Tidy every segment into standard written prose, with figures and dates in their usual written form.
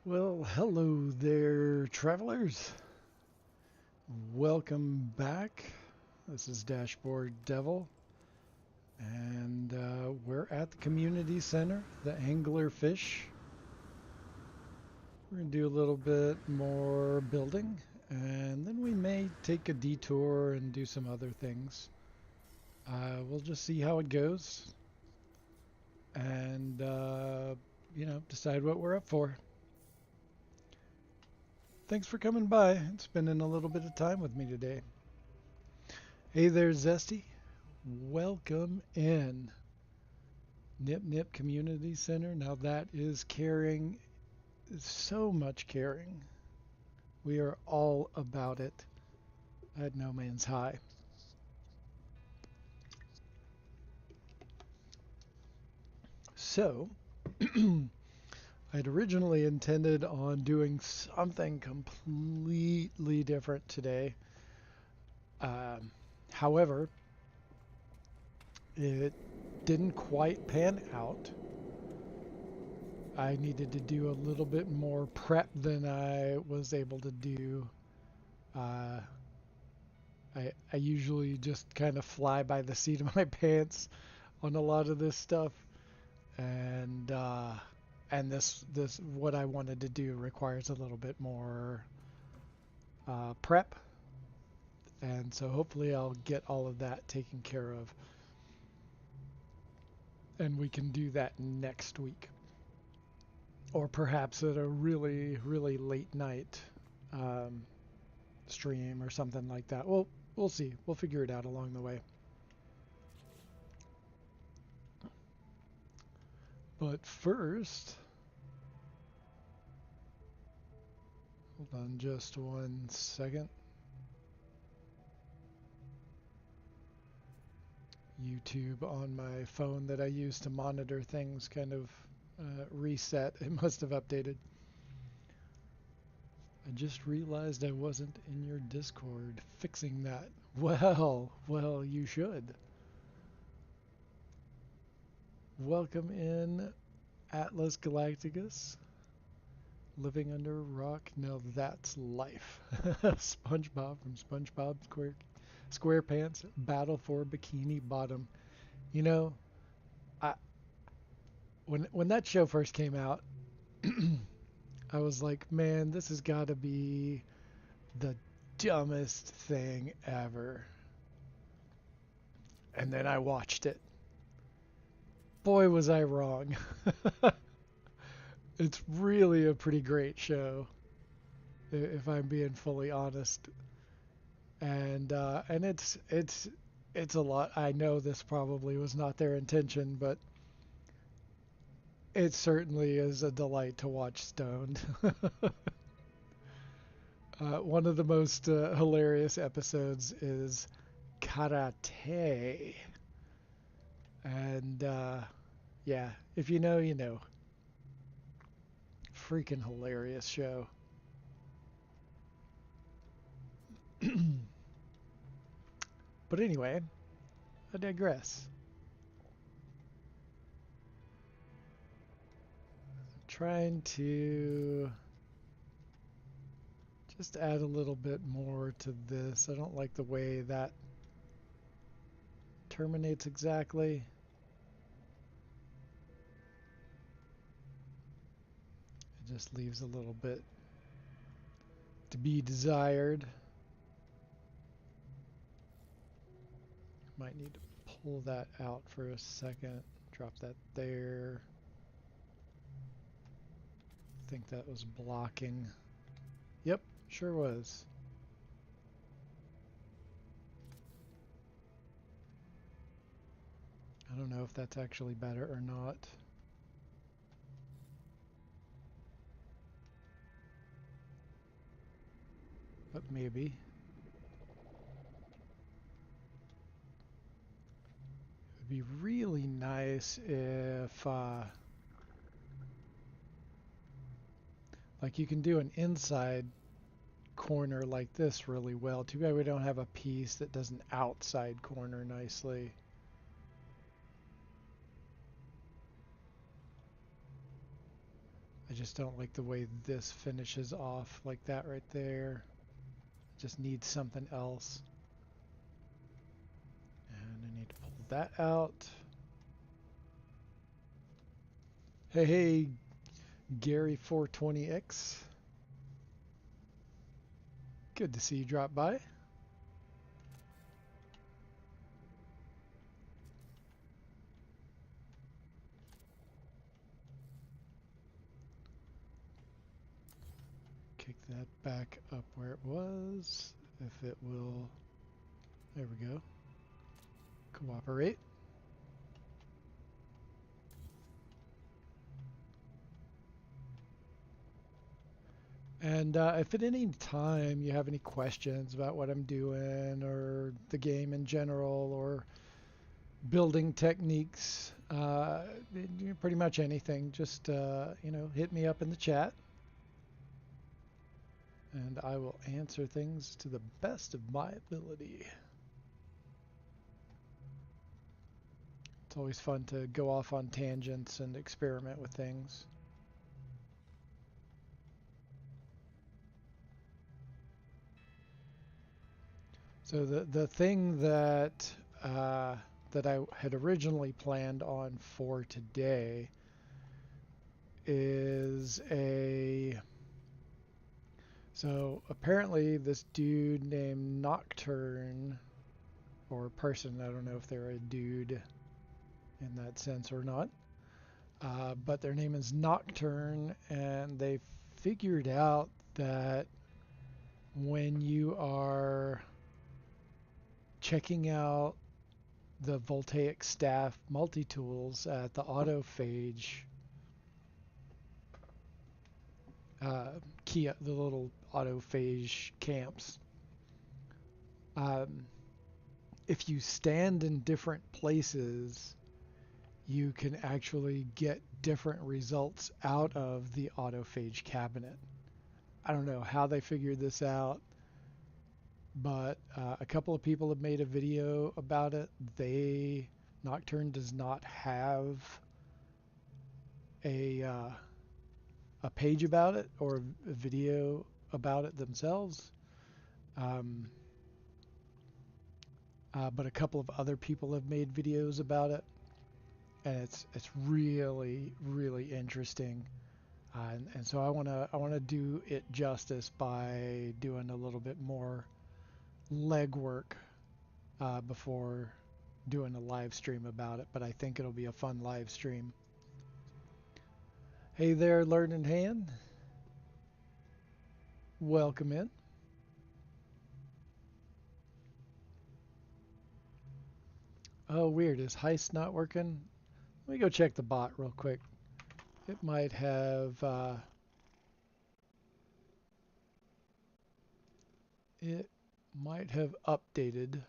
Well, hello there, travelers. Welcome back. This is Dashboard Devil, and we're at the community center, the Anglerfish. We're going to do a little bit more building, and then we may take a detour and do some other things. We'll just see how it goes, and decide what we're up for. Thanks for coming by and spending a little bit of time with me today. Hey there, Zesty. Welcome in. NipNip Community Center. Now that is caring, so much caring. We are all about it at No Man's High. So, I'd originally intended on doing something completely different today. However, it didn't quite pan out. I needed to do a little bit more prep than I was able to do. Uh, I usually just kind of fly by the seat of my pants on a lot of this stuff, and this what I wanted to do requires a little bit more prep, and so hopefully I'll get all of that taken care of, and we can do that next week, or perhaps at a really late night um, stream or something like that. We'll see. We'll figure it out along the way. But first, hold on just 1 second. YouTube on my phone that I use to monitor things kind of reset. It must have updated. I just realized I wasn't in your Discord fixing that. Well, you should. Welcome in, Atlas Galacticus. Living under a rock? No, that's life. SpongeBob from SpongeBob SquarePants. Battle for Bikini Bottom. You know, I when that show first came out, I was like, man, this has got to be the dumbest thing ever. And then I watched it. Boy, was I wrong. It's really a pretty great show, if I'm being fully honest. And it's a lot. I know this probably was not their intention, but it certainly is a delight to watch stoned. One of the most hilarious episodes is karate. And yeah, if you know, you know. Freaking hilarious show. But anyway, I digress. Trying to just add a little bit more to this. I don't like the way that terminates exactly. It just leaves a little bit to be desired. Might need to pull that out for a second. Drop that there. I think that was blocking. Yep, sure was. I don't know if that's actually better or not. But maybe. It would be really nice if like you can do an inside corner like this really well. Too bad we don't have a piece that does an outside corner nicely. I just don't like the way this finishes off like that right there. Just need something else. And I need to pull that out. Hey, hey, Gary 420X. Good to see you drop by. Kick that back up where it was. If it will, there we go. Cooperate. And if at any time you have any questions about what I'm doing or the game in general or building techniques, pretty much anything, just, hit me up in the chat and I will answer things to the best of my ability. It's always fun to go off on tangents and experiment with things. So the thing that that I had originally planned on for today is so apparently this dude named Nocturne, or person, I don't know if they're a dude in that sense or not, but their name is Nocturne, and they figured out that when you are checking out the Voltaic Staff multi-tools at the autophage key, the little autophage camps, if you stand in different places, you can actually get different results out of the autophage cabinet. I don't know how they figured this out, but a couple of people have made a video about it. Nocturne does not have a page about it or a video about it themselves. But a couple of other people have made videos about it, and it's really interesting. And so I wanna do it justice by doing a little bit more legwork before doing a live stream about it. But I think it'll be a fun live stream. Hey there, Learning Hand. Welcome in. Oh, weird. Is Heist not working? Let me go check the bot real quick. It might have updated.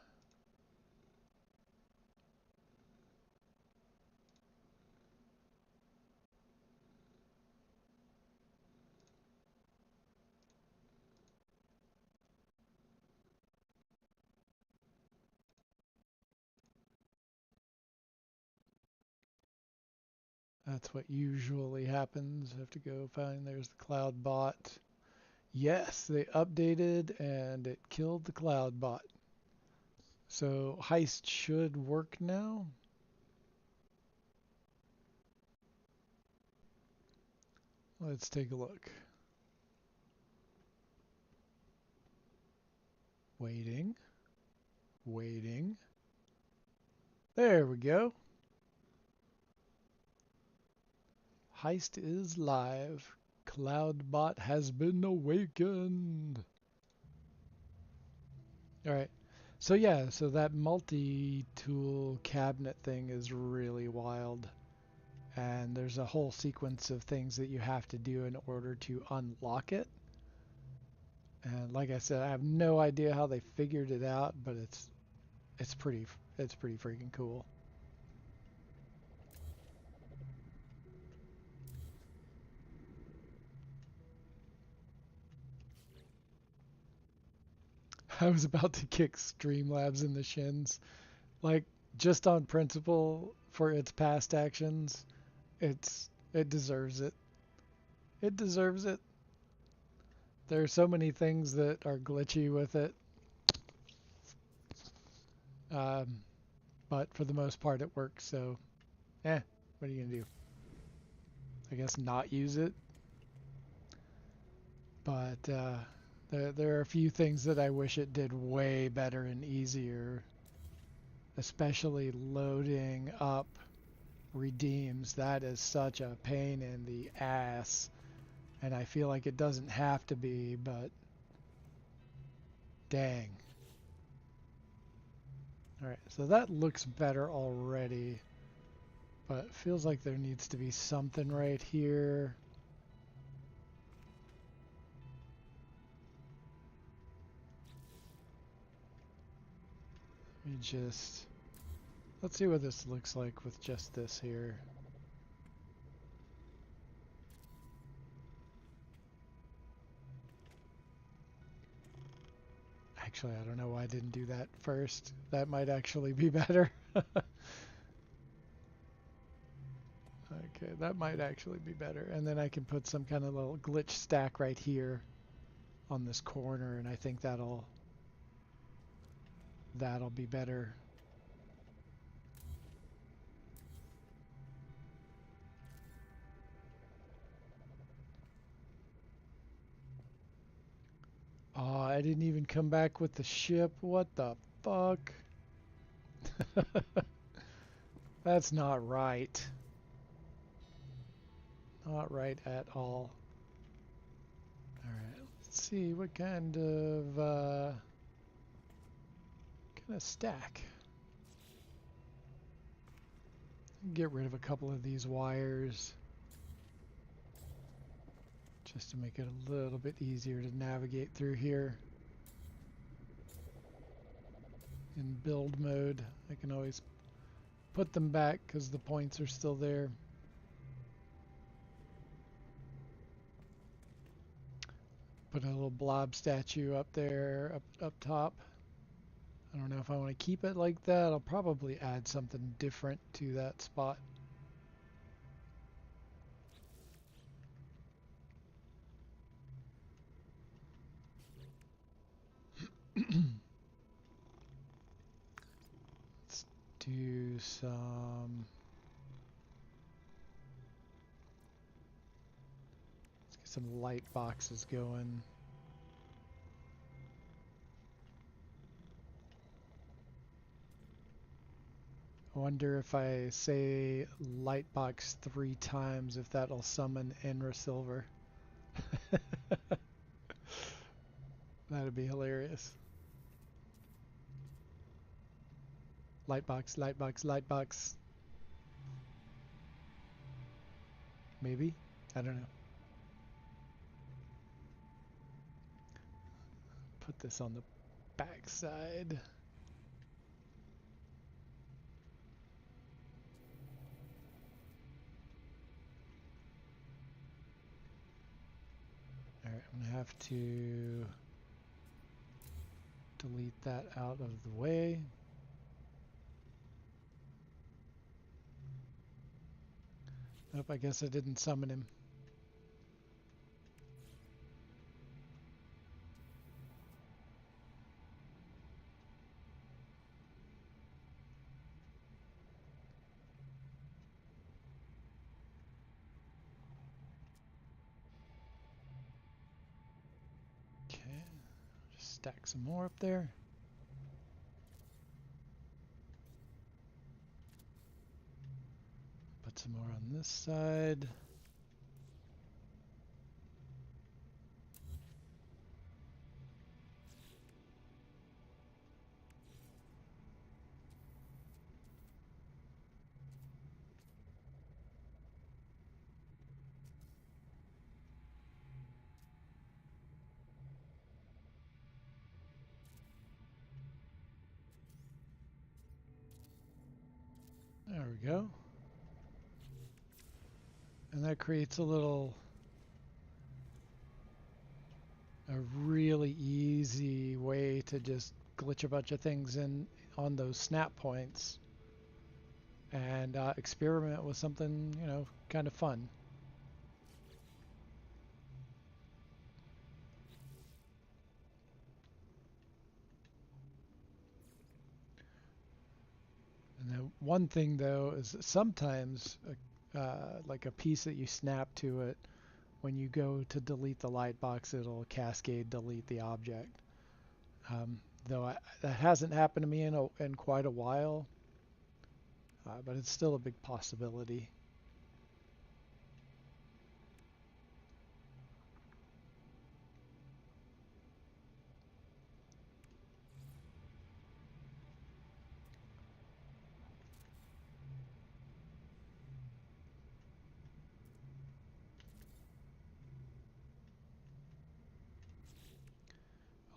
That's what usually happens. I have to go find, there's the cloud bot. Yes, they updated and it killed the cloud bot. So Heist should work now. Let's take a look. Waiting. Waiting. There we go. Heist is live. Cloudbot has been awakened. All right. So yeah, so that multi-tool cabinet thing is really wild. And there's a whole sequence of things that you have to do in order to unlock it. And like I said, I have no idea how they figured it out, but it's pretty freaking cool. I was about to kick Streamlabs in the shins. Like, just on principle for its past actions, it deserves it. It deserves it. There are so many things that are glitchy with it. Um, but for the most part it works, so what are you gonna do? I guess not use it. But there are a few things that I wish it did way better and easier, especially loading up redeems. That is such a pain in the ass, and I feel like it doesn't have to be, but dang. Alright, so that looks better already, but it feels like there needs to be something right here. Let's see what this looks like with just this here. Actually, I don't know why I didn't do that first. That might actually be better. Okay, that might actually be better. And then I can put some kind of little glitch stack right here on this corner, and I think that'll be better. Oh, I didn't even come back with the ship. What the fuck? That's not right. Not right at all. Alright, let's see what kind of stack. Get rid of a couple of these wires just to make it a little bit easier to navigate through here. In build mode, I can always put them back because the points are still there. Put a little blob statue up there, up top. I don't know if I want to keep it like that. I'll probably add something different to that spot. Let's do some... Let's get some light boxes going. I wonder if I say Lightbox 3 times if that'll summon Enra Silver. That'd be hilarious. Lightbox, Lightbox, Lightbox. Maybe? I don't know. Put this on the back side. Alright, I'm going to have to delete that out of the way. Nope, I guess I didn't summon him. Okay, just stack some more up there. Put some more on this side. There we go. And that creates a really easy way to just glitch a bunch of things in on those snap points and experiment with something, kind of fun. One thing though is that sometimes like a piece that you snap to it, when you go to delete the light box, it'll cascade delete the object. Though that hasn't happened to me in quite a while, but it's still a big possibility.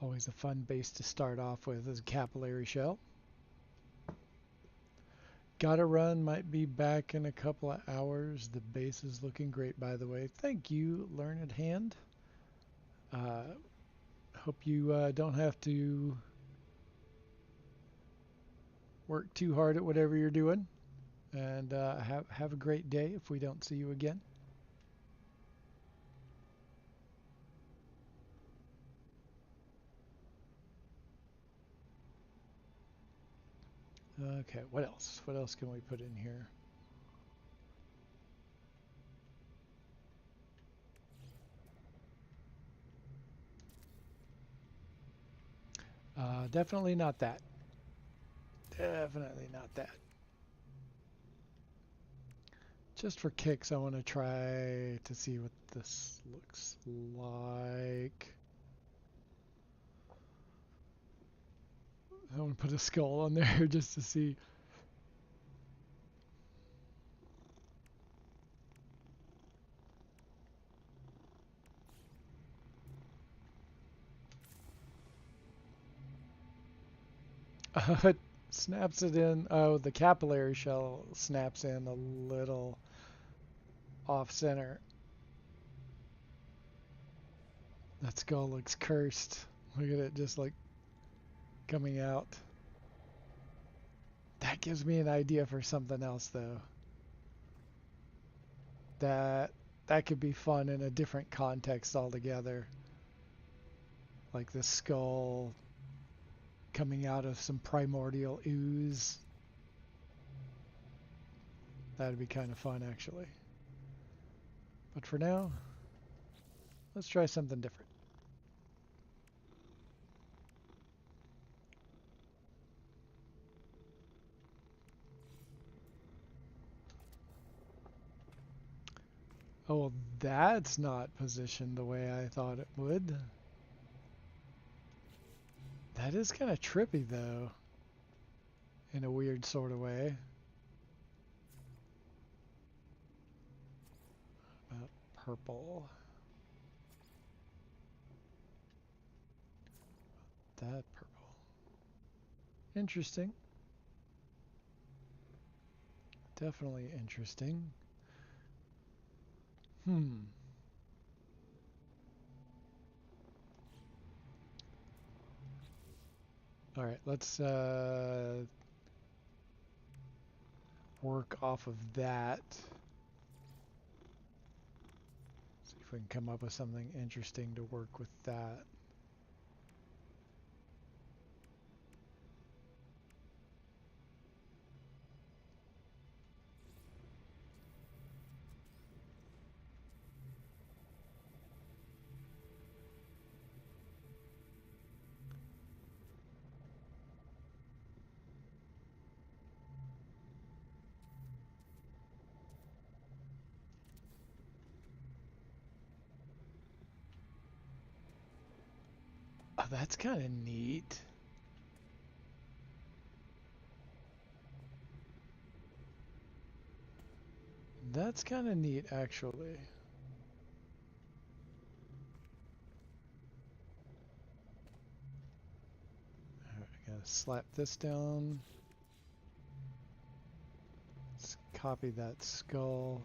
Always a fun base to start off with is a capillary shell. Gotta run, might be back in a couple of hours. The base is looking great, by the way. Thank you, Learned Hand. Hope you don't have to work too hard at whatever you're doing. And have a great day if we don't see you again. Okay, what else? What else can we put in here? Definitely not that. Definitely not that. Just for kicks, I want to try to see what this looks like. I want to put a skull on there just to see. It snaps it in. Oh, the capillary shell snaps in a little off center. That skull looks cursed. Look at it just like coming out. That gives me an idea for something else though. That that could be fun in a different context altogether. Like the skull coming out of some primordial ooze. That'd be kind of fun actually. But for now, let's try something different. Oh, well, that's not positioned the way I thought it would. That is kind of trippy though, in a weird sort of way. Purple. That purple. Interesting. Definitely interesting. Hmm. All right, let's work off of that. See if we can come up with something interesting to work with that. Oh, that's kind of neat. That's kind of neat, actually. Alright, I gotta slap this down. Let's copy that skull.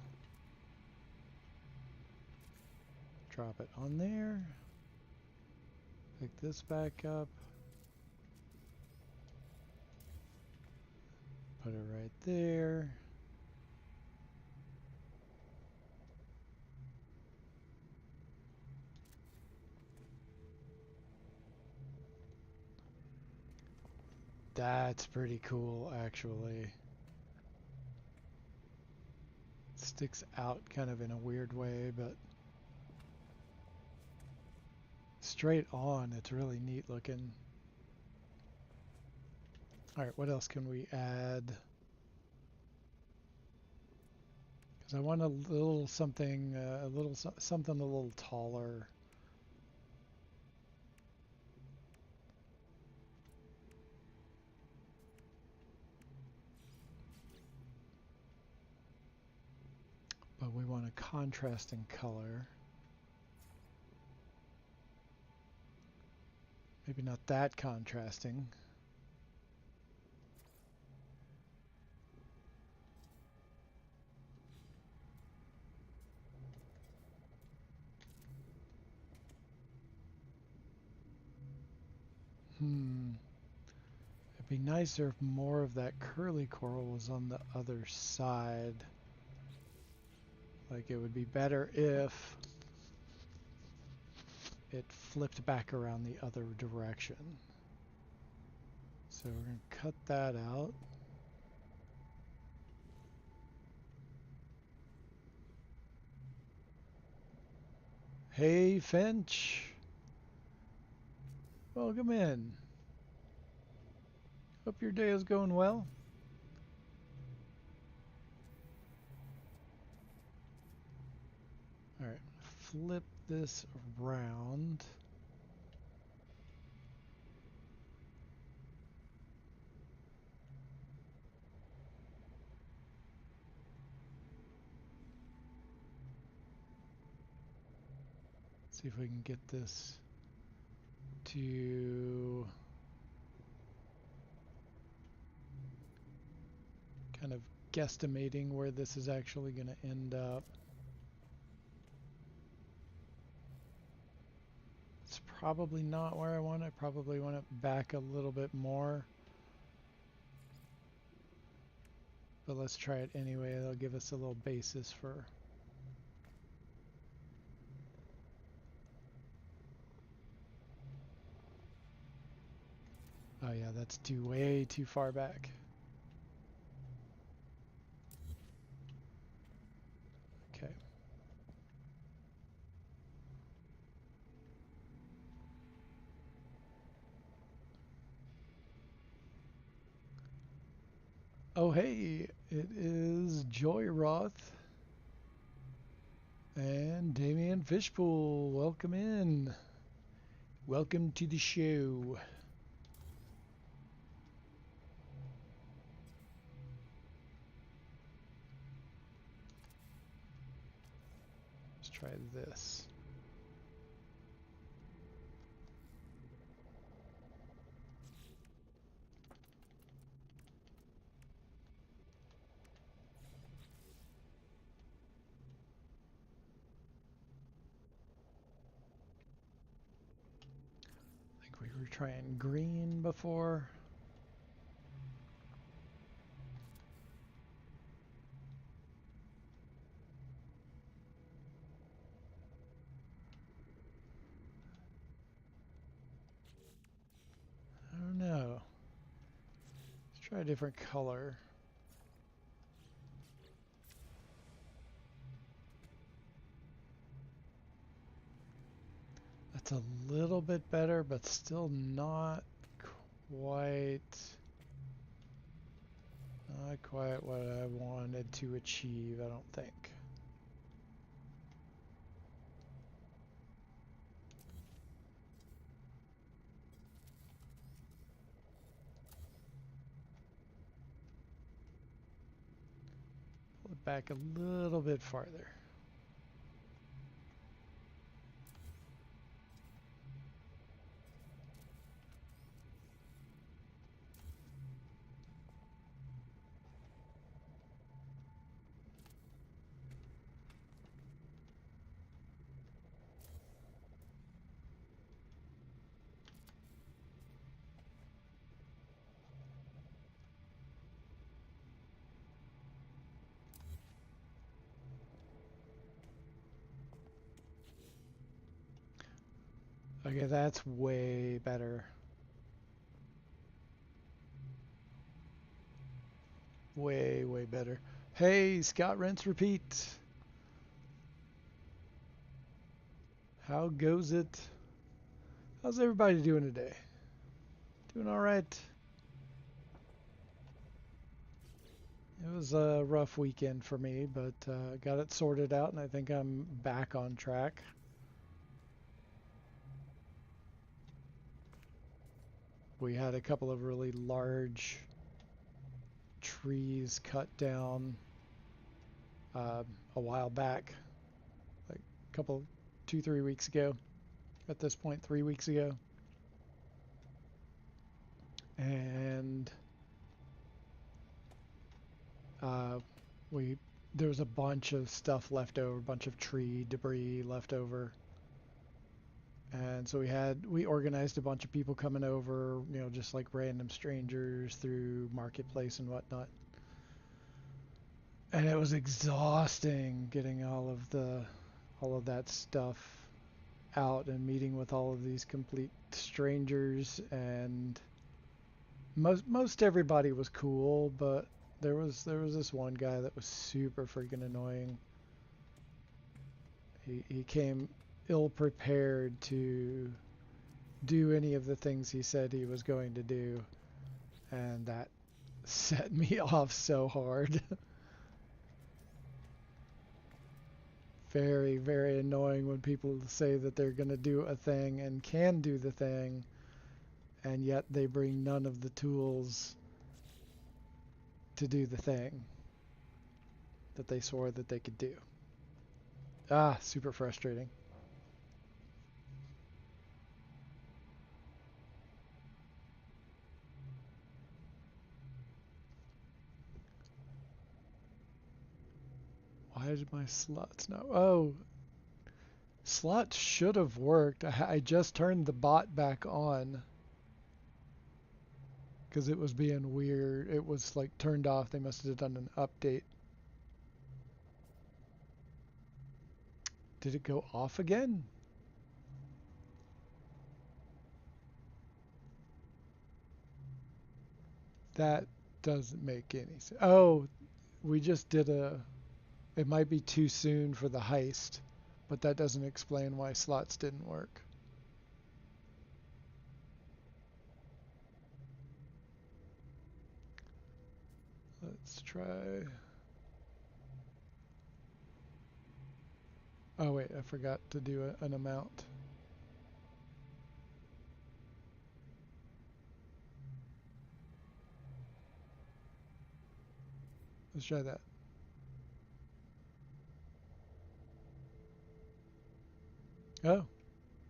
Drop it on there. Pick this back up. Put it right there. That's pretty cool, actually. sticks out kind of in a weird way, but straight on, it's really neat looking. All right, what else can we add? Because I want a little something, something a little taller. But we want a contrasting color. Maybe not that contrasting. It'd be nicer if more of that curly coral was on the other side. Like it would be better if it flipped back around the other direction. So we're going to cut that out. Hey Finch, welcome in. Hope your day is going well. All right, flip this around. See if we can get this to kind of guesstimating where this is actually going to end up. It's probably not where I want it. I probably want it back a little bit more. But let's try it anyway. It'll give us a little basis for... Oh yeah, that's way too far back. Okay. Oh hey, it is Joy Roth and Damien Fishpool. Welcome in. Welcome to the show. Let's try this. I think we were trying green before. I don't know. Let's try a different color. That's a little bit better, but still not quite what I wanted to achieve, I don't think. Pull it back a little bit farther. Okay, that's way better. Way better. Hey, Scott Rents Repeat. How goes it? How's everybody doing today? Doing all right. It was a rough weekend for me, but got it sorted out, and I think I'm back on track. We had a couple of really large trees cut down a while back, like a couple, 2, 3 weeks ago. At this point, 3 weeks ago, and uh, we there was a bunch of stuff left over, a bunch of tree debris left over. And so we organized a bunch of people coming over, just like random strangers through marketplace and whatnot. And it was exhausting getting all of that stuff out and meeting with all of these complete strangers. And most everybody was cool, but there was this one guy that was super freaking annoying. He came ill prepared to do any of the things he said he was going to do, and that set me off so hard. Very, very annoying when people say that they're going to do a thing and can do the thing, and yet they bring none of the tools to do the thing that they swore that they could do. Super frustrating. Why did my slots not? Oh, slots should have worked. I just turned the bot back on because it was being weird. It was like turned off. They must have done an update. Did it go off again? That doesn't make any sense. Oh, we just did it might be too soon for the heist, but that doesn't explain why slots didn't work. Let's try. Oh wait, I forgot to do an amount. Let's try that. Oh,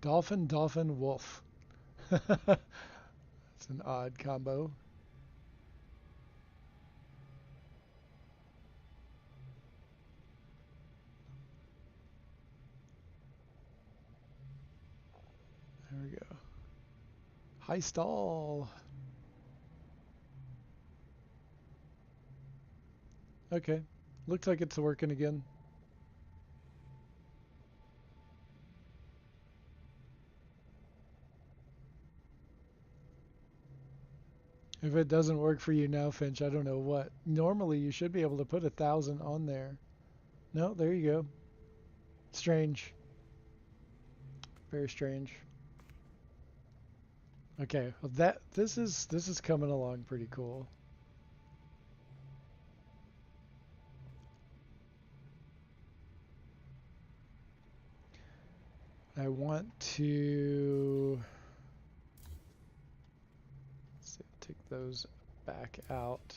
dolphin, dolphin, wolf. That's an odd combo. There we go. High stall. Okay. Looks like it's working again. If it doesn't work for you now, Finch, I don't know what. Normally you should be able to put 1,000 on there. No, there you go. Strange. Very strange. Okay, well this is coming along pretty cool. I want to take those back out.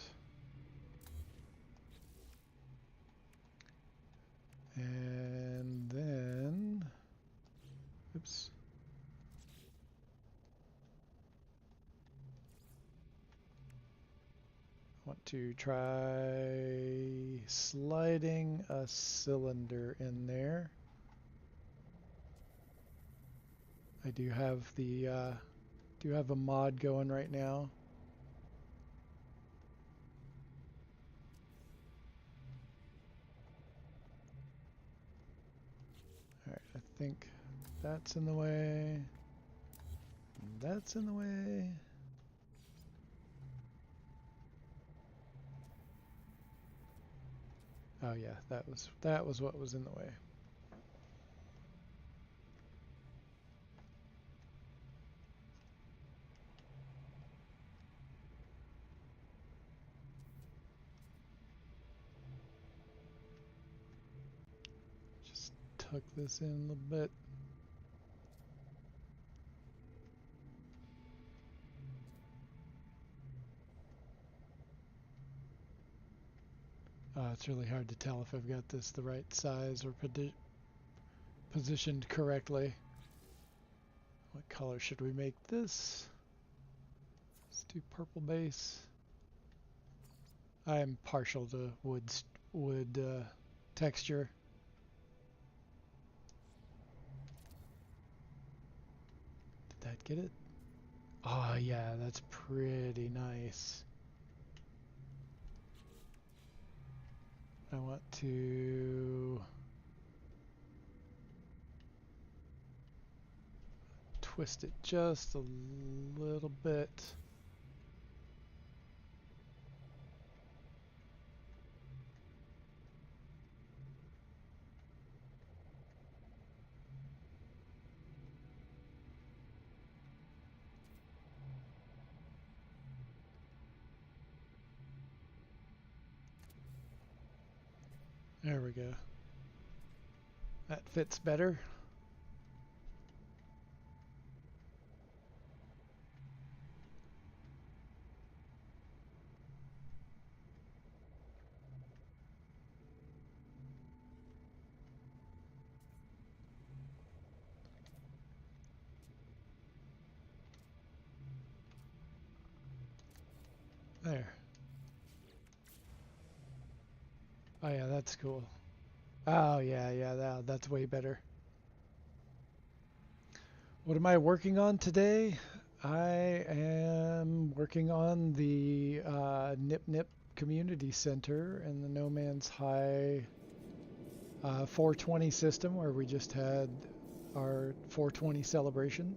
And then, oops. I want to try sliding a cylinder in there. I do have a mod going right now. Alright, I think that's in the way. That's in the way. Oh yeah, that was what was in the way. Just tuck this in a little bit. It's really hard to tell if I've got this the right size or positioned correctly. What color should we make this? Let's do purple base. I am partial to wood texture. Did that get it? Oh yeah, that's pretty nice. I want to twist it just a little bit. There we go. That fits better. There. Oh yeah, that's cool. Oh yeah, that's way better. What am I working on today? I am working on the NipNip Community Center in the No Man's High 420 system, where we just had our 420 celebration.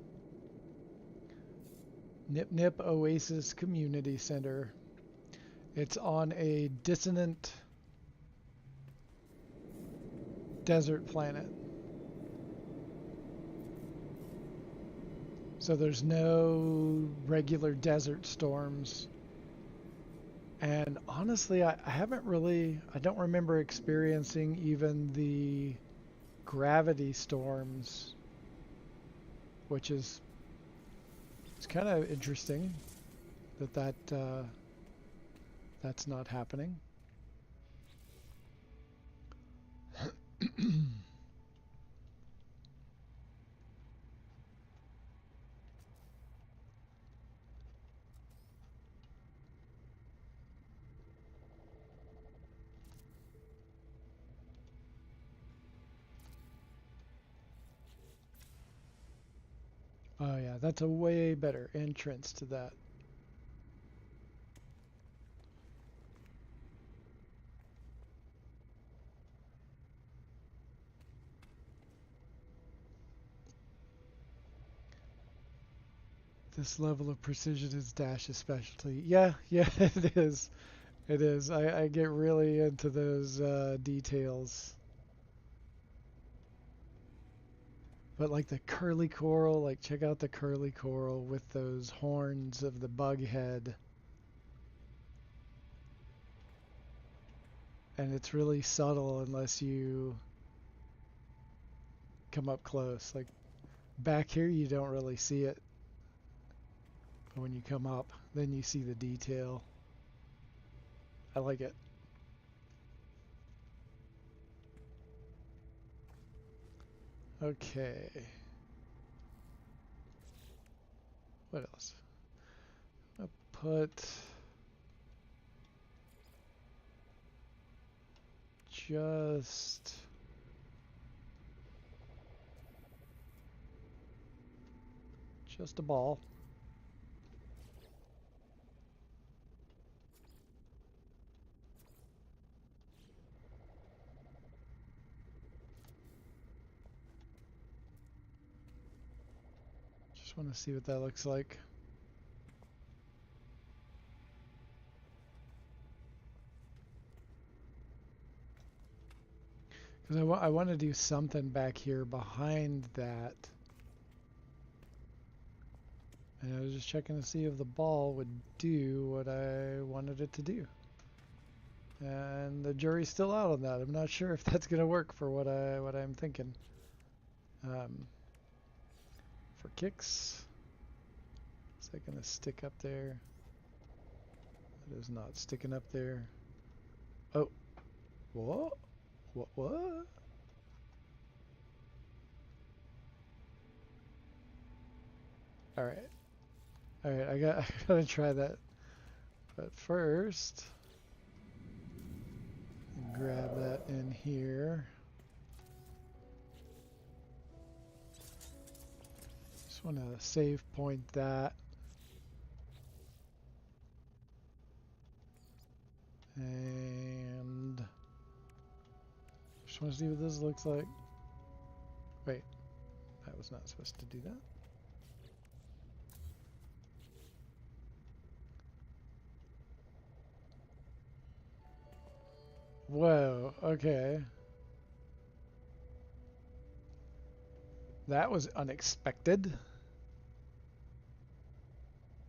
NipNip Oasis Community Center. It's on a dissonant desert planet. So there's no regular desert storms. And honestly, I don't remember experiencing even the gravity storms, which is, it's kind of interesting that's not happening. Oh yeah, that's a way better entrance to that. This level of precision is Dash's specialty. Yeah, it is. It is. I get really into those details. But like the curly coral, like check out the curly coral with those horns of the bug head. And it's really subtle unless you come up close. Like back here you don't really see it. But when you come up, then you see the detail. I like it. Okay. What else? I'll put just a ball. Just want to see what that looks like. Because I want to do something back here behind that. And I was just checking to see if the ball would do what I wanted it to do. And the jury's still out on that. I'm not sure if that's gonna work for what I'm thinking. For kicks, is that gonna stick up there? It is not sticking up there. Oh, what? What? All right, I gotta try that. But first, grab that in here. Just want to save point that. And just want to see what this looks like. Wait, I was not supposed to do that. Whoa, okay. That was unexpected.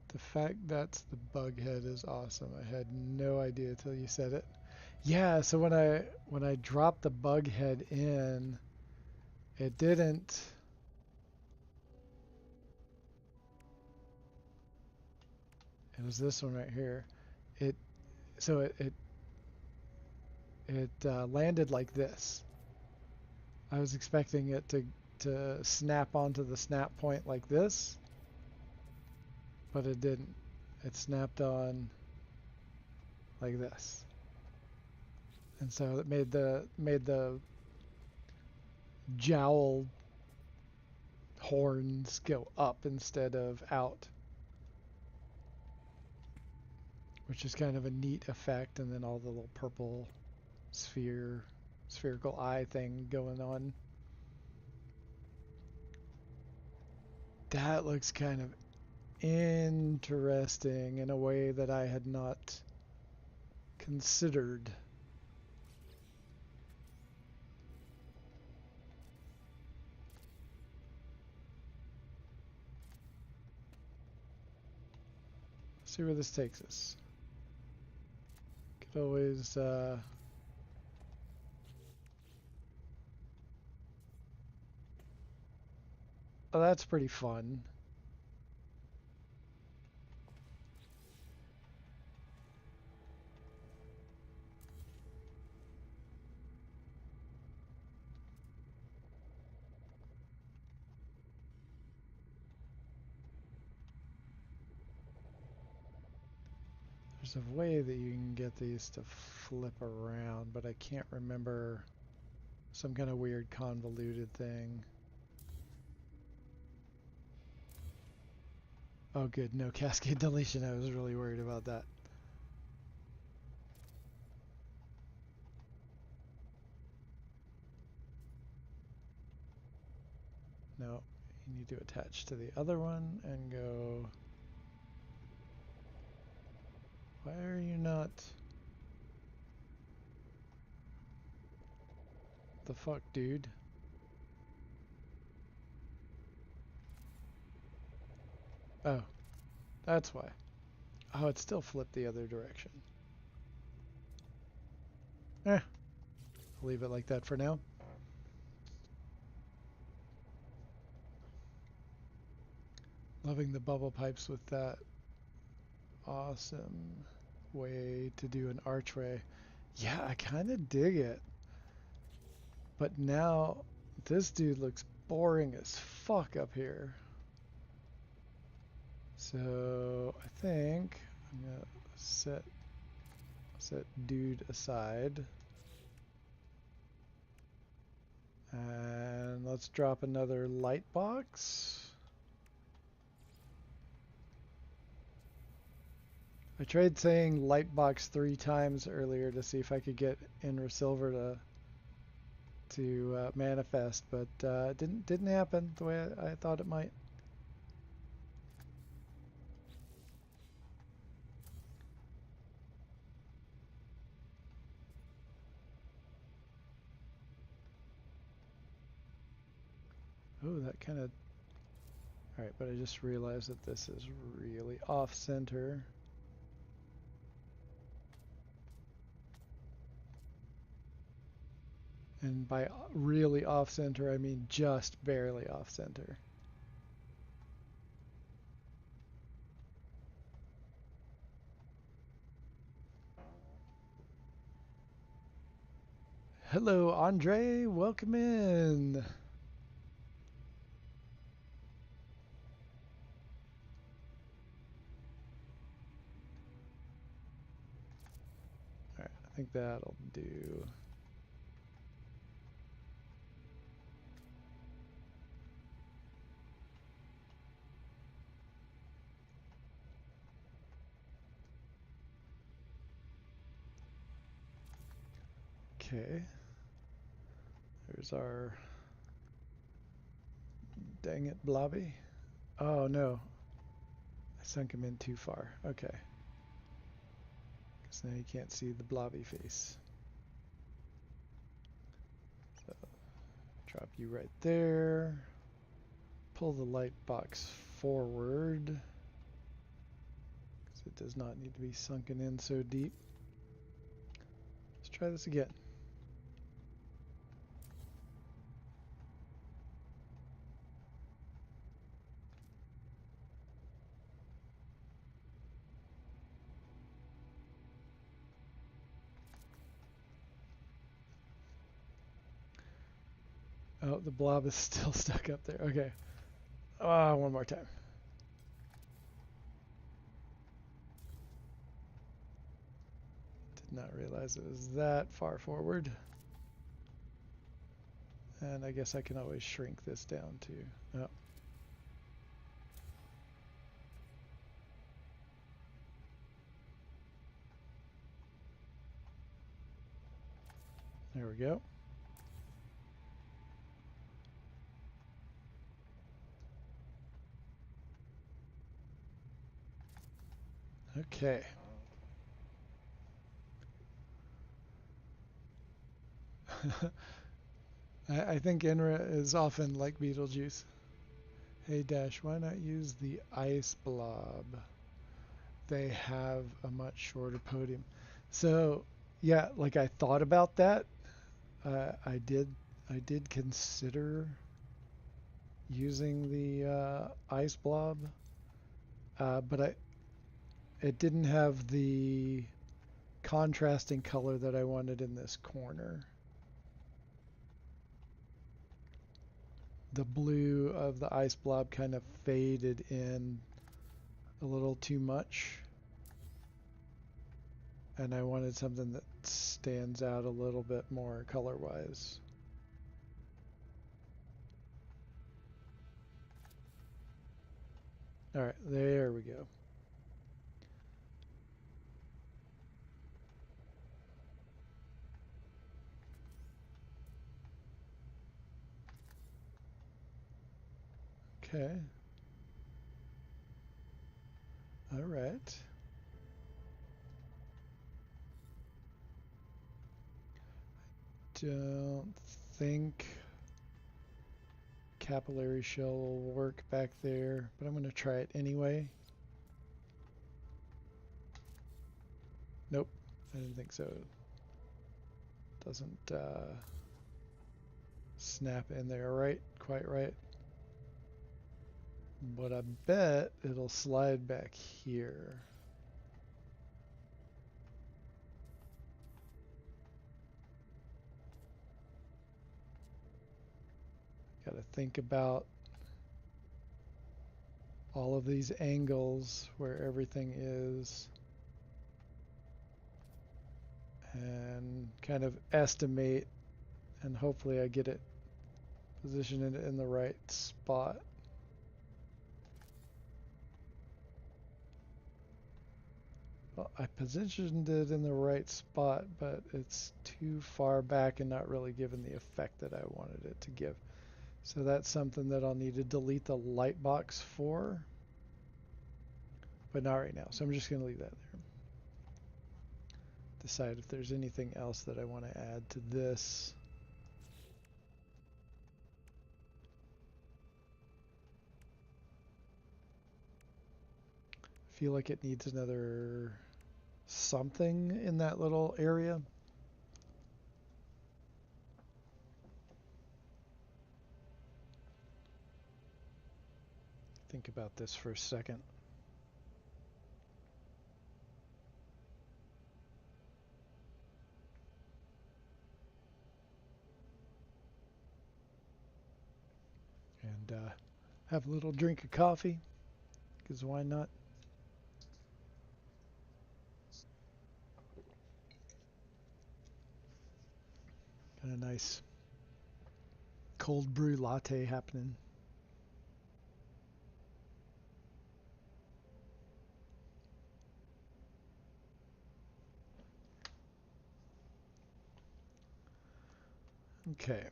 The fact that's the bug head is awesome. I had no idea till you said it. Yeah, so when I dropped the bug head in, it didn't. It was this one right here. It so it landed like this. I was expecting it to snap onto the snap point like this, but it didn't. It snapped on like this. And so it made the jowl horns go up instead of out, which is kind of a neat effect. And then all the little purple spherical eye thing going on. That looks kind of interesting in a way that I had not considered. See where this takes us. Could always oh, that's pretty fun. There's a way that you can get these to flip around, but I can't remember. Some kind of weird convoluted thing. Oh good, no cascade deletion. I was really worried about that. No, you need to attach to the other one and go. Why are you not? The fuck, dude? Oh, that's why. Oh, it still flipped the other direction. I'll leave it like that for now. Loving the bubble pipes with that awesome way to do an archway. Yeah, I kind of dig it. But now this dude looks boring as fuck up here. So I think I'm gonna set dude aside. And let's drop another light box. I tried saying light box 3 times earlier to see if I could get Inra Silver to manifest, but didn't happen the way I thought it might. Oh, that kind of... Alright, but I just realized that this is really off-center. And by really off-center, I mean just barely off-center. Hello, Andre. Welcome in. Alright, I think that'll do. Okay. There's our... Dang it, blobby. Oh, no. I sunk him in too far. Okay. Because now you can't see the blobby face. So, drop you right there. Pull the light box forward. Because it does not need to be sunken in so deep. Let's try this again. Oh, the blob is still stuck up there. Okay. One more time. Did not realize it was that far forward. And I guess I can always shrink this down too. Oh. There we go. Okay. I think Enra is often like Beetlejuice. Hey Dash, why not use the ice blob? They have a much shorter podium. So yeah, like I thought about that. I did consider using the ice blob, but it didn't have the contrasting color that I wanted in this corner. The blue of the ice blob kind of faded in a little too much. And I wanted something that stands out a little bit more color-wise. All right, there we go. Okay. All right. Don't think capillary shell will work back there, but I'm going to try it anyway. Nope, I didn't think so. Doesn't snap in there quite right. But I bet it'll slide back here. Got to think about all of these angles where everything is and kind of estimate, and hopefully I get it positioned in the right spot. Well, I positioned it in the right spot, but it's too far back and not really giving the effect that I wanted it to give. So that's something that I'll need to delete the light box for, but not right now. So I'm just going to leave that there. Decide if there's anything else that I want to add to this. feel like it needs another something in that little area. Think about this for a second. And have a little drink of coffee, because why not? Got a nice cold brew latte happening. Okay.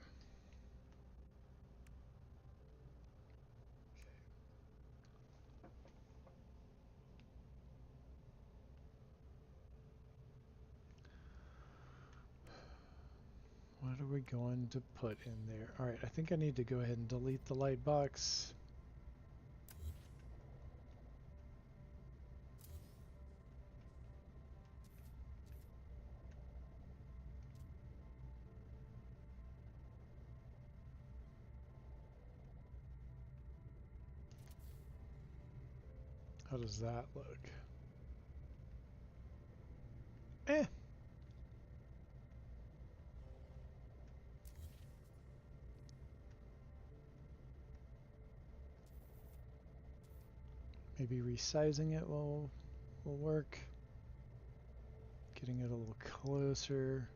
What are we going to put in there? All right, I think I need to go ahead and delete the light box. How does that look? Eh. Maybe resizing it will work. Getting it a little closer.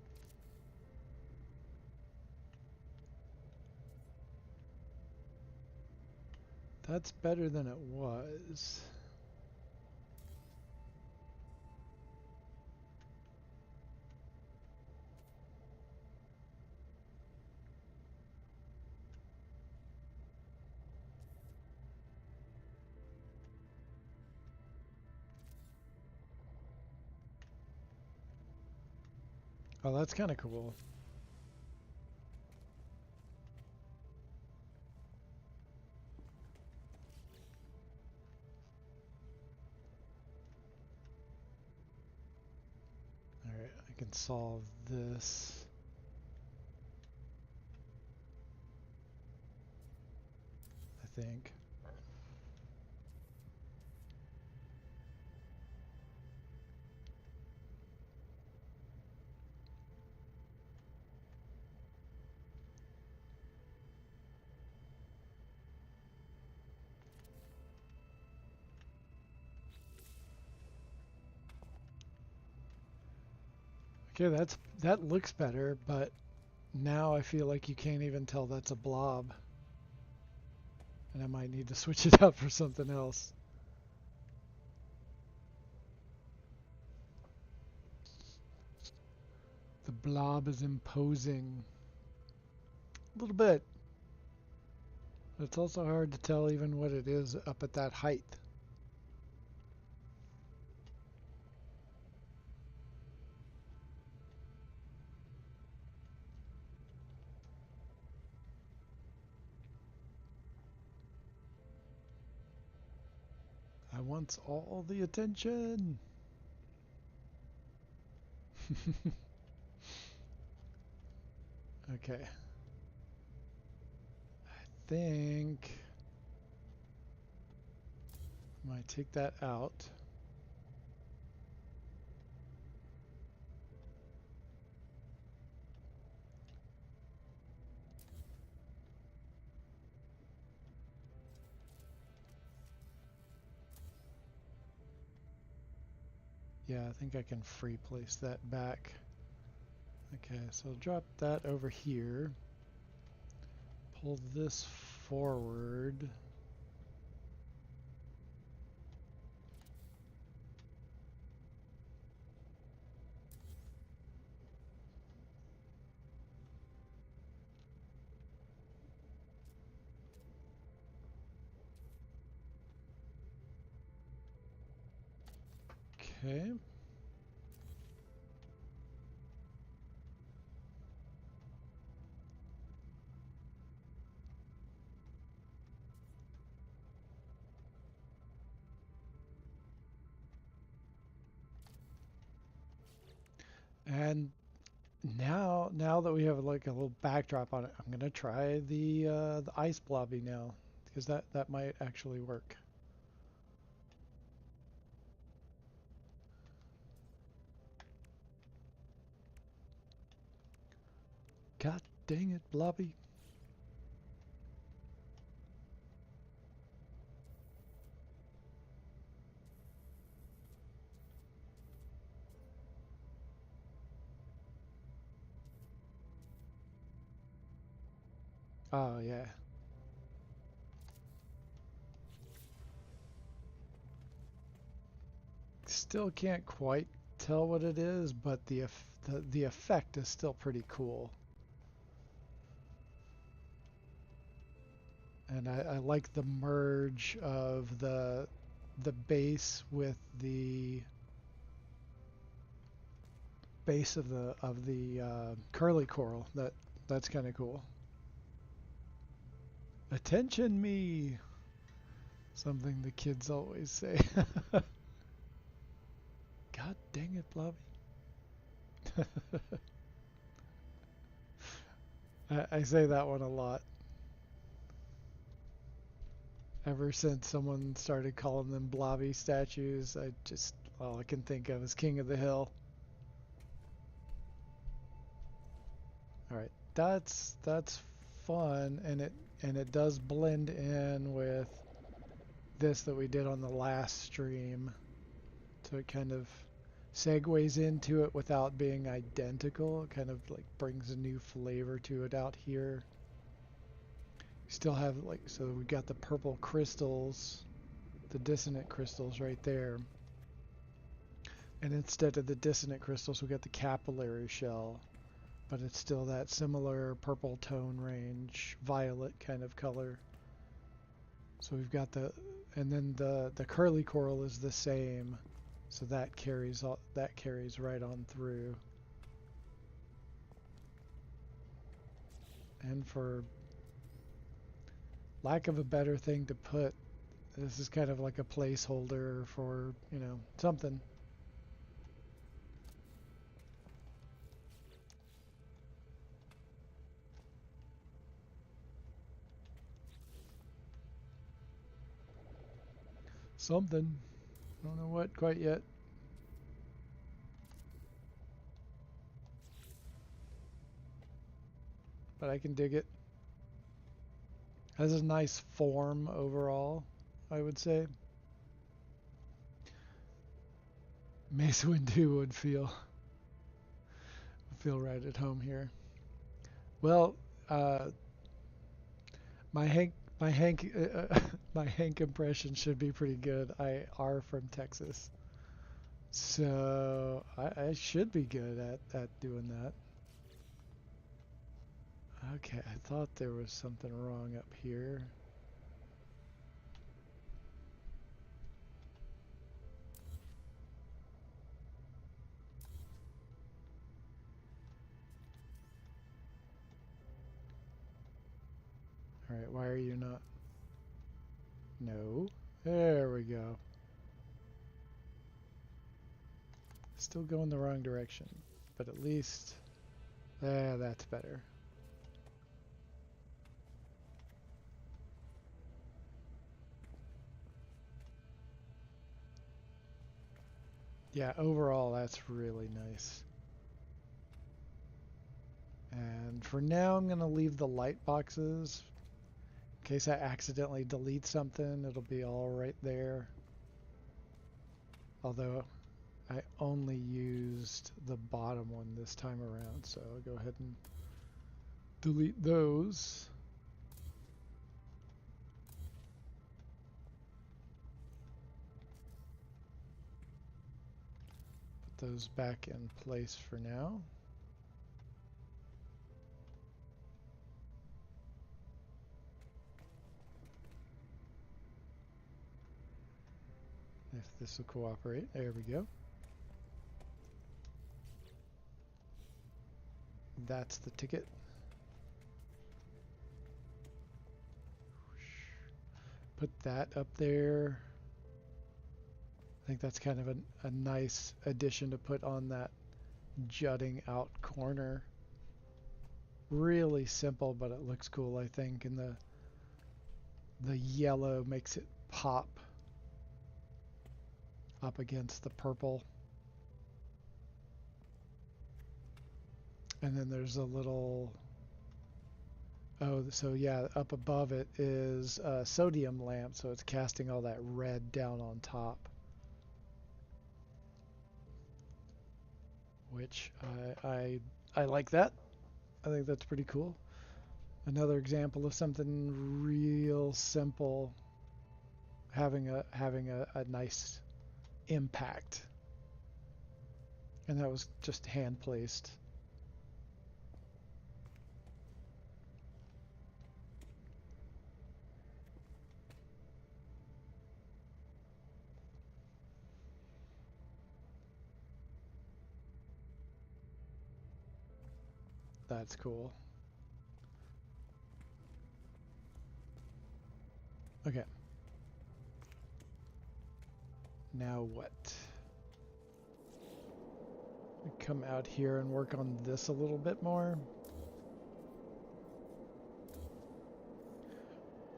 That's better than it was. Oh, that's kind of cool. Alright, I can solve this. I think. Okay, that looks better, but now I feel like you can't even tell that's a blob. And I might need to switch it out for something else. The blob is imposing. A little bit. But it's also hard to tell even what it is up at that height. I want all the attention. Okay. I think I might take that out. Yeah, I think I can free place that back. Okay, so I'll drop that over here. Pull this forward. Okay. And now that we have like a little backdrop on it, I'm gonna try the ice blobby now because that might actually work. God dang it, blobby. Oh yeah. Still can't quite tell what it is, but the effect is still pretty cool. And I like the merge of the base with the base of the curly coral. That's kind of cool. Attention me, something the kids always say. God dang it, Blobby. I say that one a lot. Ever since someone started calling them Blobby statues, all I can think of is King of the Hill. All right, that's fun, and it does blend in with this that we did on the last stream, so it kind of segues into it without being identical. It kind of like brings a new flavor to it out here. Still have like, so we got the purple crystals, the dissonant crystals right there, and instead of the dissonant crystals we got the capillary shell, but it's still that similar purple tone range, violet kind of color. So we've got and then the curly coral is the same, so that carries right on through. And for lack of a better thing to put, this is kind of like a placeholder for, something. Something. I don't know what quite yet. But I can dig it. Has a nice form overall, I would say. Mace Windu would feel right at home here. Well, uh, my Hank my Hank impression should be pretty good. I are from Texas, so I should be good at doing that. Okay, I thought there was something wrong up here. All right, why are you not? No. There we go. Still going the wrong direction, but at least, that's better. Yeah, overall that's really nice. And for now I'm going to leave the light boxes. In case I accidentally delete something, it'll be all right there. Although I only used the bottom one this time around, so I'll go ahead and delete those. Put those back in place for now. If this will cooperate. There we go. That's the ticket. Put that up there. I think that's kind of a nice addition to put on that jutting out corner. Really simple, but it looks cool, I think, and the yellow makes it pop up against the purple. And then there's a little, oh, so yeah, up above it is a sodium lamp, so it's casting all that red down on top, which I like that. I think that's pretty cool. Another example of something real simple having a nice impact. And that was just hand placed. That's cool. Okay. Now what? We come out here and work on this a little bit more.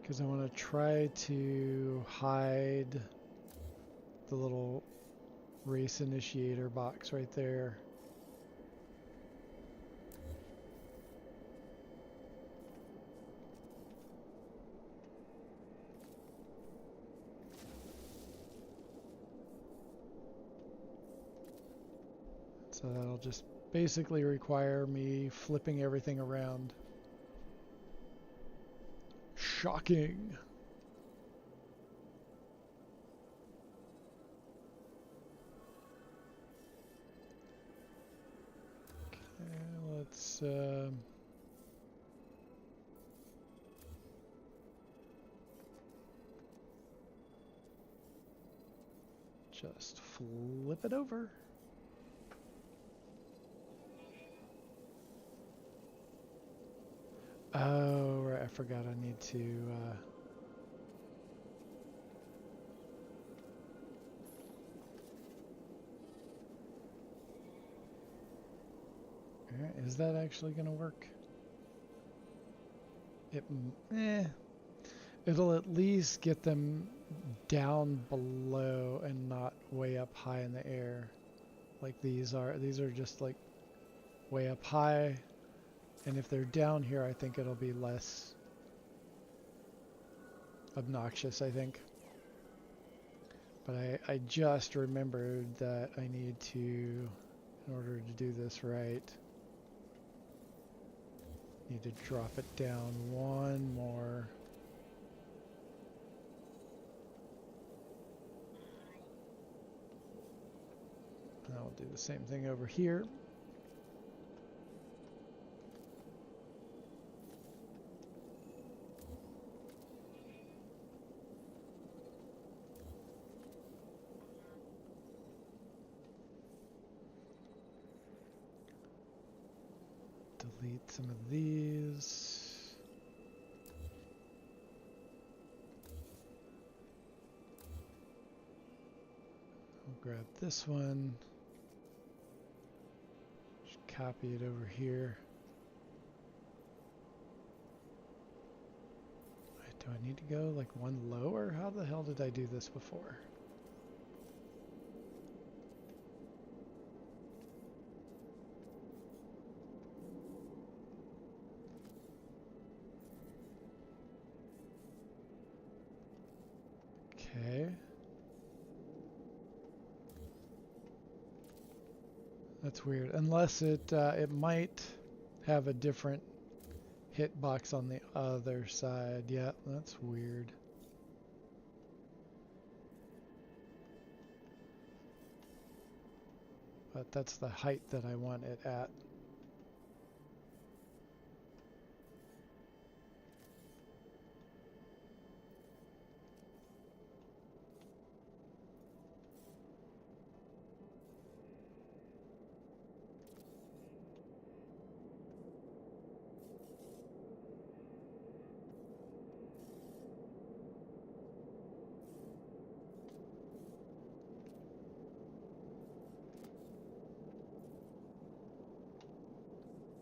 Because I want to try to hide the little race initiator box right there. So that'll just basically require me flipping everything around. Shocking. Okay, let's just flip it over. Oh, right, I forgot I need to is that actually going to work? It'll at least get them down below and not way up high in the air. Like these are just like way up high. And if they're down here, I think it'll be less obnoxious, I think. But I just remembered that I need to, in order to do this right, need to drop it down one more. And I'll do the same thing over here. Delete some of these. I'll grab this one. Just copy it over here. Do I need to go like one lower? How the hell did I do this before? Okay. That's weird. Unless it might have a different hitbox on the other side. Yeah, that's weird. But that's the height that I want it at.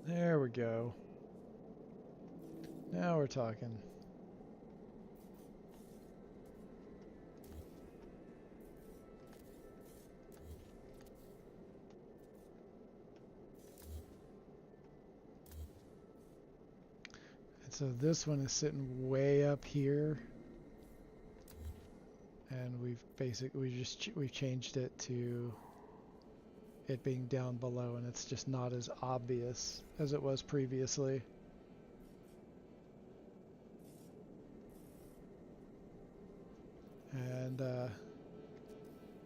There we go. Now we're talking. And so this one is sitting way up here. And we've changed it to it being down below, and it's just not as obvious as it was previously. And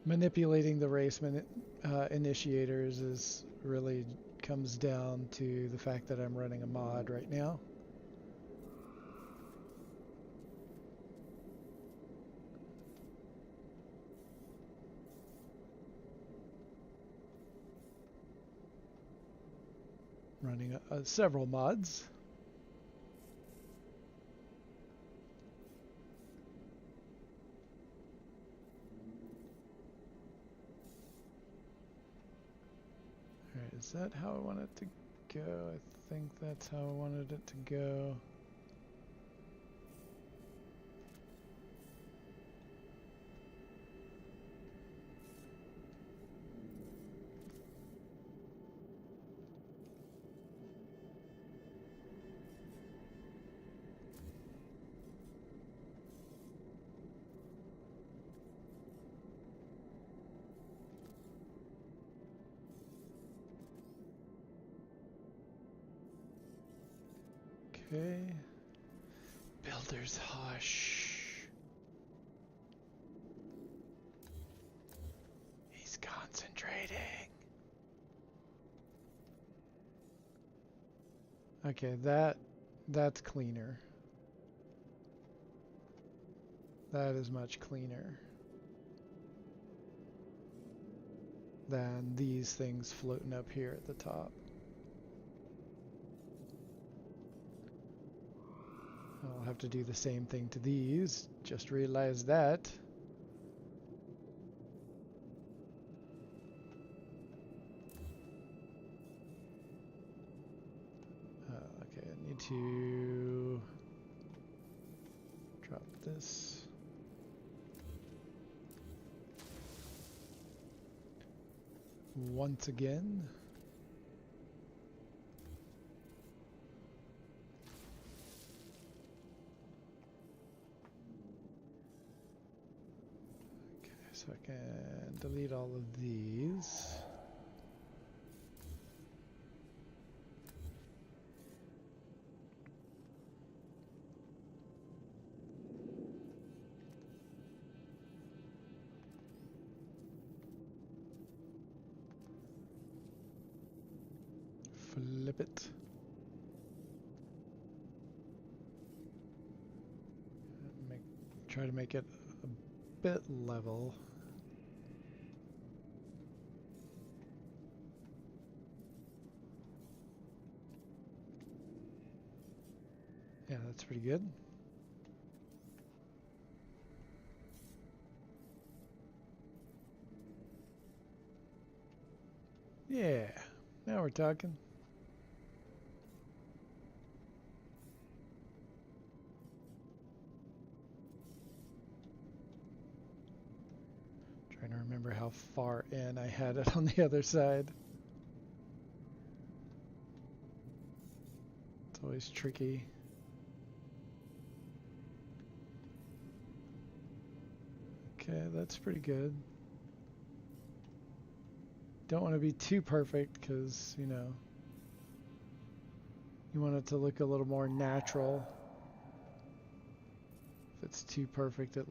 manipulating the race initiators is really comes down to the fact that I'm running a mod right now. Running several mods. Alright, is that how I want it to go? I think that's how I wanted it to go. Okay. Builder's Hush. He's concentrating. Okay, that's cleaner. That is much cleaner than these things floating up here at the top. I'll have to do the same thing to these. Just realized that. Okay, I need to drop this. Once again. Okay, so I can delete all of these. Flip it. Try to make it a bit level. Yeah, that's pretty good. Yeah, now we're talking. Trying to remember how far in I had it on the other side. It's always tricky. Okay, that's pretty good. Don't want to be too perfect because, you know, you want it to look a little more natural. If it's too perfect, it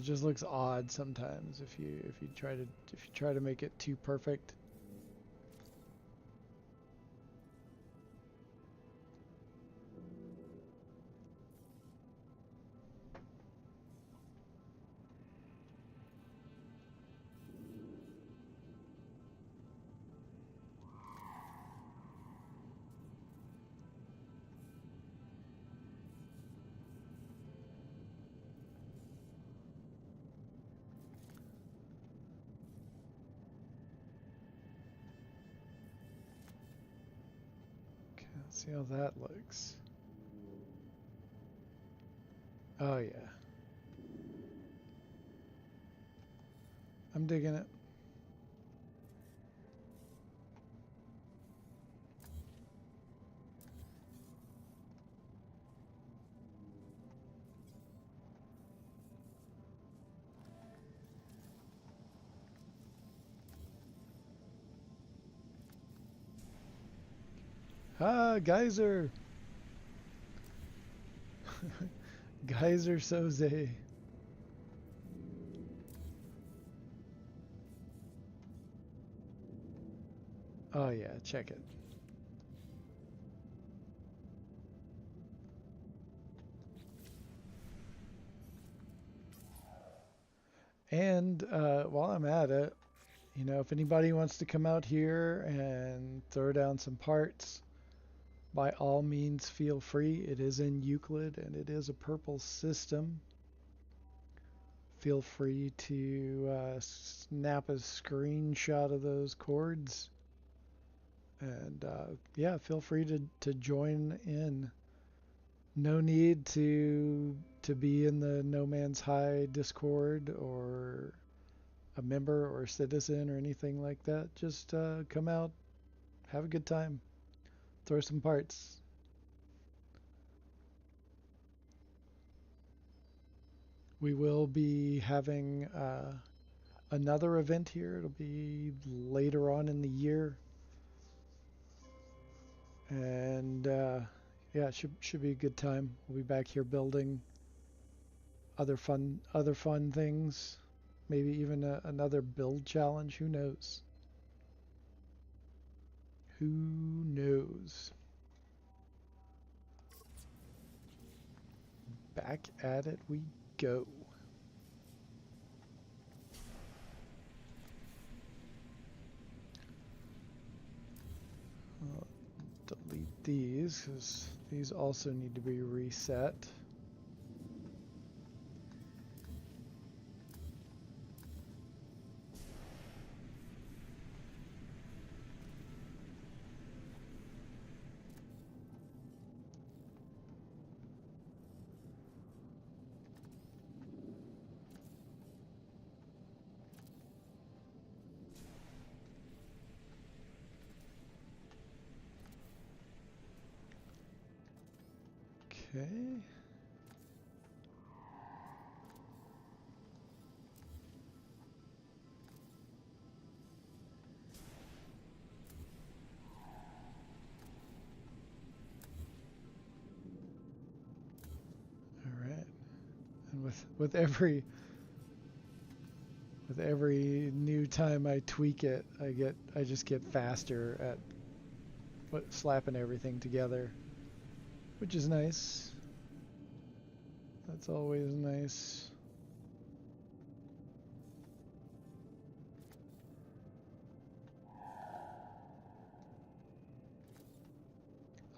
just looks odd sometimes if you try to make it too perfect. See how that looks. Oh yeah. I'm digging it. Ah, geyser. Geyser Soze. Oh yeah, check it. And while I'm at it, you know, if anybody wants to come out here and throw down some parts, by all means feel free. It is in Euclid and it is a purple system. Feel free to snap a screenshot of those chords. And yeah, feel free to join in. No need to be in the No Man's High Discord or a member or citizen or anything like that. Just come out, have a good time, throw some parts. We will be having another event here. It'll be later on in the year, and yeah, it should be a good time. We'll be back here building other fun things. Maybe even another build challenge. Who knows? Who knows? Back at it we go. I'll delete these because these also need to be reset. Okay. All right. And with every new time I tweak it, I just get faster at slapping everything together, which is nice. That's always nice.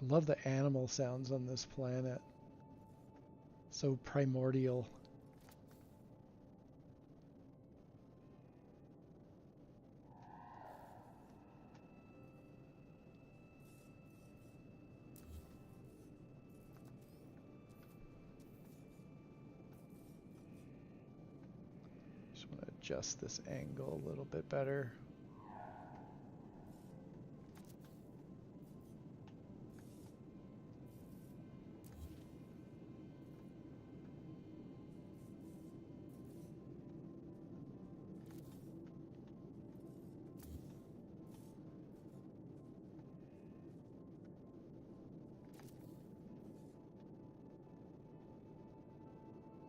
I love the animal sounds on this planet. So primordial. Just want to adjust this angle a little bit better.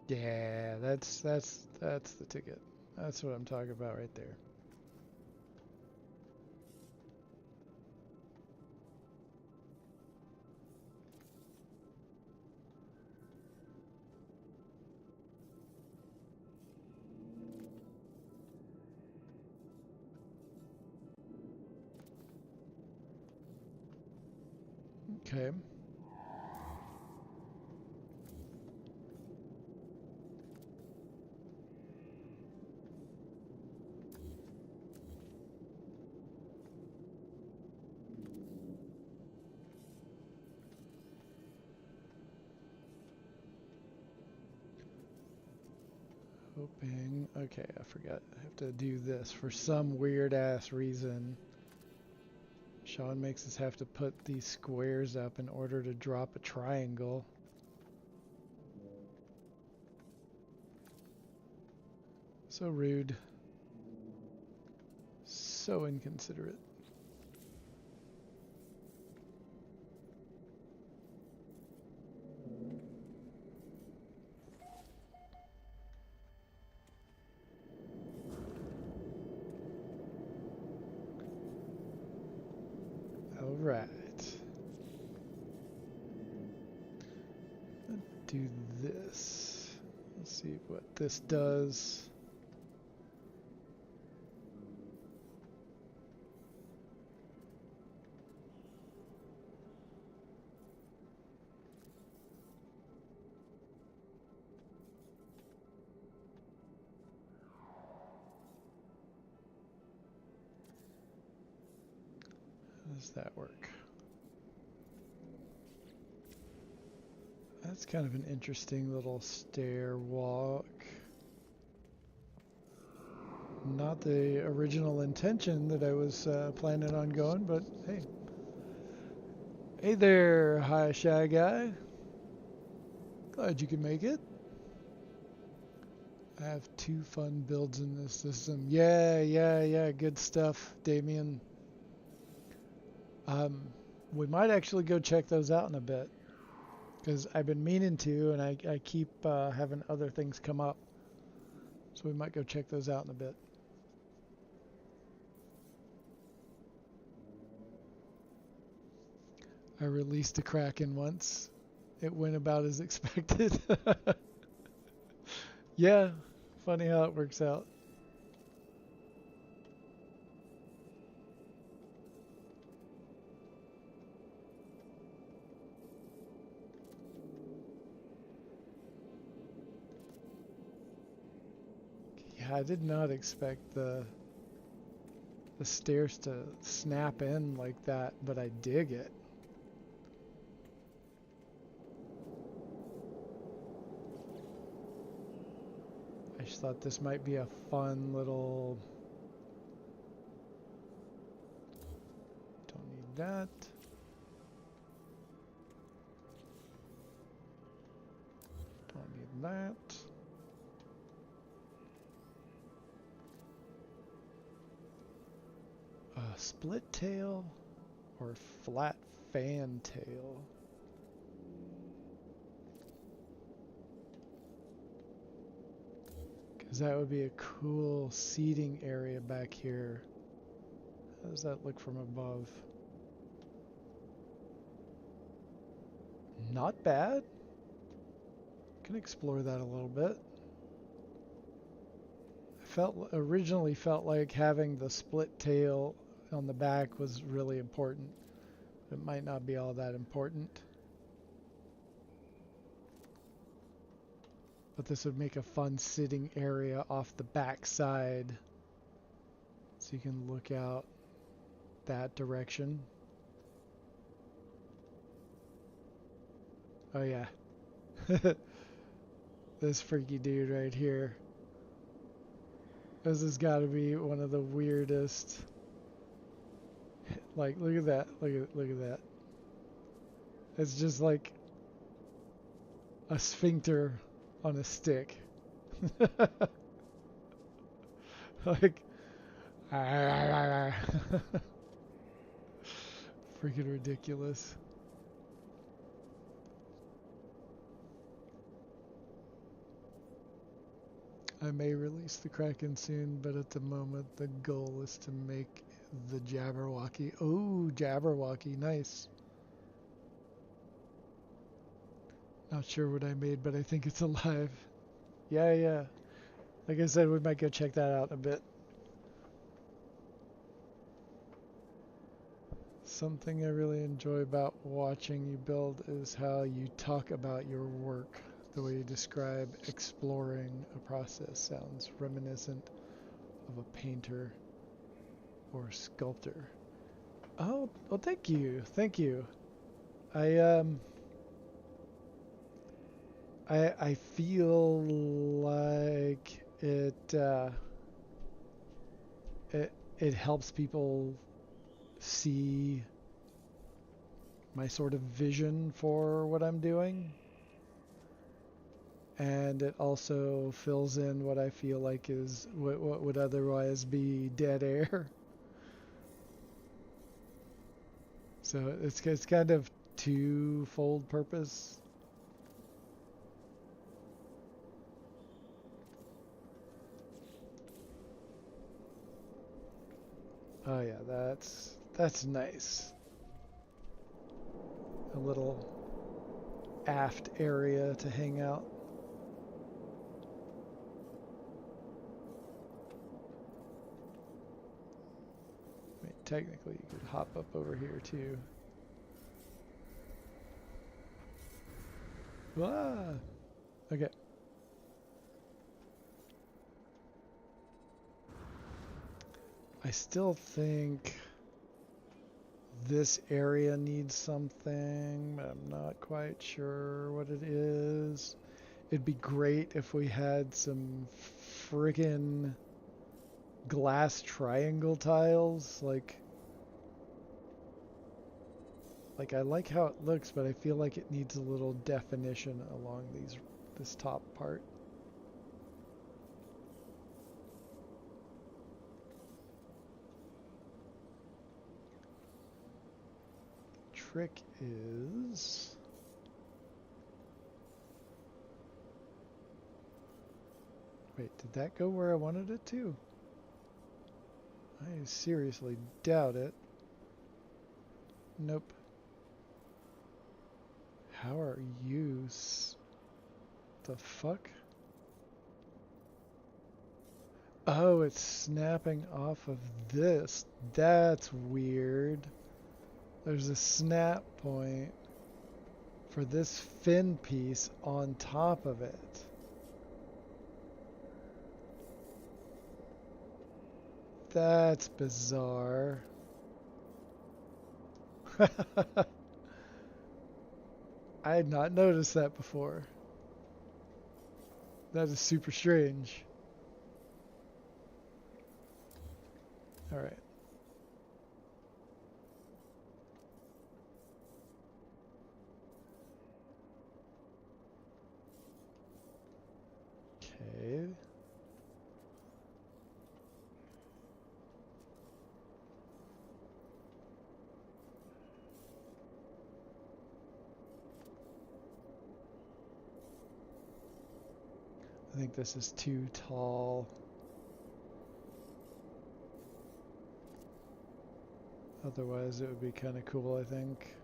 Yeah, that's the ticket. That's what I'm talking about right there. Okay. Okay, I forgot. I have to do this for some weird ass reason. Sean makes us have to put these squares up in order to drop a triangle. So rude. So inconsiderate. All right. Let's do this. Let's see what this does. How does that work? That's kind of an interesting little stair walk. Not the original intention that I was planning on going, but hey. Hey there, hi shy guy. Glad you can make it. I have 2 fun builds in this system. Yeah, good stuff, Damien. We might actually go check those out in a bit, because I've been meaning to, and I keep having other things come up. So we might go check those out in a bit. I released a Kraken once. It went about as expected. Yeah, funny how it works out. Yeah, I did not expect the stairs to snap in like that, but I dig it. I just thought this might be a fun little... Don't need that. Don't need that. Split tail or flat fan tail? Because that would be a cool seating area back here. How does that look from above? Not bad. Can explore that a little bit. Originally felt like having the split tail on the back was really important. It might not be all that important. But this would make a fun sitting area off the back side, so you can look out that direction. Oh yeah. This freaky dude right here. This has got to be one of the weirdest. Like, look at that. Look at that. It's just like a sphincter on a stick. Like, freaking ridiculous. I may release the Kraken soon, but at the moment the goal is to make the Jabberwocky. Oh, Jabberwocky, nice. Not sure what I made, but I think it's alive. Yeah. Like I said, we might go check that out in a bit. Something I really enjoy about watching you build is how you talk about your work. The way you describe exploring a process sounds reminiscent of a painter or a sculptor. Oh, well, thank you. I feel like it it it helps people see my sort of vision for what I'm doing, and it also fills in what I feel like is what would otherwise be dead air. So it's kind of twofold purpose. Oh yeah, that's nice. A little aft area to hang out. I mean, technically you could hop up over here too. Ah, okay. I still think this area needs something, but I'm not quite sure what it is. It'd be great if we had some friggin' glass triangle tiles. Like I like how it looks, but I feel like it needs a little definition along this top part. Trick is wait, did that go where I wanted it to? I seriously doubt it. Nope. How are you? The fuck? Oh, it's snapping off of this. That's weird. There's a snap point for this fin piece on top of it. That's bizarre. I had not noticed that before. That is super strange. All right. Okay. I think this is too tall. Otherwise, it would be kind of cool, I think.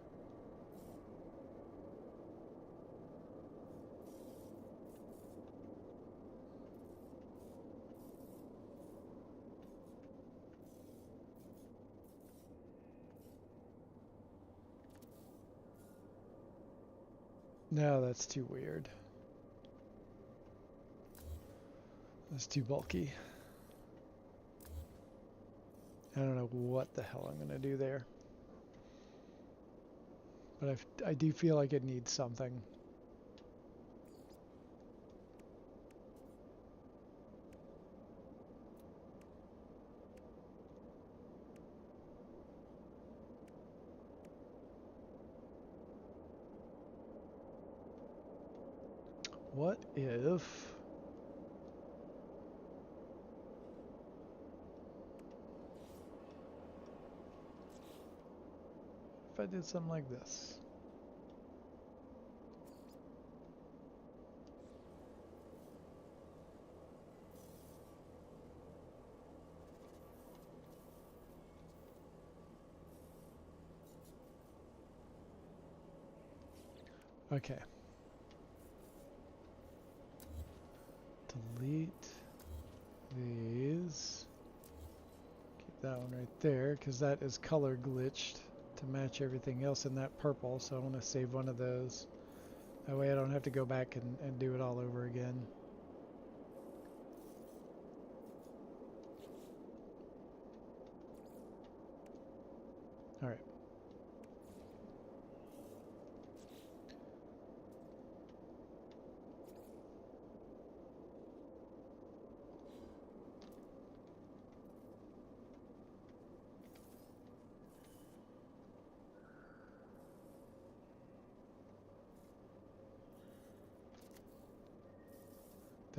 No, that's too weird. That's too bulky. I don't know what the hell I'm going to do there. But I do feel like it needs something. What if I did something like this? Okay. Delete these. Keep that one right there because that is color glitched to match everything else in that purple. So I want to save one of those. That way I don't have to go back and do it all over again. All right.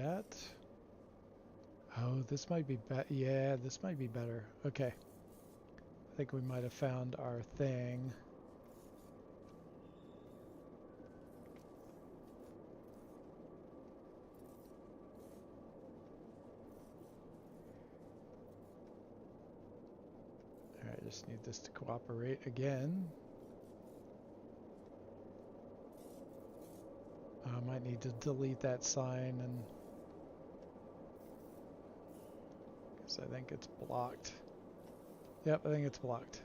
that. Oh, this might be yeah, this might be better. Okay. I think we might have found our thing. Alright, I just need this to cooperate again. I might need to delete that sign and because I think it's blocked. Yep, I think it's blocked.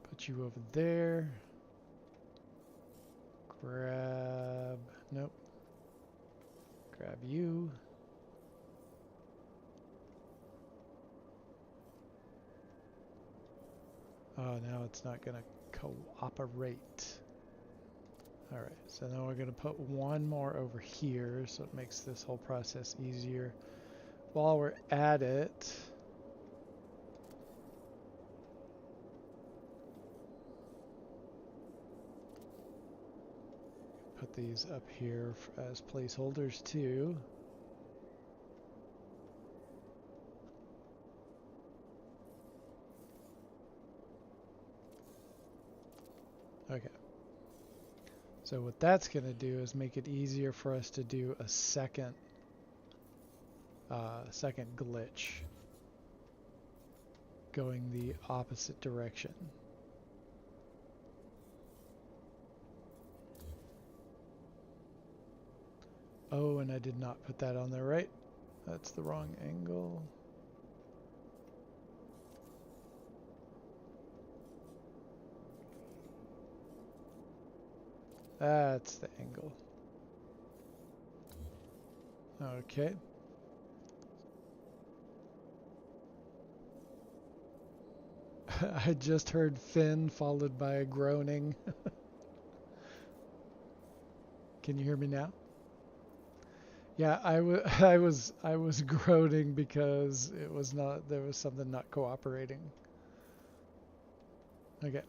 Put you over there. Grab, nope. Grab you. Oh, now it's not going to cooperate. Alright, so now we're going to put one more over here so it makes this whole process easier. While we're at it, put these up here as placeholders too. Okay. So what that's going to do is make it easier for us to do a second glitch going the opposite direction. Oh, and I did not put that on there right. That's the wrong angle. That's the angle. Okay. I just heard Finn followed by a groaning. Can you hear me now? Yeah, I was groaning because it was not, there was something not cooperating. Okay.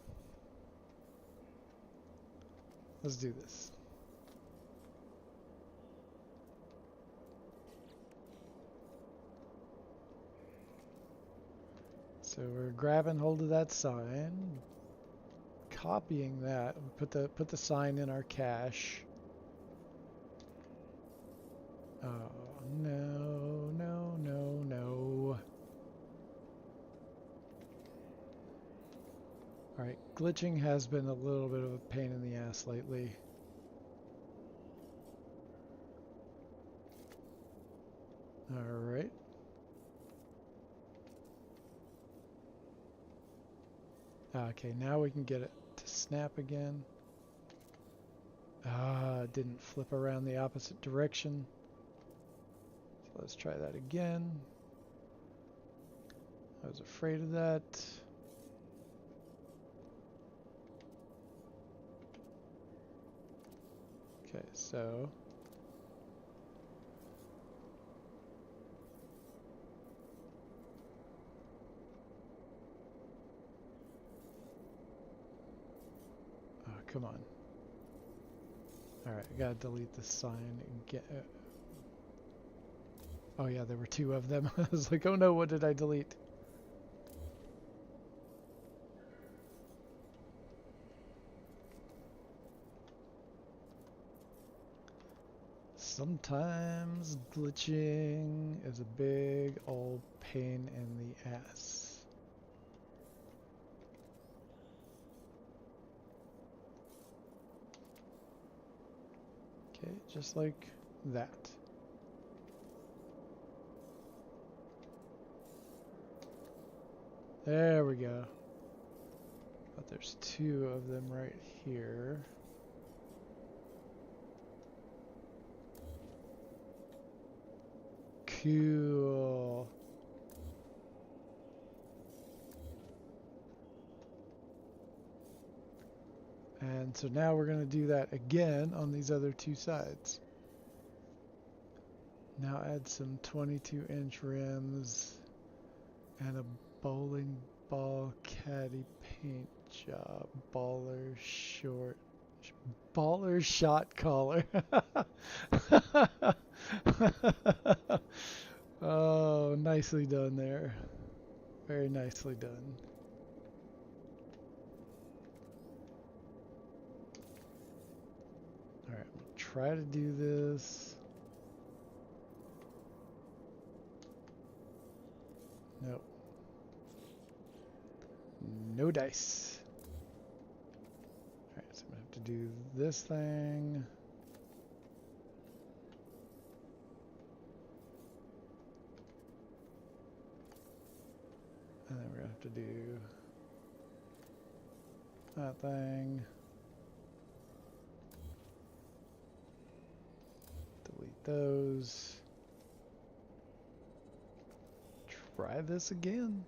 Let's do this. So we're grabbing hold of that sign, copying that, put the sign in our cache. Oh, no, no, no, no. Alright, glitching has been a little bit of a pain in the ass lately. Alright. Okay, now we can get it to snap again. It didn't flip around the opposite direction. So let's try that again. I was afraid of that. Okay, so oh, come on. Alright, I gotta delete the sign and get oh yeah, there were two of them. I was like, oh no, what did I delete? Sometimes glitching is a big old pain in the ass. Okay, just like that. There we go. But there's two of them right here. Cool. And so now we're going to do that again on these other two sides. Now add some 22-inch rims and a bowling ball caddy paint job. Baller short. Baller shot caller. Oh, nicely done there. Very nicely done. Alright, I'm gonna try to do this. Nope. No dice. Alright, so I'm gonna have to do this thing. And then we're gonna have to do that thing. Delete those. Try this again.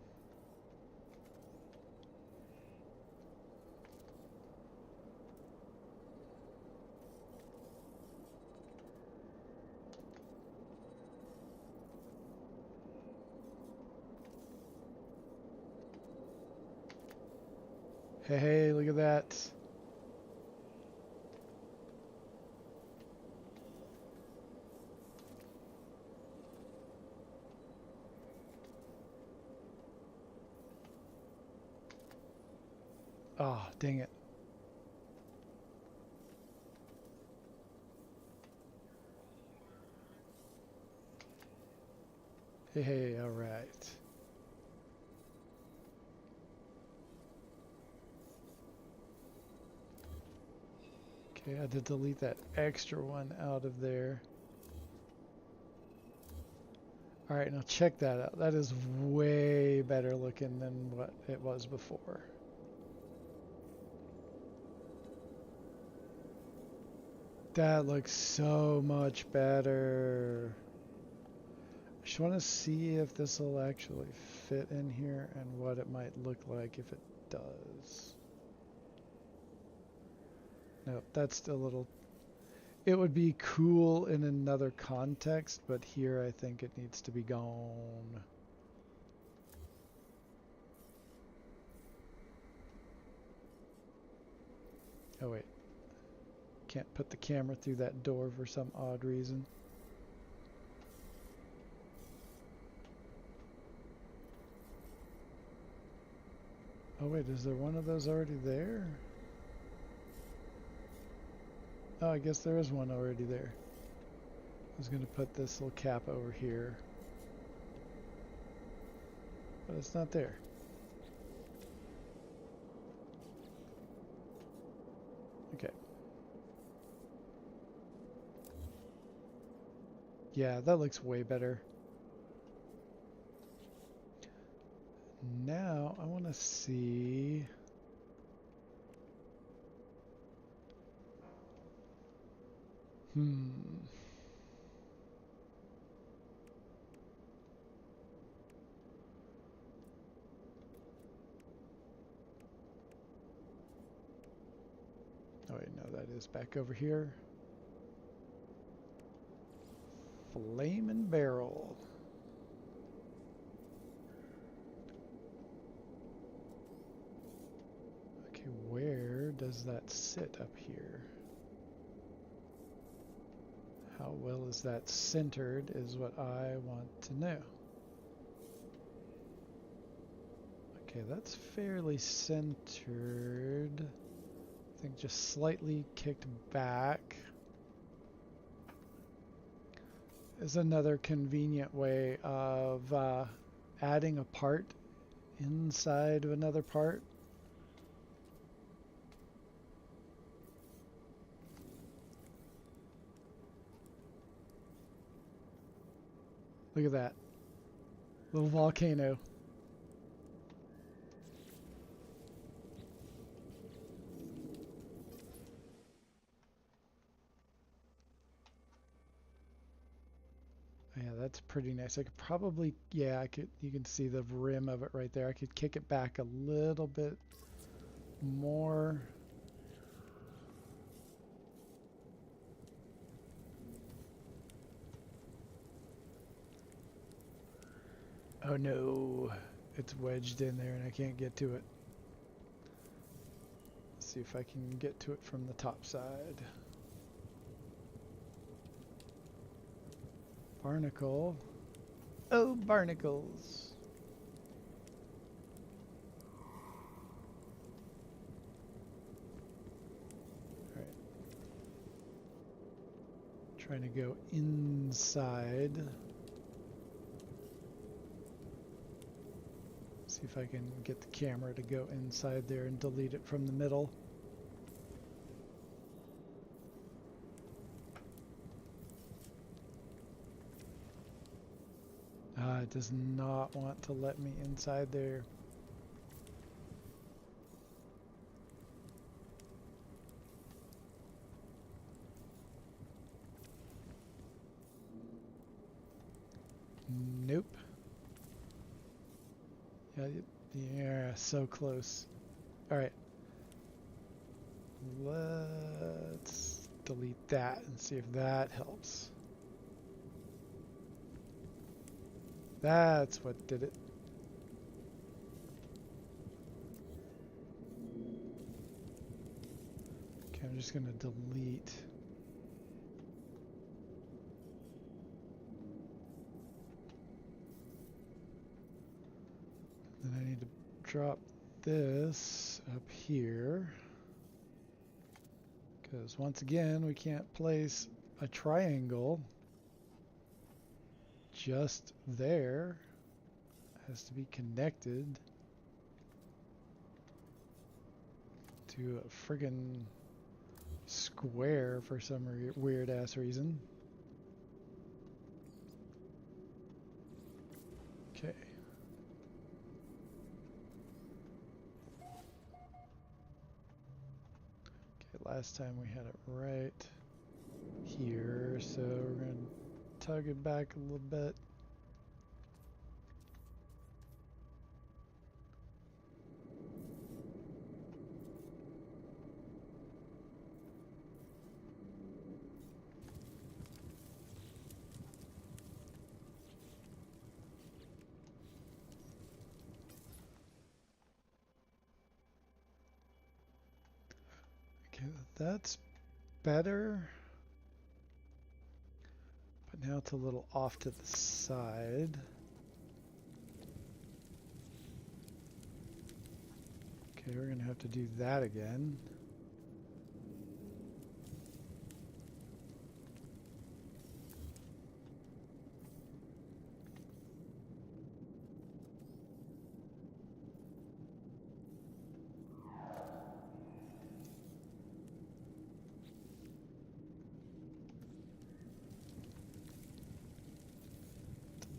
Hey, look at that. Oh, dang it. Hey, all right. Okay, I had to delete that extra one out of there. All right, now check that out. That is way better looking than what it was before. That looks so much better. I just want to see if this will actually fit in here and what it might look like if it does. Nope, that's still a little... It would be cool in another context, but here I think it needs to be gone. Oh wait. Can't put the camera through that door for some odd reason. Oh wait, is there one of those already there? Oh, I guess there is one already there. I was going to put this little cap over here. But it's not there. Okay. Yeah, that looks way better. Now, I want to see... Oh wait, no, that is back over here. Flamin' barrel. Okay, where does that sit up here? How well is that centered is what I want to know. Okay, that's fairly centered. I think just slightly kicked back is another convenient way of adding a part inside of another part. Look at that. Little volcano. Yeah, that's pretty nice. I could probably, yeah, you can see the rim of it right there. I could kick it back a little bit more. Oh no, it's wedged in there and I can't get to it. see if I can get to it from the top side. Barnacle. Oh, barnacles. All right. Trying to go inside. See if I can get the camera to go inside there and delete it from the middle. It does not want to let me inside there. Nope. Yeah, so close. Alright. Let's delete that and see if that helps. That's what did it. Okay, I'm just going to delete. Then I need to drop this up here. Because once again, we can't place a triangle just there. It has to be connected to a friggin' square for some weird ass reason. Okay. Last time we had it right here, so we're going to tug it back a little bit. Okay, that's better. But now it's a little off to the side. Okay, we're going to have to do that again.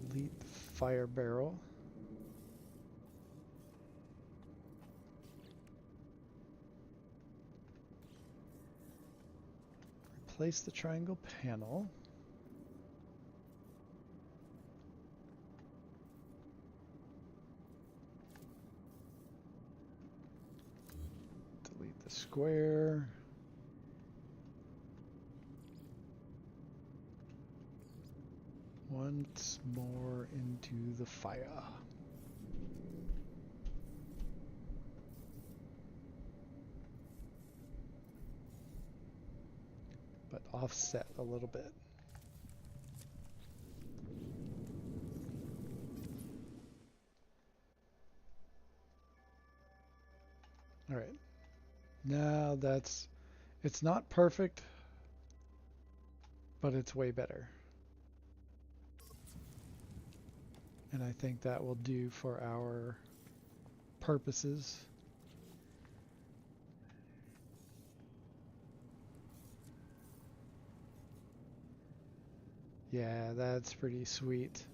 Delete the fire barrel. Replace the triangle panel. Delete the square. Once more into the fire. But offset a little bit. All right. Now it's not perfect, but it's way better. And I think that will do for our purposes. Yeah, that's pretty sweet.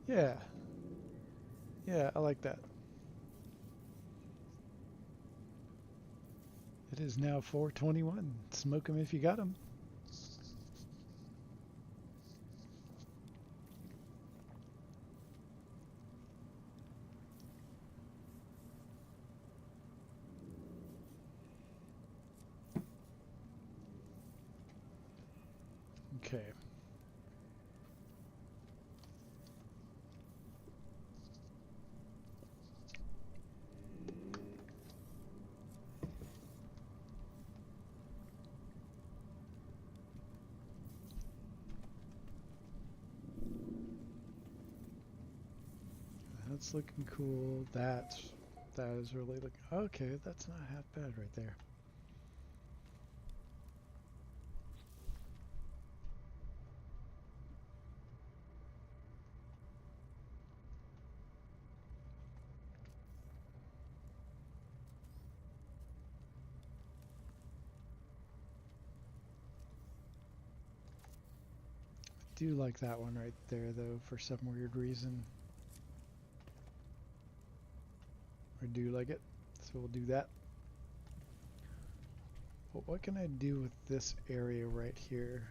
Yeah. Yeah, I like that. It is now 4:21. Smoke 'em if you got 'em. Okay. That's looking cool. That is really looking okay. That's not half bad right there. Do like that one right there though for some weird reason. I do like it, so we'll do that. But what can I do with this area right here?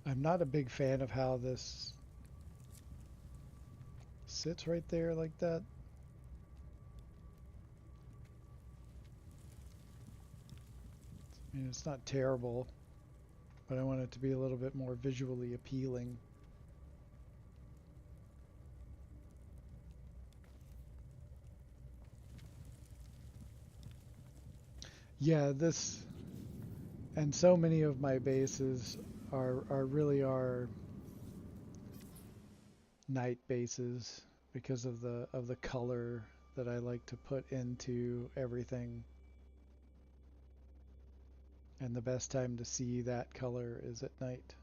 I'm not a big fan of how this sits right there like that. I mean, it's not terrible, but I want it to be a little bit more visually appealing. Yeah, this and so many of my bases are really night bases because of the color that I like to put into everything. And the best time to see that color is at night.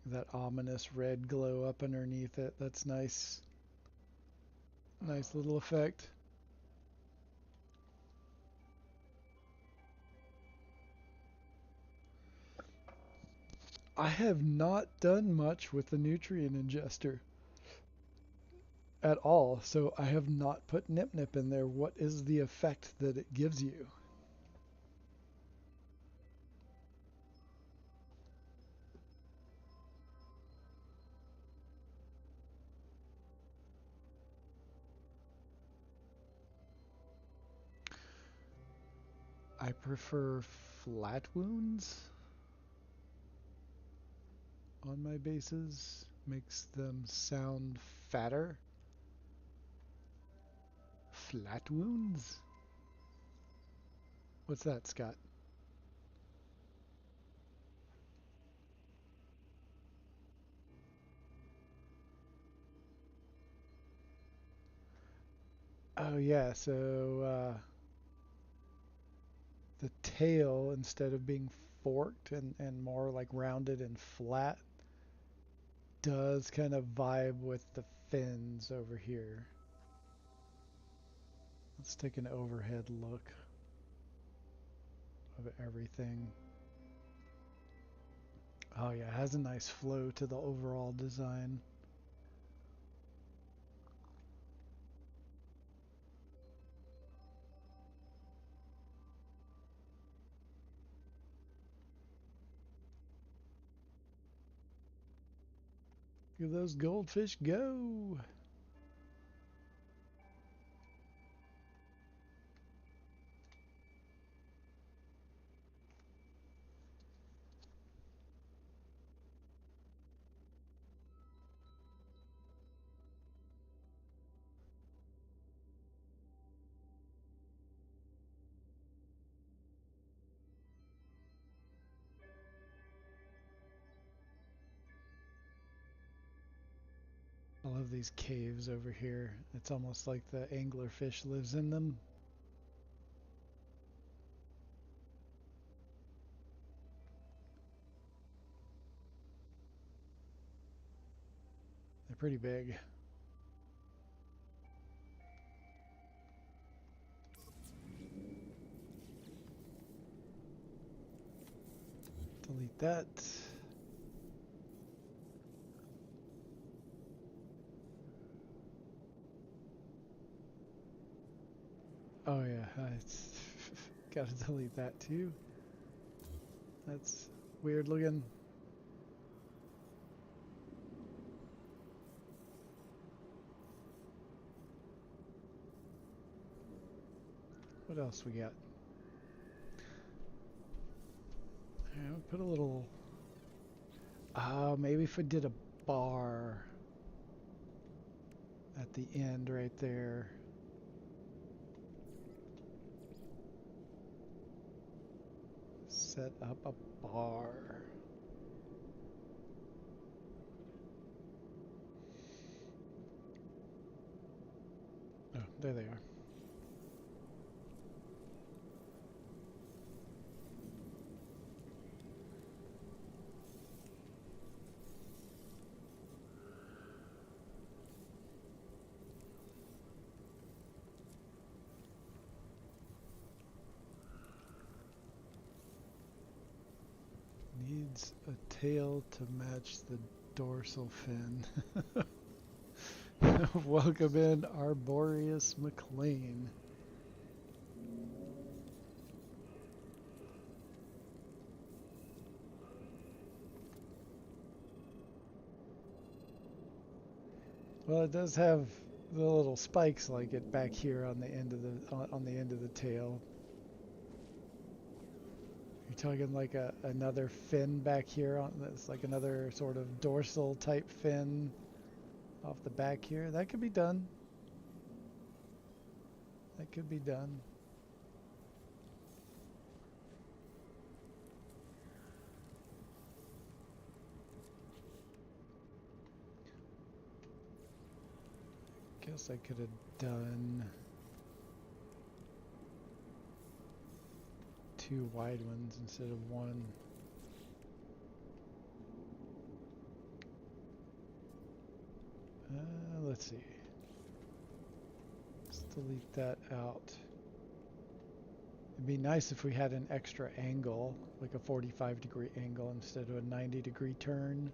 That ominous red glow up underneath it. That's nice. Nice little effect. I have not done much with the nutrient ingester at all, so I have not put NipNip in there. What is the effect that it gives you? I prefer flat wounds on my bases. Makes them sound fatter. Flat wounds? What's that, Scott? Oh yeah, so the tail, instead of being forked and more like rounded and flat, does kind of vibe with the fins over here. Let's take an overhead look of everything. Oh yeah, it has a nice flow to the overall design. Look at those goldfish go! I love these caves over here. It's almost like the anglerfish lives in them. They're pretty big. Delete that. Oh yeah, it's gotta delete that too. That's weird looking. What else we got? Put a little... maybe if we did a bar at the end right there. Set up a bar. Oh, there they are. Needs a tail to match the dorsal fin. Welcome in, Arborius McLean. Well, it does have the little spikes like it back here on the end of the tail. You're talking like another fin back here on this, like another sort of dorsal type fin off the back here. That could be done. That could be done. Guess I could have done 2 wide ones instead of 1. Let's see. Let's delete that out. It'd be nice if we had an extra angle, like a 45-degree angle instead of a 90-degree turn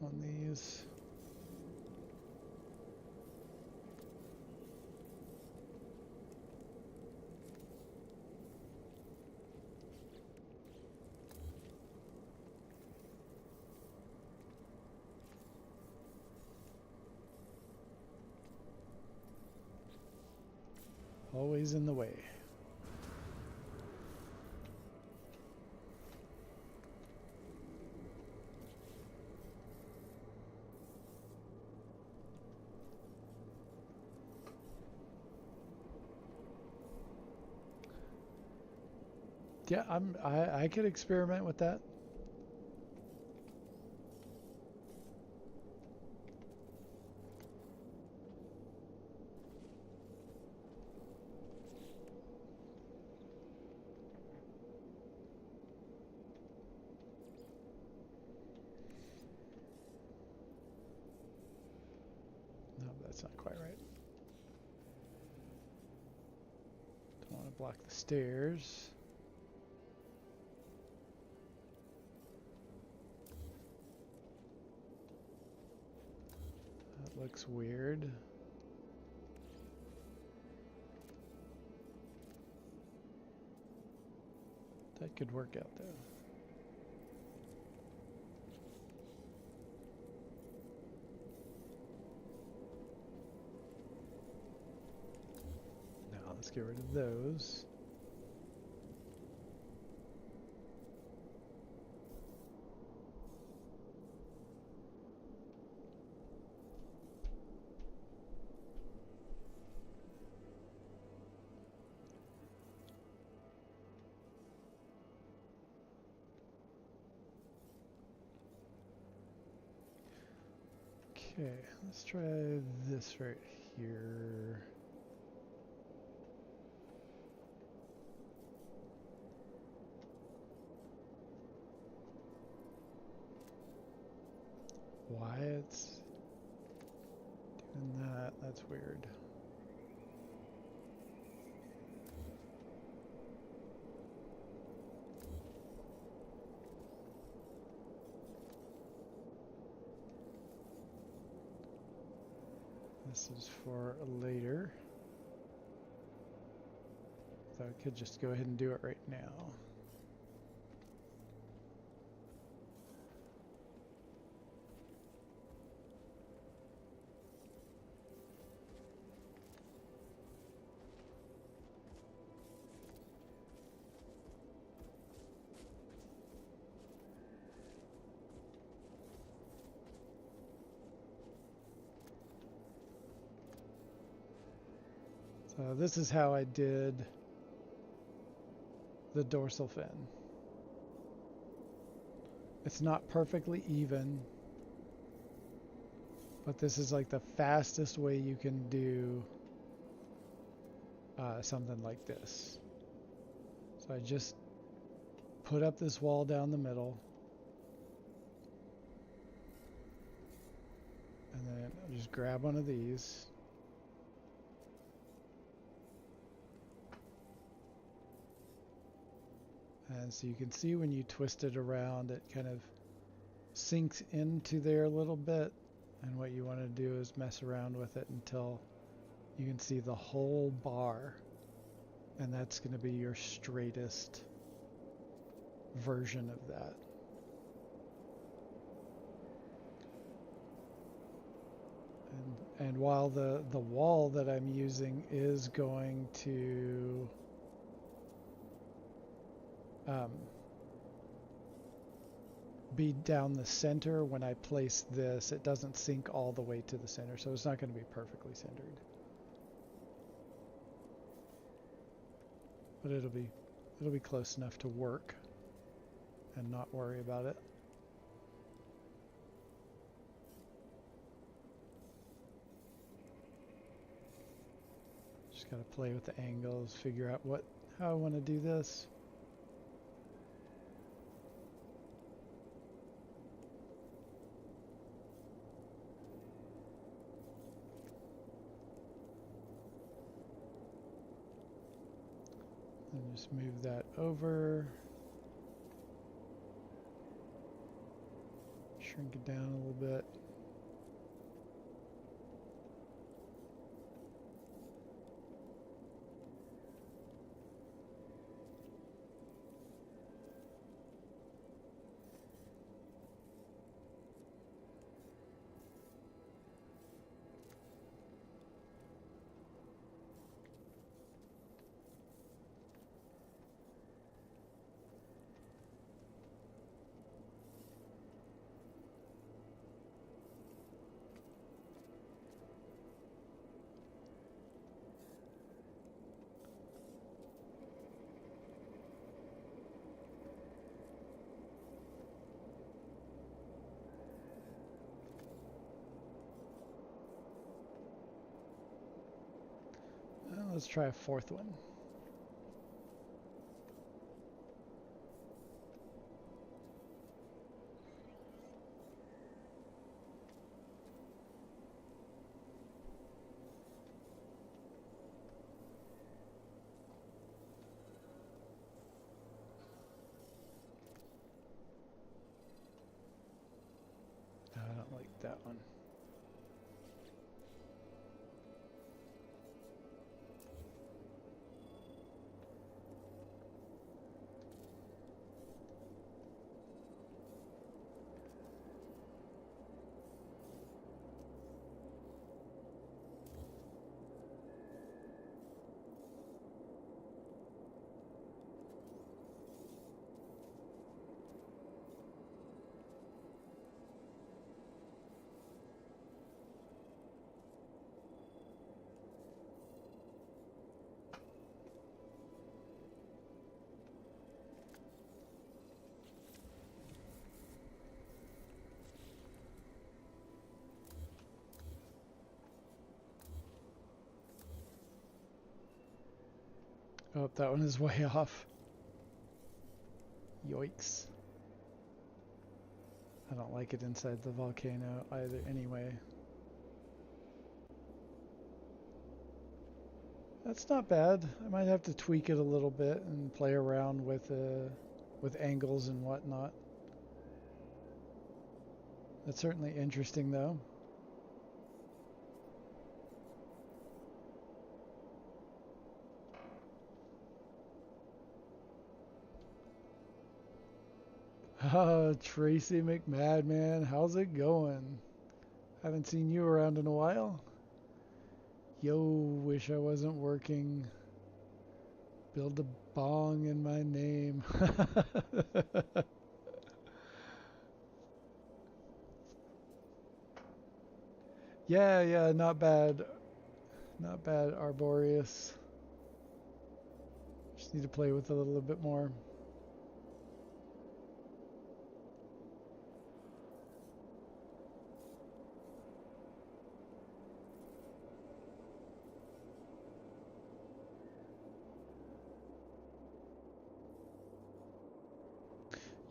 on these. Always in the way. Yeah, I could experiment with that. No, that's not quite right. Don't want to block the stairs. That looks weird. That could work out though. Now let's get rid of those. Okay, let's try this right here. Why it's doing that, that's weird. This is for later. So I could just go ahead and do it right now. This is how I did the dorsal fin. It's not perfectly even, but this is like the fastest way you can do something like this. So I just put up this wall down the middle, and then I'll just grab one of these. And so you can see when you twist it around, it kind of sinks into there a little bit. And what you want to do is mess around with it until you can see the whole bar. And that's going to be your straightest version of that. And while the wall that I'm using is going to be down the center, when I place this, it doesn't sink all the way to the center, so it's not going to be perfectly centered. But it'll be close enough to work and not worry about it. Just got to play with the angles, figure out how I want to do this. And just move that over. Shrink it down a little bit. Let's try a fourth one. I don't like that one. Oh, that one is way off. Yoicks. I don't like it inside the volcano either anyway. That's not bad. I might have to tweak it a little bit and play around with angles and whatnot. That's certainly interesting though. Oh, Tracy McMadman, how's it going? Haven't seen you around in a while. Yo, wish I wasn't working. Build a bong in my name. Yeah, not bad. Not bad, Arboreus. Just need to play with it a little bit more.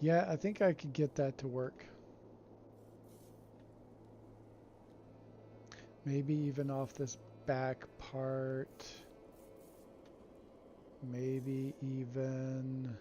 Yeah, I think I could get that to work. Maybe even off this back part. Maybe even...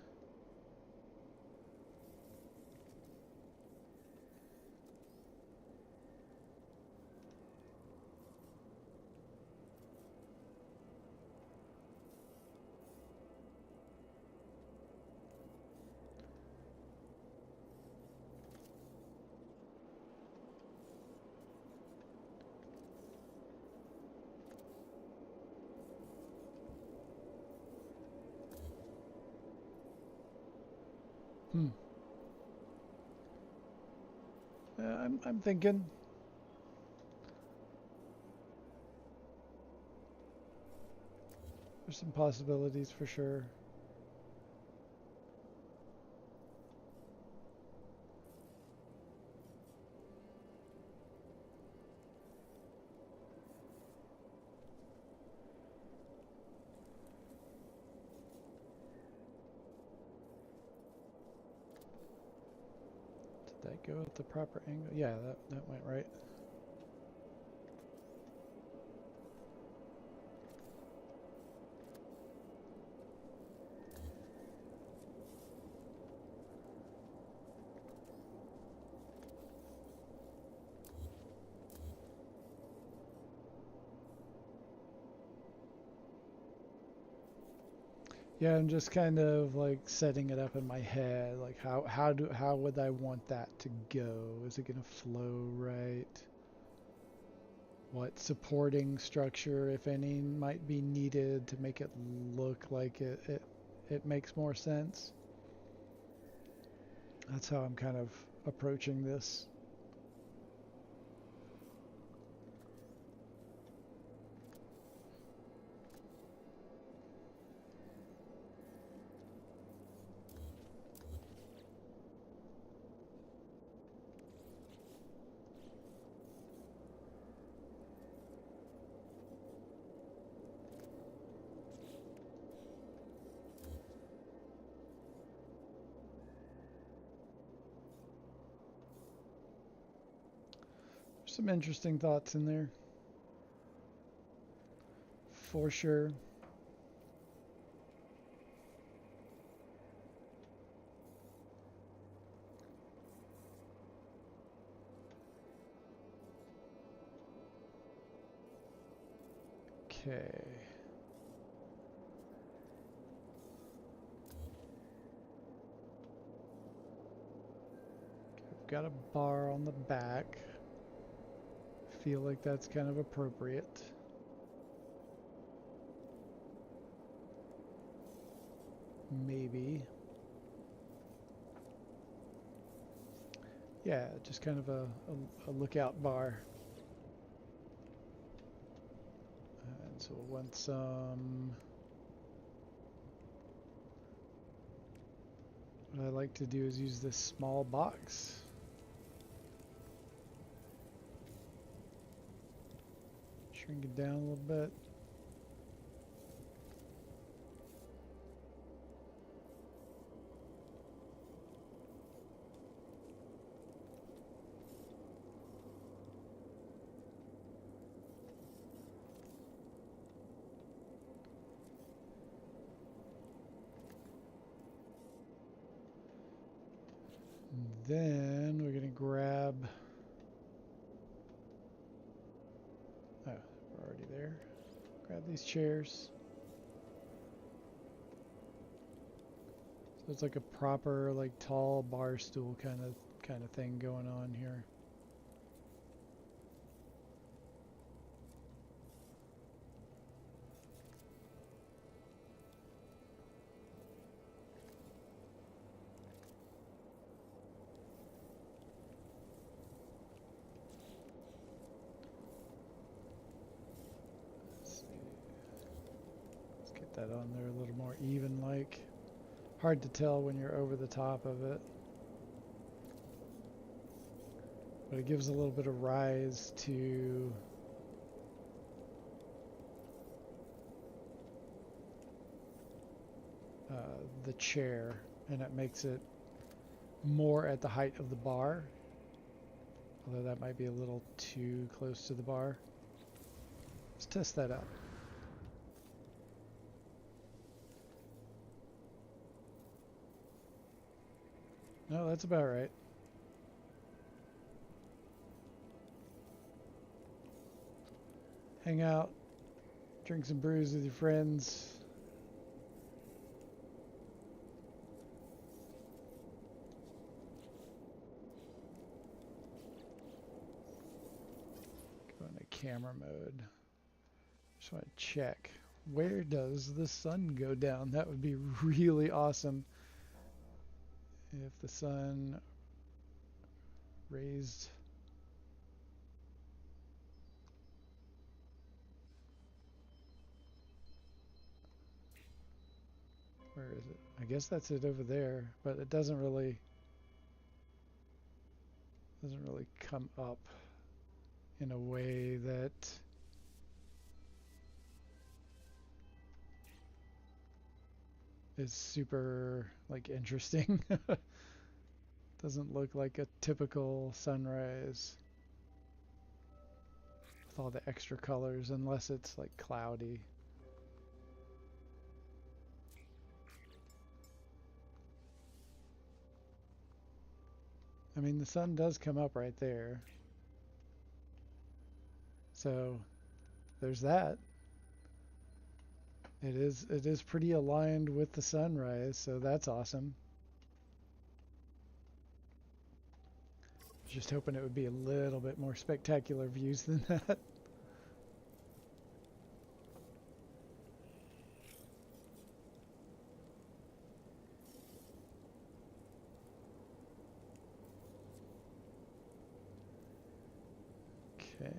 I'm thinking. There's some possibilities for sure. Did that go at the proper angle? Yeah, that went right. Yeah, I'm just kind of like setting it up in my head, like how would I want that to go? Is it gonna flow right? What supporting structure, if any, might be needed to make it look like it makes more sense? That's how I'm kind of approaching this. Some interesting thoughts in there, for sure. Okay. I've got a bar on the back. Feel like that's kind of appropriate. Maybe. Yeah, just kind of a lookout bar. And so we'll want some... What I like to do is use this small box. Shrink it down a little bit. Then we're gonna grab, oh, we're already there. Grab these chairs. So it's like a proper, like tall bar stool kind of thing going on here. that on there a little more even like. Hard to tell when you're over the top of it. But it gives a little bit of rise to the chair, and it makes it more at the height of the bar. Although that might be a little too close to the bar. Let's test that out. No, that's about right. Hang out, drink some brews with your friends. Go into camera mode. Just want to check. Where does the sun go down? That would be really awesome if the sun raised. Where is it? I guess that's it over there, but it doesn't really come up in a way that is super like interesting. Doesn't look like a typical sunrise with all the extra colors unless it's like cloudy. I mean, the sun does come up right there. So there's that. It is pretty aligned with the sunrise, so that's awesome. Just hoping it would be a little bit more spectacular views than that. Okay.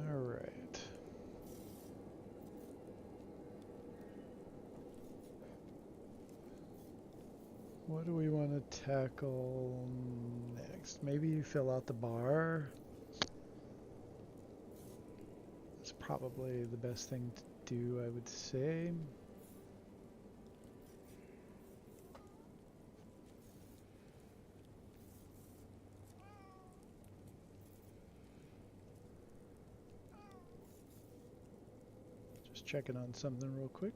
All right. What do we want to tackle next? Maybe fill out the bar. It's probably the best thing to do, I would say. Just checking on something real quick.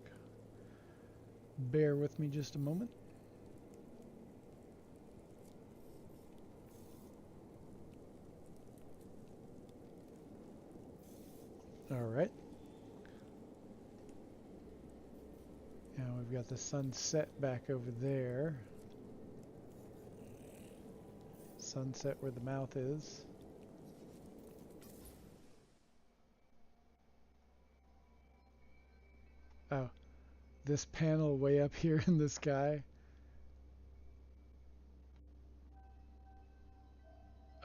Bear with me just a moment. All right. Now we've got the sunset back over there. Sunset where the mouth is. Oh, this panel way up here in the sky.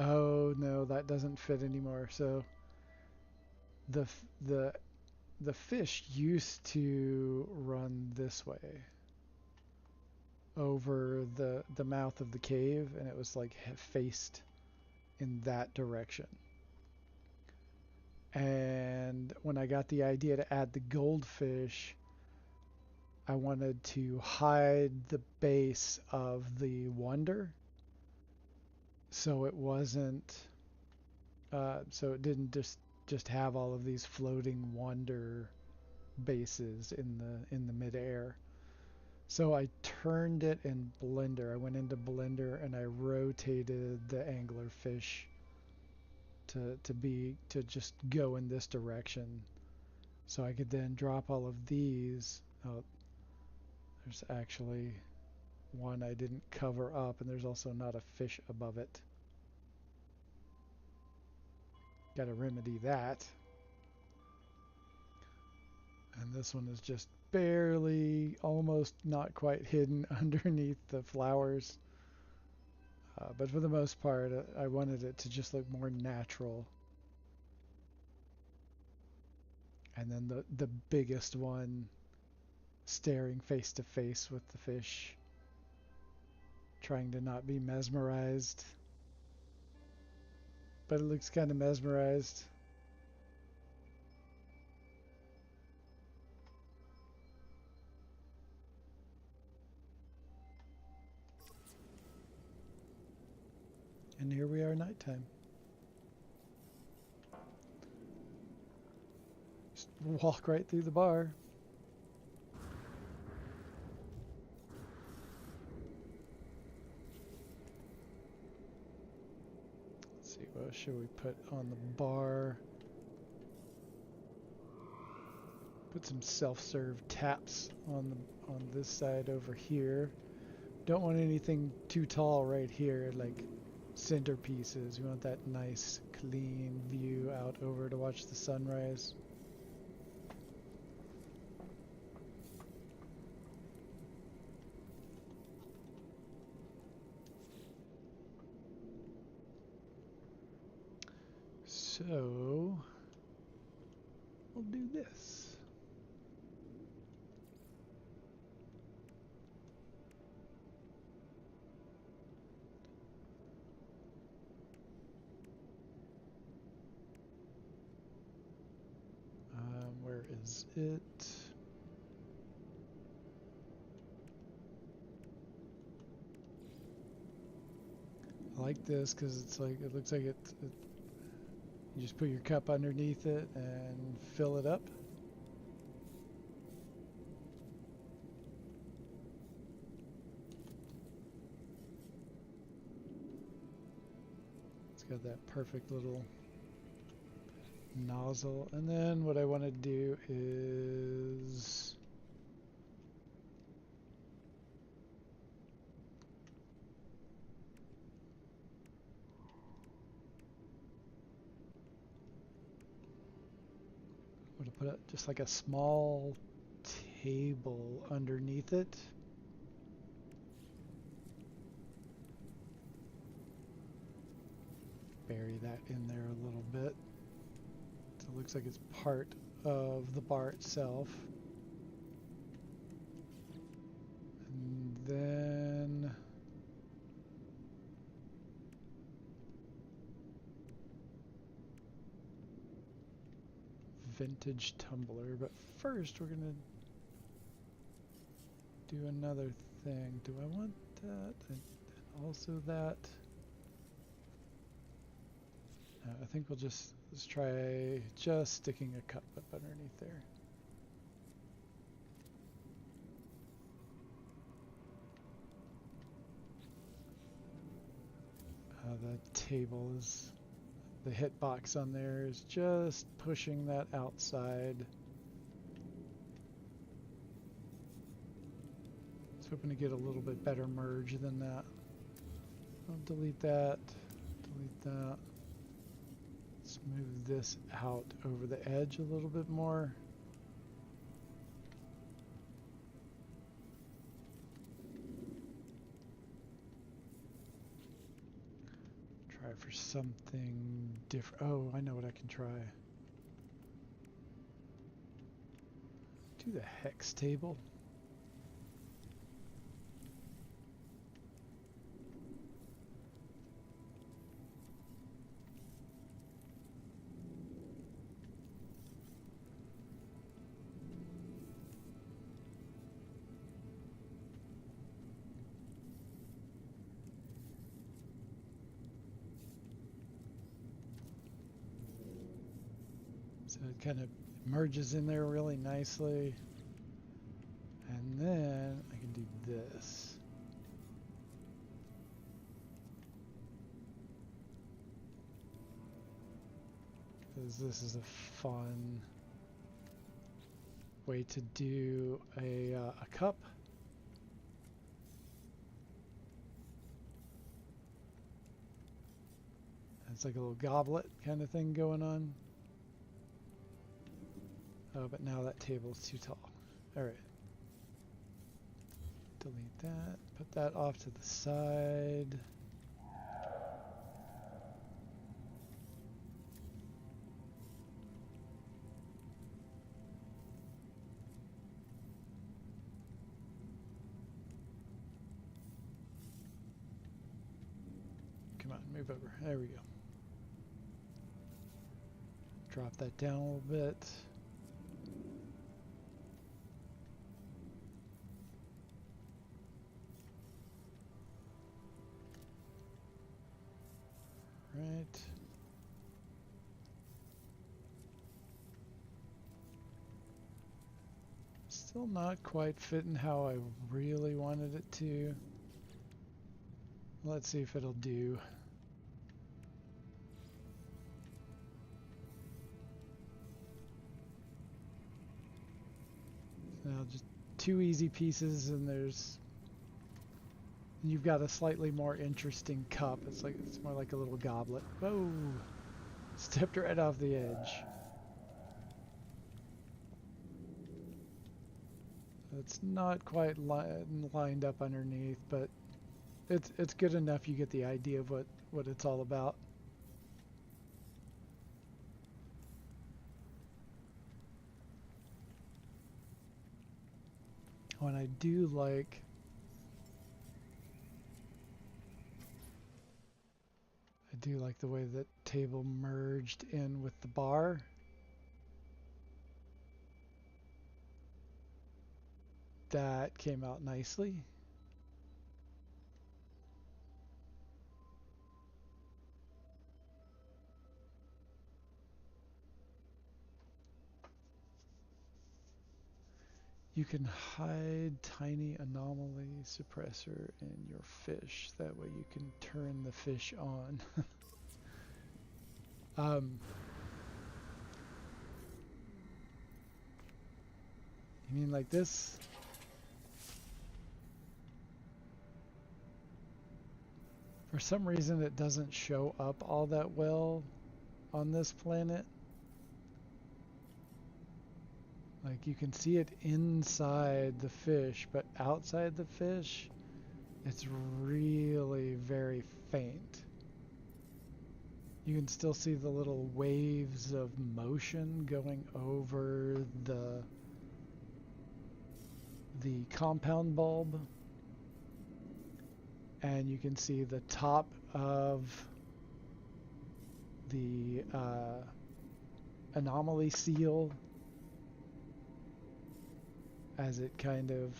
Oh no, that doesn't fit anymore. So the fish used to run this way over the mouth of the cave, and it was like faced in that direction. And when I got the idea to add the goldfish, I wanted to hide the base of the wonder, so it wasn't so it didn't just have all of these floating wonder bases in the midair. So I turned it in Blender. I went into Blender and I rotated the anglerfish to just go in this direction. So I could then drop all of these. Oh, there's actually one I didn't cover up, and there's also not a fish above it. Got to remedy that. And this one is just barely, almost not quite hidden underneath the flowers. But for the most part, I wanted it to just look more natural. And then the biggest one staring face to face with the fish, trying to not be mesmerized. But it looks kind of mesmerized. And here we are nighttime. Just walk right through the bar. Let's see, what should we put on the bar? Put some self-serve taps on this side over here. Don't want anything too tall right here, like centerpieces. We want that nice, clean view out over to watch the sunrise. So, we'll do this. Where is it? I like this because it's like, it looks like you just put your cup underneath it and fill it up. It's got that perfect little nozzle. And then what I want to do is I'm going to put just like a small table underneath it. Bury that in there a little bit. So it looks like it's part of the bar itself. And then vintage tumbler, but first we're gonna do another thing. Do I want that and also that? I think let's try just sticking a cup up underneath there. The table is, the hitbox on there is just pushing that outside. I was hoping to get a little bit better merge than that. I'll delete that, delete that. Let's move this out over the edge a little bit more. Try for something different. Oh, I know what I can try. Do the hex table. So it kind of merges in there really nicely. And then I can do this. Because this is a fun way to do a cup. It's like a little goblet kind of thing going on. Oh, but now that table is too tall. All right. Delete that. Put that off to the side. move over. There we go. Drop that down a little bit. Right. Still not quite fitting how I really wanted it to. Let's see if it'll do. Now just two easy pieces, and you've got a slightly more interesting cup. It's more like a little goblet. Whoa! Stepped right off the edge. It's not quite lined up underneath, but it's good enough. You get the idea of what it's all about. When I do like the way that table merged in with the bar. That came out nicely. You can hide tiny anomaly suppressor in your fish. That way you can turn the fish on. You mean like this? For some reason it doesn't show up all that well on this planet. Like you can see it inside the fish, but outside the fish, it's really very faint. You can still see the little waves of motion going over the compound bulb, and you can see the top of the anomaly seal as it kind of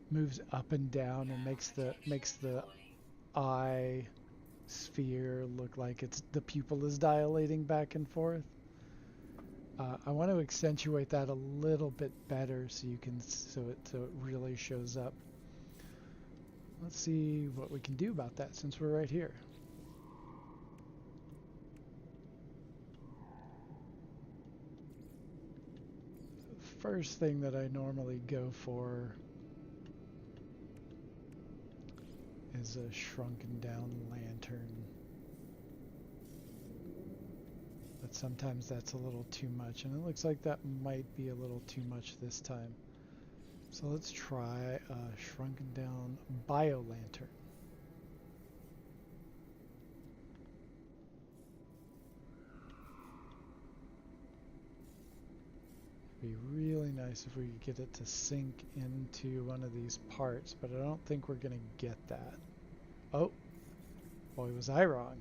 moves up and down and makes the eye sphere look like the pupil is dilating back and forth. I want to accentuate that a little bit better so it really shows up. Let's see what we can do about that since we're right here. The first thing that I normally go for is a shrunken down lantern. But sometimes that's a little too much, and it looks like that might be a little too much this time. So let's try a shrunken down bio lantern. It'd be really nice if we could get it to sink into one of these parts, but I don't think we're going to get that. Oh, boy, was I wrong.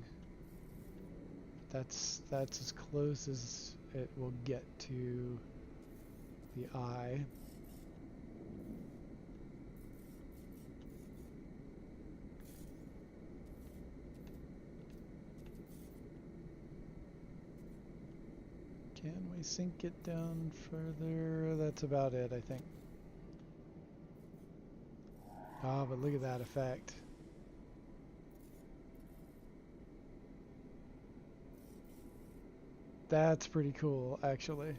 That's as close as it will get to the eye. Can we sink it down further? That's about it, I think. Ah, but look at that effect. That's pretty cool, actually.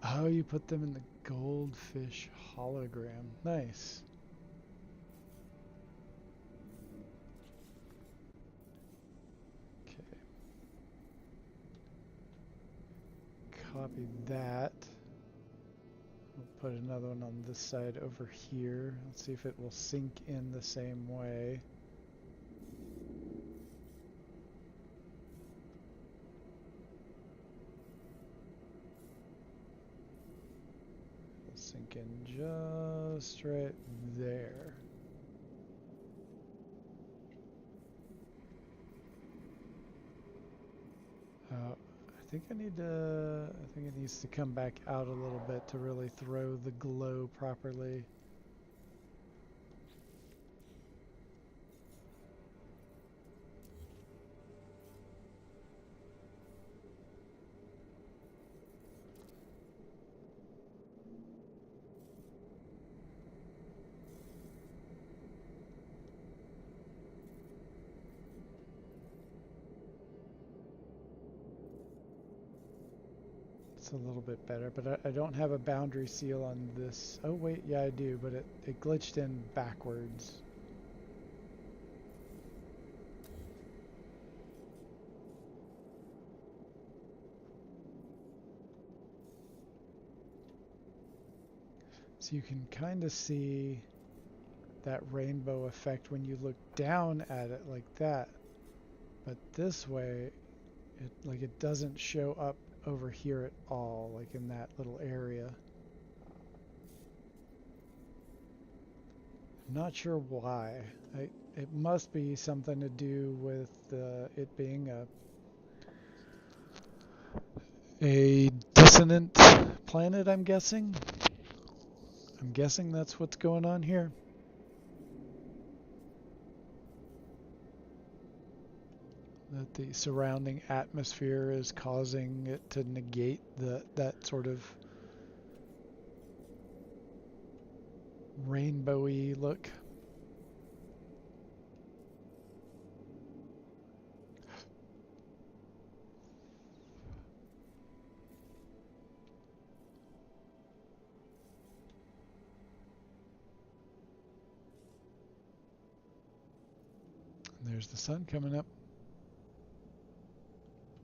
Oh, you put them in the goldfish hologram. Nice. Okay. Copy that. We'll put another one on this side over here. Let's see if it will sink in the same way. Sink in just right there. I think I think it needs to come back out a little bit to really throw the glow properly. It's a little bit better, but I don't have a boundary seal on this. Oh wait, yeah I do, but it glitched in backwards. So you can kind of see that rainbow effect when you look down at it like that. But this way, it doesn't show up over here at all, like in that little area. I'm not sure why. It must be something to do with it being a dissonant planet, I'm guessing. I'm guessing that's what's going on here. That the surrounding atmosphere is causing it to negate that sort of rainbowy look. And there's the sun coming up.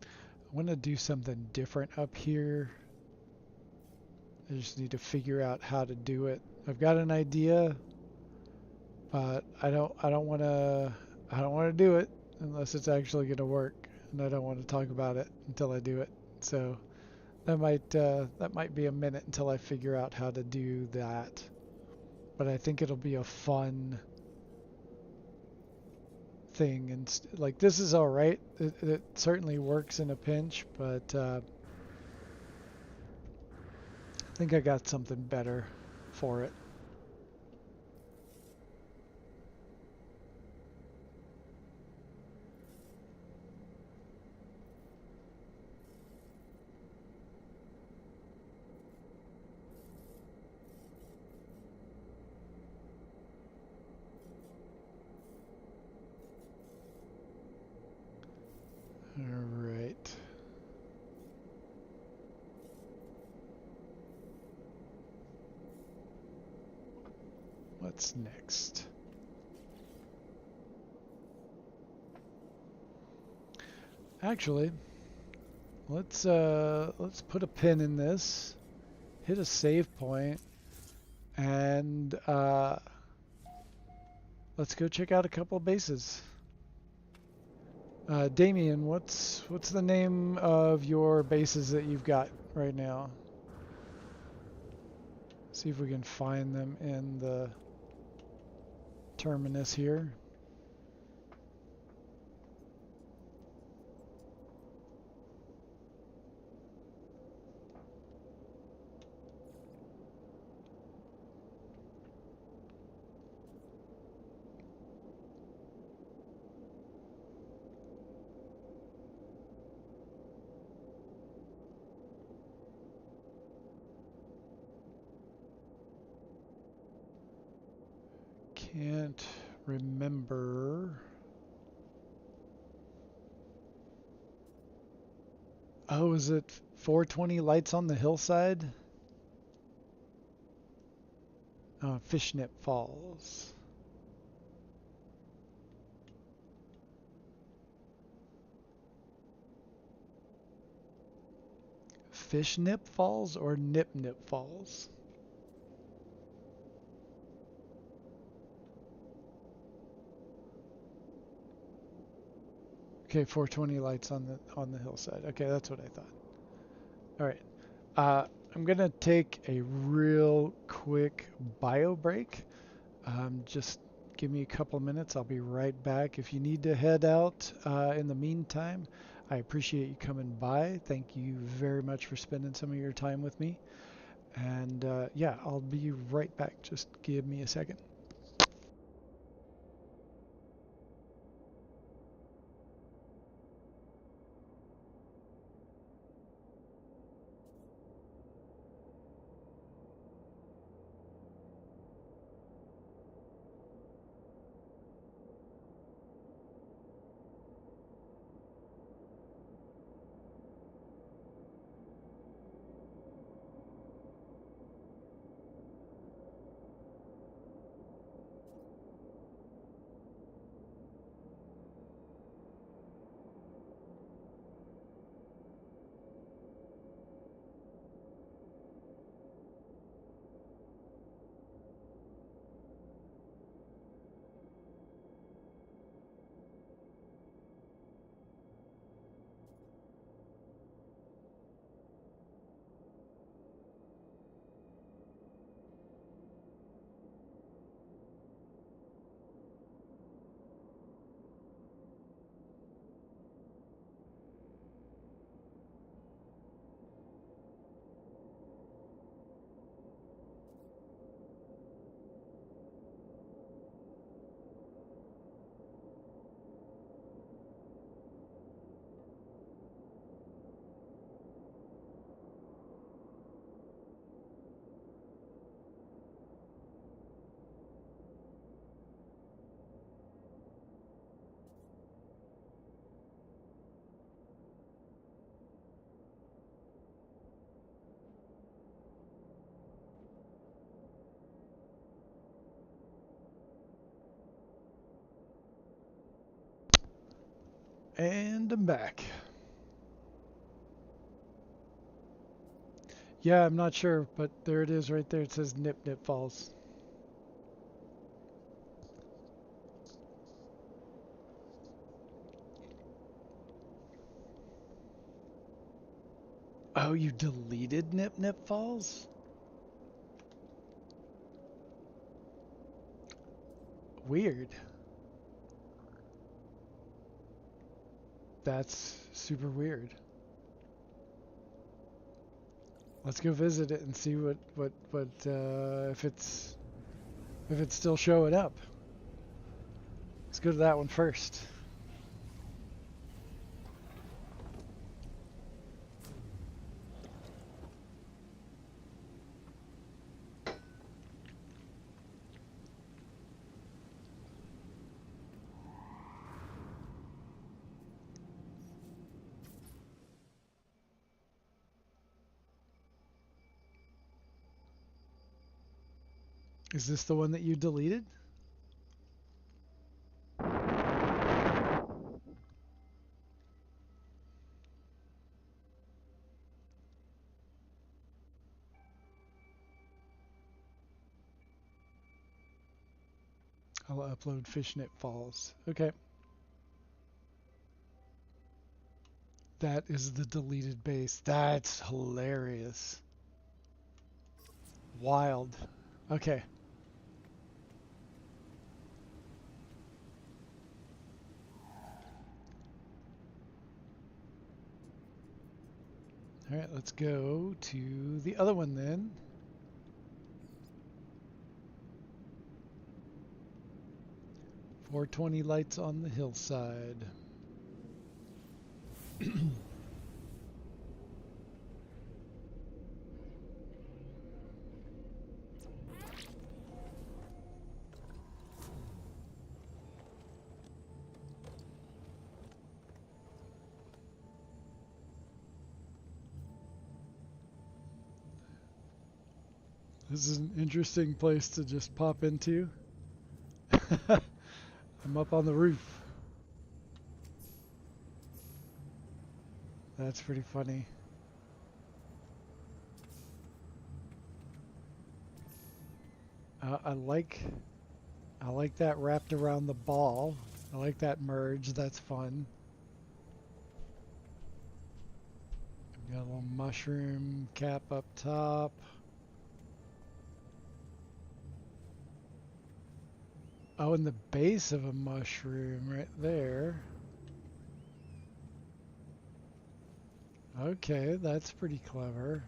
I want to do something different up here. I just need to figure out how to do it. I've got an idea, but I don't want to do it unless it's actually going to work, and I don't want to talk about it until I do it. So that might be a minute until I figure out how to do that. But I think it'll be a fun thing, and like this is all right. It certainly works in a pinch, but I think I got something better for it. All right. What's next? Actually, let's put a pin in this, hit a save point, and let's go check out a couple of bases. Damien, what's the name of your bases that you've got right now? See if we can find them in the terminus here. Can't remember. Oh, is it 420 lights on the hillside? Fishnip Falls. Fishnip Falls or NipNip Falls? Okay, 420 lights on the hillside. Okay, that's what I thought. All right. I'm gonna take a real quick bio break. Just give me a couple of minutes. I'll be right back. If you need to head out in the meantime, I appreciate you coming by. Thank you very much for spending some of your time with me. And yeah, I'll be right back. Just give me a second. And I'm back. Yeah, I'm not sure, but there it is right there. It says NipNip Falls. Oh, you deleted NipNip Falls? Weird. That's super weird. Let's go visit it and see what if it's still showing up. Let's go to that one first. Is this the one that you deleted? I'll upload Fishnet Falls. Okay. That is the deleted base. That's hilarious. Wild. Okay. All right, let's go to the other one then. 420 lights on the hillside. This is an interesting place to just pop into. I'm up on the roof. That's pretty funny. I like that wrapped around the ball. I like that merge. That's fun. Got a little mushroom cap up top. Oh, and the base of a mushroom right there. Okay, that's pretty clever.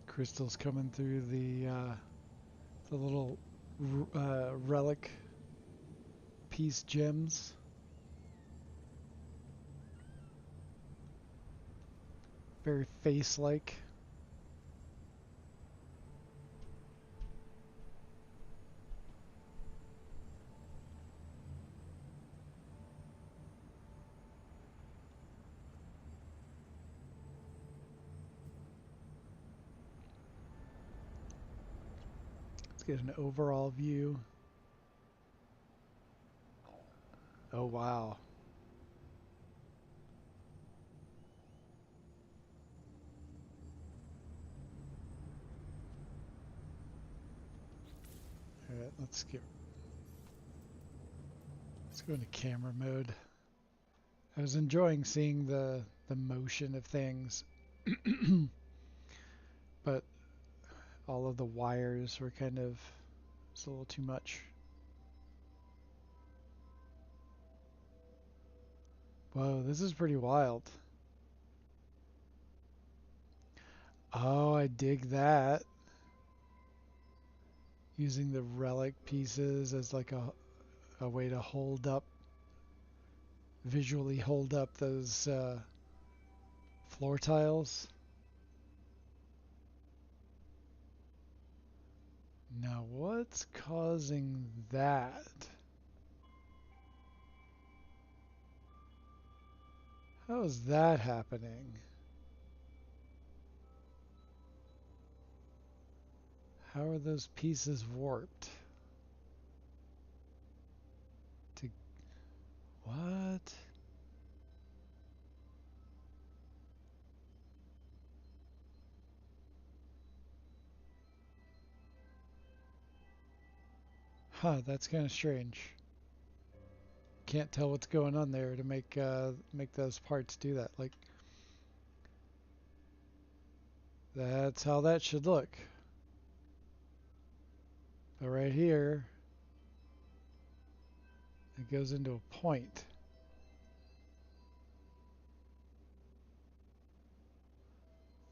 Crystals coming through the little relic piece gems. Very face-like. Let's get an overall view. Oh wow. Alright, let's go into camera mode. I was enjoying seeing the motion of things, but all of the wires were kind of, it's a little too much. Whoa, this is pretty wild. Oh, I dig that. Using the relic pieces as like a way to visually hold up those floor tiles. Now, what's causing that? How is that happening? How are those pieces warped? To what? Huh, that's kind of strange. Can't tell what's going on there to make those parts do that. Like, that's how that should look. But right here, it goes into a point.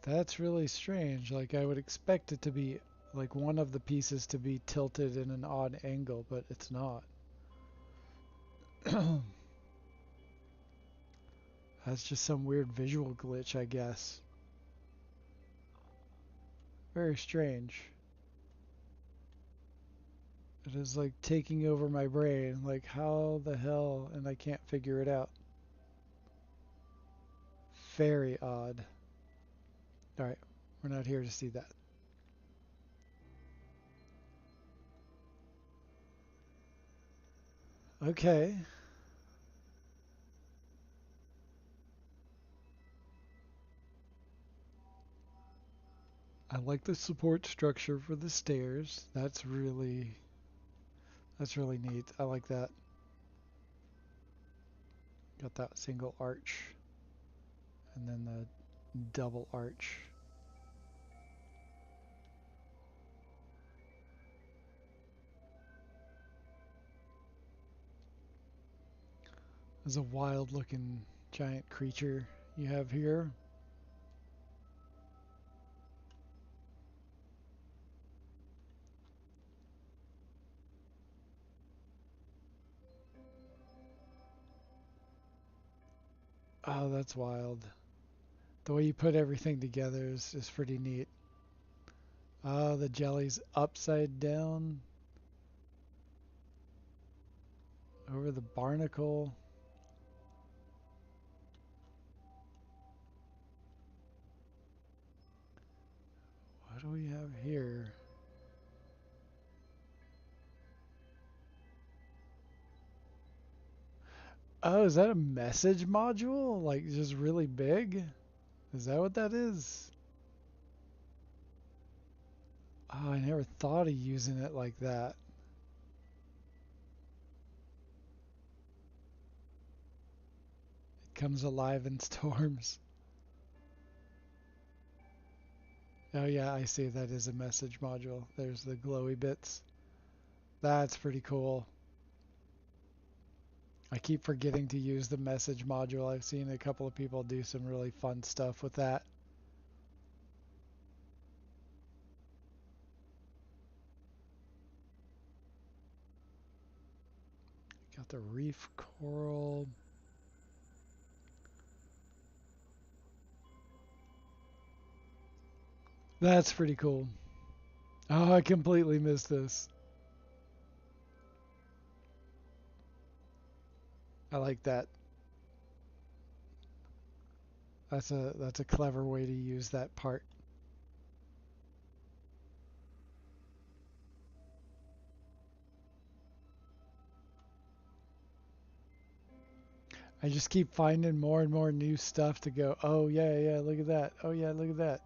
That's really strange. Like, I would expect it to be like one of the pieces to be tilted in an odd angle, but it's not. That's just some weird visual glitch, I guess. Very strange. It is like taking over my brain. Like, how the hell? And I can't figure it out. Very odd. Alright, we're not here to see that. Okay. I like the support structure for the stairs. That's really neat. I like that. Got that single arch and then the double arch. There's a wild looking giant creature you have here. Oh, that's wild. The way you put everything together is pretty neat. Oh, the jelly's upside down over the barnacle. What do we have here? Oh, is that a message module? Like just really big? Is that what that is? Oh, I never thought of using it like that. Comes alive in storms. Oh yeah, I see that is a message module. There's the glowy bits. That's pretty cool. I keep forgetting to use the message module. I've seen a couple of people do some really fun stuff with that. Got the reef coral. That's pretty cool. Oh, I completely missed this. I like that. That's a clever way to use that part. I just keep finding more and more new stuff to go, oh yeah, yeah, look at that. Oh yeah, look at that.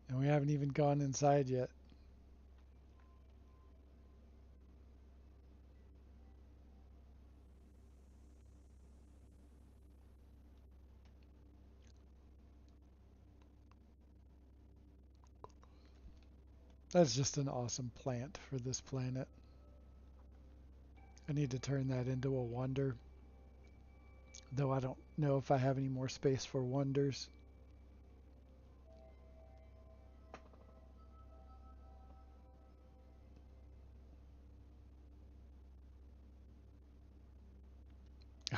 And we haven't even gone inside yet. That's just an awesome plant for this planet. I need to turn that into a wonder. Though I don't know if I have any more space for wonders.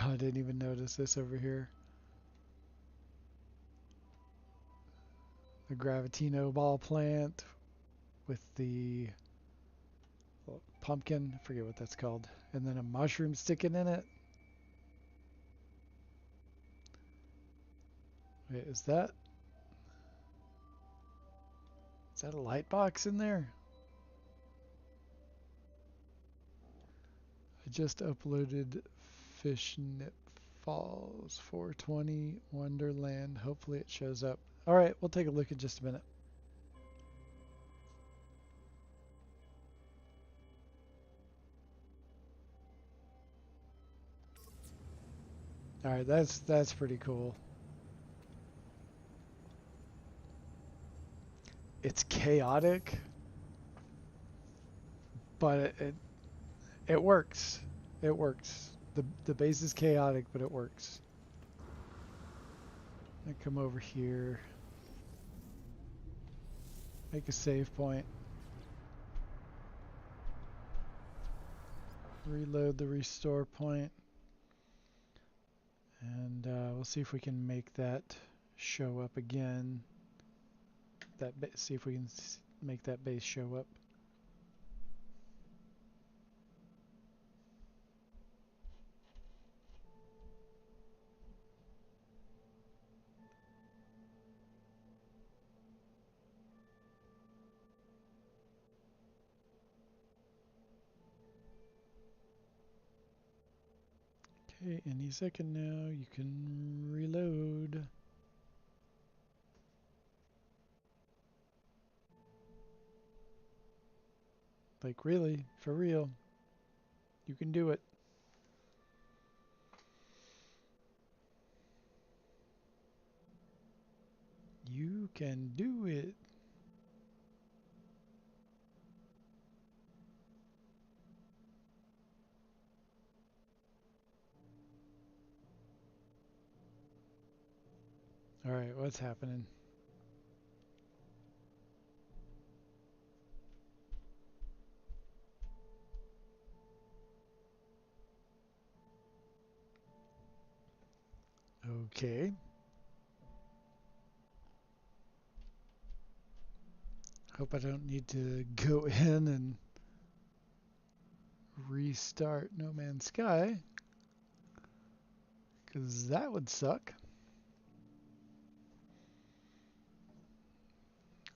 Oh, I didn't even notice this over here. The Gravitino ball plant with the pumpkin, I forget what that's called, and then a mushroom sticking in it. Wait, is that a light box in there? I just uploaded FishNip Falls 420 Wonderland. Hopefully it shows up. All right, we'll take a look in just a minute. All right, that's pretty cool. It's chaotic, but it works. It works. The base is chaotic, but it works. I come over here. Make a save point. Reload the restore point. And we'll see if we can make that show up again. See if we can make that base show up. Okay, any second now you can reload. Like really, for real. You can do it. You can do it. Alright, what's happening? Okay. Hope I don't need to go in and restart No Man's Sky, because that would suck.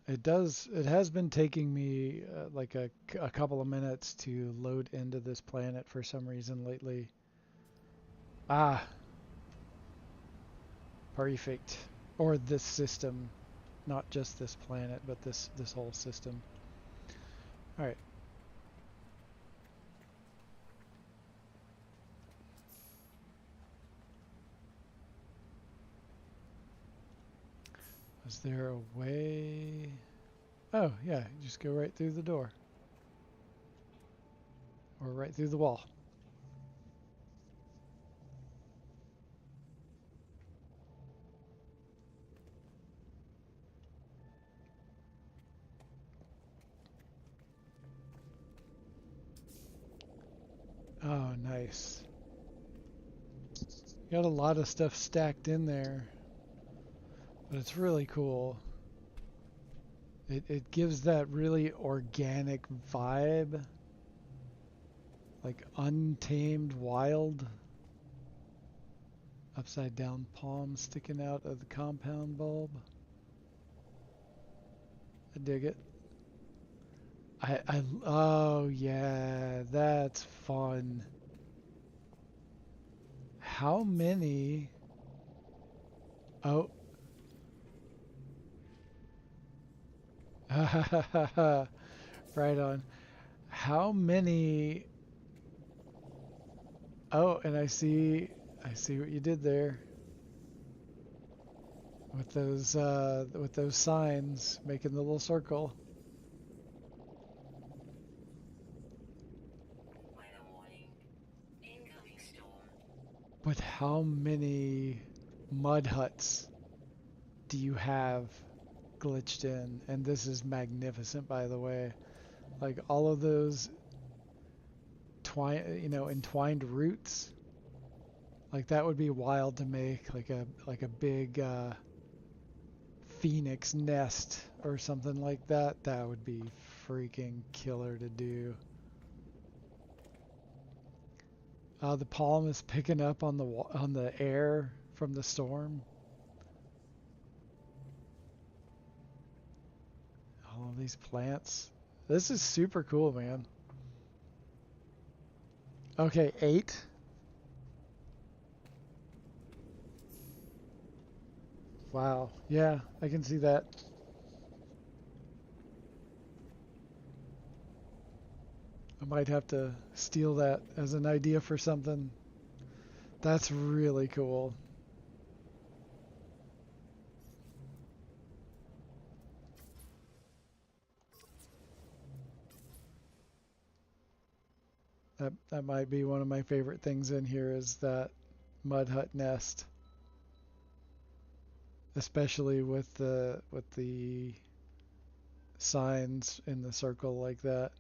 It has been taking me like a couple of minutes to load into this planet for some reason lately. Ah, perfect. Or this system, not just this planet, but this whole system. All right. Is there a way? Oh, yeah, you just go right through the door. Or right through the wall. Oh, nice. Got a lot of stuff stacked in there, but it's really cool. It gives that really organic vibe, like untamed wild. Upside down palm sticking out of the compound bulb. I dig it. Oh yeah, that's fun. How many? Oh, right on. How many? Oh, and I see what you did there with those signs making the little circle. But how many mud huts do you have glitched in? And this is magnificent, by the way. Like all of those entwined roots. Like that would be wild to make, like a big phoenix nest or something like that. That would be freaking killer to do. The palm is picking up on the air from the storm. All of these plants. This is super cool, man. Okay, 8. Wow. Yeah, I can see that. I might have to steal that as an idea for something. That's really cool. That might be one of my favorite things in here is that mud hut nest, especially with the signs in the circle like that.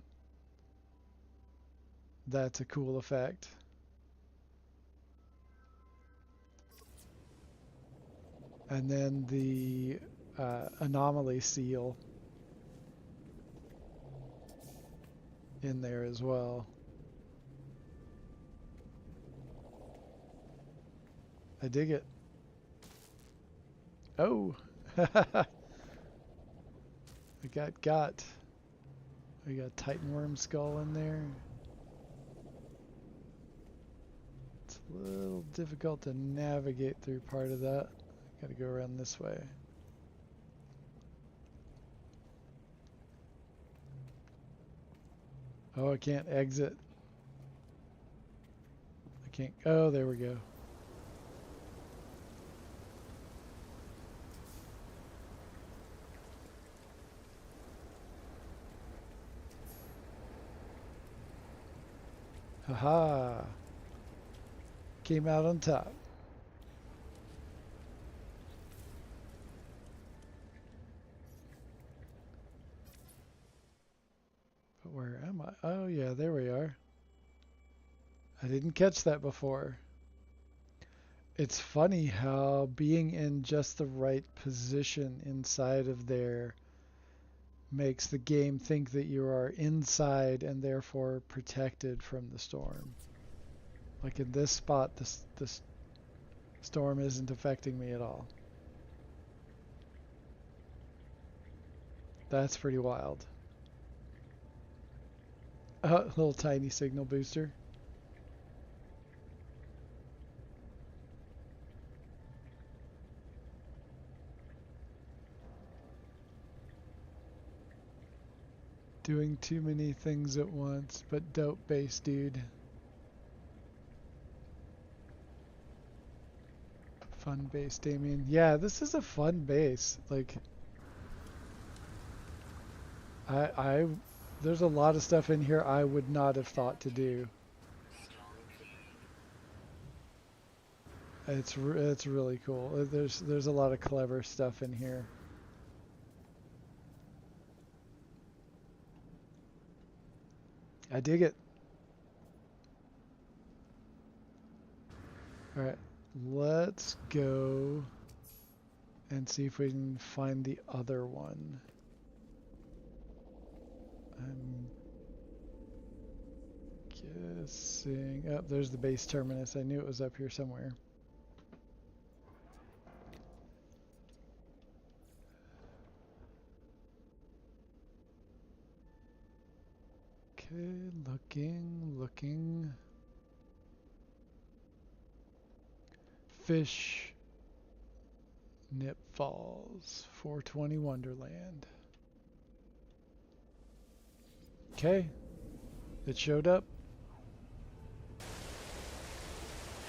That's a cool effect. And then the anomaly seal in there as well. I dig it. Oh, I got. We got Titan Worm skull in there. It's a little difficult to navigate through part of that. Got to go around this way. Oh, I can't exit. I can't. Oh, there we go. Haha. Came out on top. But where am I? Oh, yeah, there we are. I didn't catch that before. It's funny how being in just the right position inside of there makes the game think that you are inside and therefore protected from the storm. Like in this spot, this storm isn't affecting me at all. That's pretty wild. Little tiny signal booster. Doing too many things at once, but dope bass, dude. Fun base, Damien. Yeah, this is a fun base. Like, I, there's a lot of stuff in here I would not have thought to do. It's really cool. There's a lot of clever stuff in here. I dig it. All right, let's go and see if we can find the other one. I'm guessing. Oh, there's the base terminus. I knew it was up here somewhere. Okay, looking. Fish Nip Falls, 420 Wonderland. Okay, it showed up.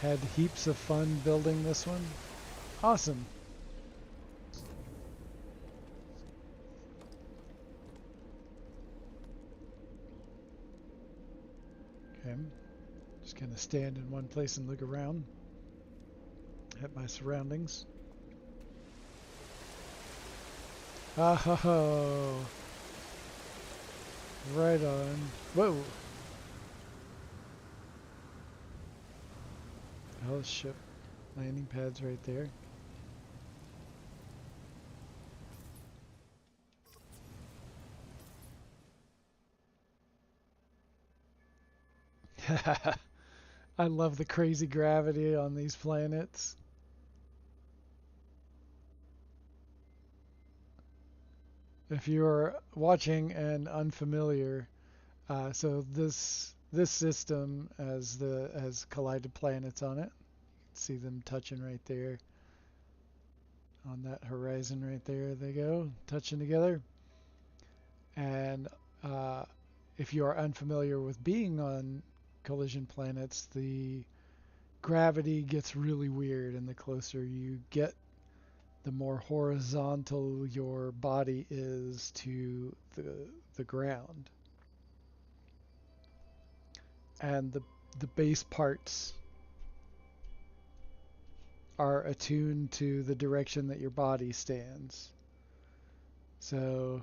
Had heaps of fun building this one. Awesome. Okay, just gonna stand in one place and look around at my surroundings. Oh, right on. Whoa. Oh, ship landing pads right there. I love the crazy gravity on these planets. If you're watching and unfamiliar, so this system has collided planets on it. You can see them touching right there on that horizon right there. They go touching together. And if you are unfamiliar with being on collision planets, the gravity gets really weird, and the closer you get, the more horizontal your body is to the ground. And the base parts are attuned to the direction that your body stands. So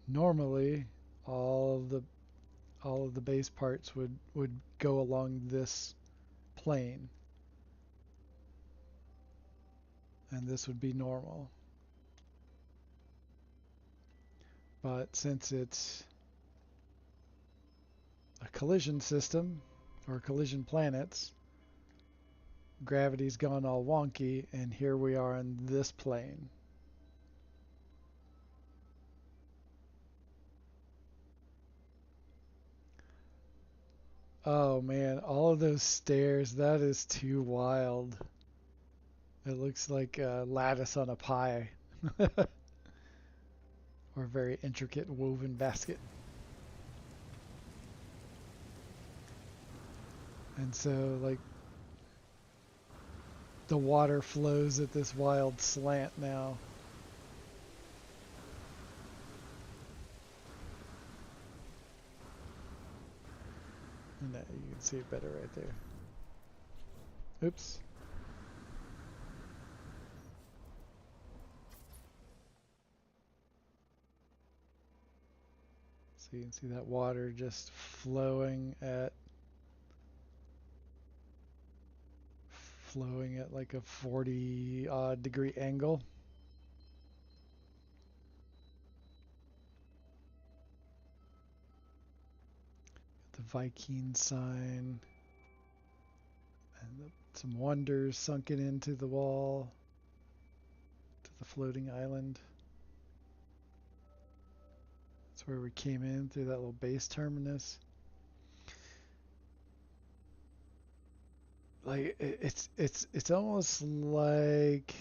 normally all of the base parts would go along this plane, and this would be normal. But since it's a collision system or collision planets, gravity's gone all wonky, and here we are in this plane. Oh man, all of those stairs, that is too wild. It looks like a lattice on a pie. Or a very intricate woven basket. And so, like, the water flows at this wild slant now. And you can see it better right there. Oops. So you can see that water just flowing at like a 40 odd degree angle. The Viking sign and some wonders sunken into the wall to the floating island. That's where we came in through that little base terminus. Like it's almost like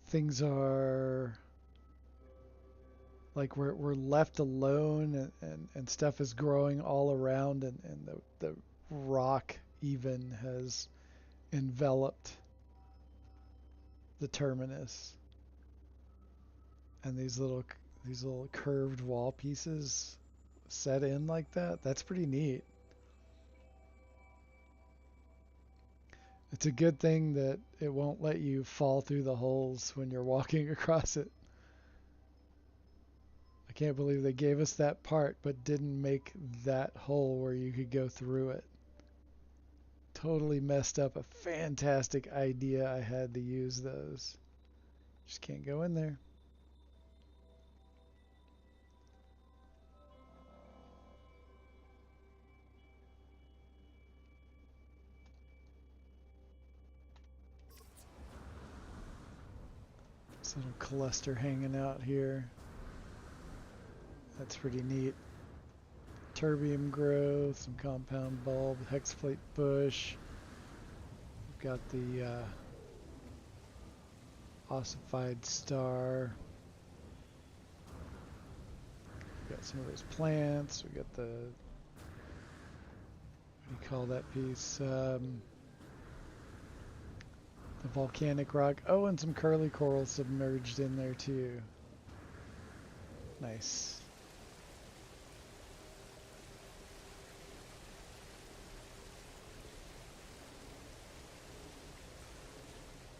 things are like we're left alone, and stuff is growing all around, and the rock even has enveloped the terminus, and these little curved wall pieces set in like that. That's pretty neat. It's a good thing that it won't let you fall through the holes when you're walking across it. I can't believe they gave us that part but didn't make that hole where you could go through it. Totally messed up a fantastic idea I had to use those. Just can't go in there. This little cluster hanging out here. That's pretty neat. Terbium growth, some compound bulb, hexplate bush. We've got the ossified star. We've got some of those plants. We got the, what do you call that piece? The volcanic rock. Oh, and some curly coral submerged in there too. Nice.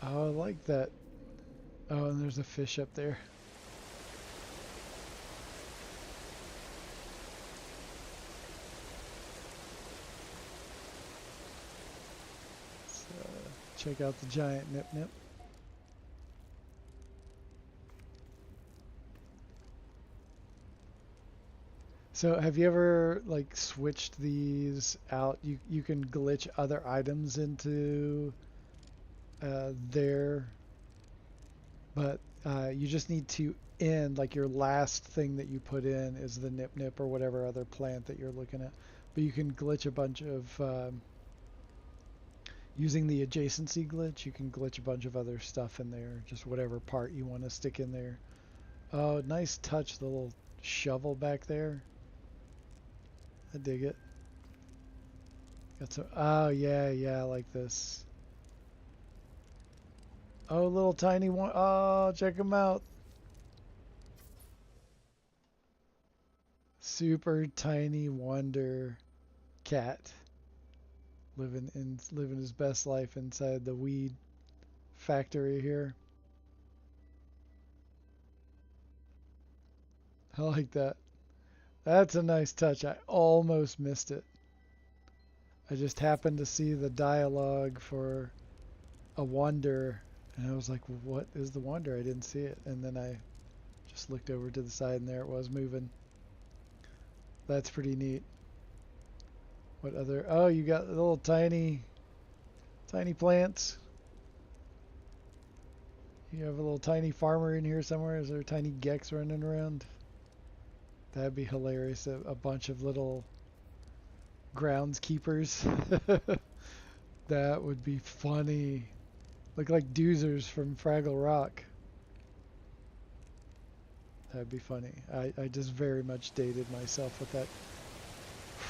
Oh, I like that. Oh, and there's a fish up there. Let's check out the giant NipNip. So have you ever like switched these out? You can glitch other items into there, but you just need to end, like your last thing that you put in is the NipNip or whatever other plant that you're looking at. But you can glitch a bunch of, using the adjacency glitch, you can glitch a bunch of other stuff in there, just whatever part you want to stick in there. Oh, nice touch, the little shovel back there. I dig it. Got some, oh yeah, I like this. Oh, little tiny one. Oh, check him out. Super tiny wonder cat living his best life inside the weed factory here. I like that. That's a nice touch. I almost missed it. I just happened to see the dialogue for a wonder, and I was like, what is the wonder? I didn't see it. And then I just looked over to the side, and there it was moving. That's pretty neat. What other? Oh, you got little tiny plants. You have a little tiny farmer in here somewhere. Is there tiny gecks running around? That'd be hilarious. A bunch of little groundskeepers. That would be funny. Look like doozers from Fraggle Rock. That'd be funny. I just very much dated myself with that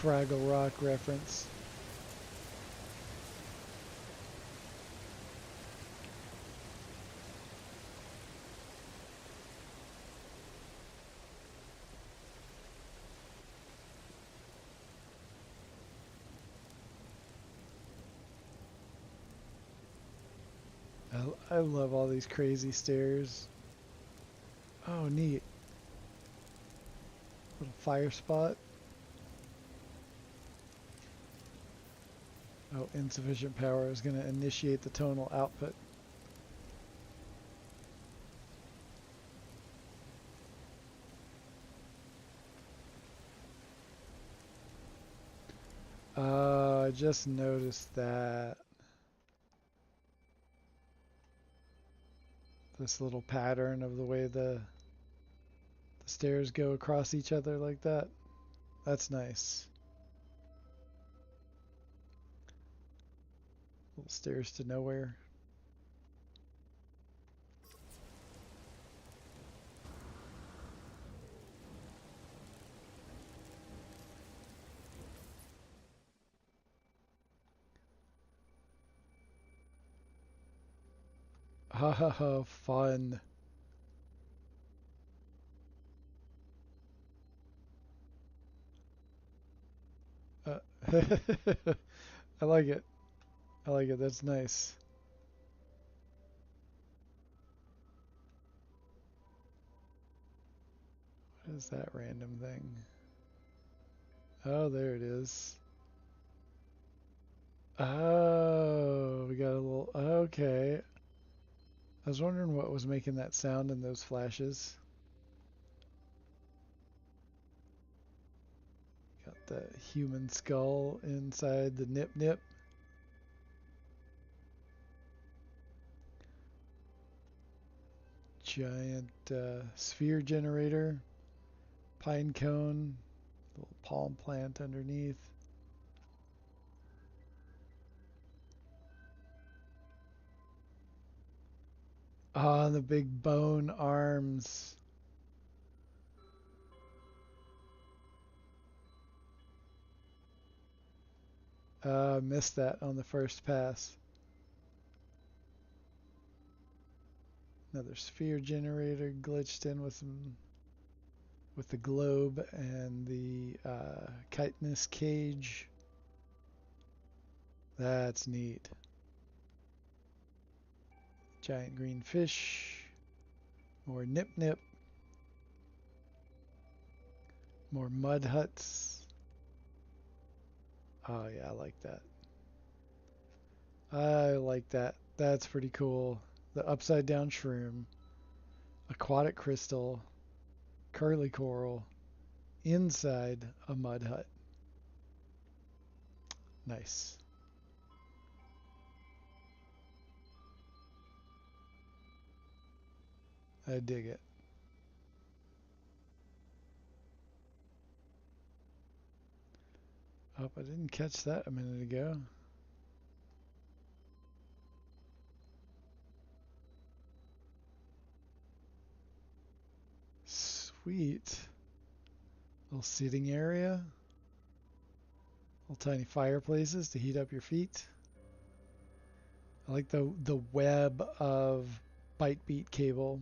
Fraggle Rock reference. I love all these crazy stairs. Oh, neat. Little fire spot. Oh, insufficient power is going to initiate the tonal output. I just noticed that. This little pattern of the way the stairs go across each other like that. That's nice. Little stairs to nowhere. Ha ha ha, fun. Uh, I like it. I like it. That's nice. What is that random thing? Oh, there it is. Oh, we got a little. Okay. I was wondering what was making that sound in those flashes. Got the human skull inside the NipNip. Giant sphere generator. Pine cone. Little palm plant underneath. Ah, the big bone arms. Missed that on the first pass. Another sphere generator glitched in with the globe and the chitinous cage. That's neat. Giant green fish. More NipNip. More mud huts. Oh yeah, I like that. I like that. That's pretty cool. The upside down shroom. Aquatic crystal. Curly coral. Inside a mud hut. Nice. I dig it. Oh, I didn't catch that a minute ago. Sweet. Little seating area. Little tiny fireplaces to heat up your feet. I like the web of bite beat cable.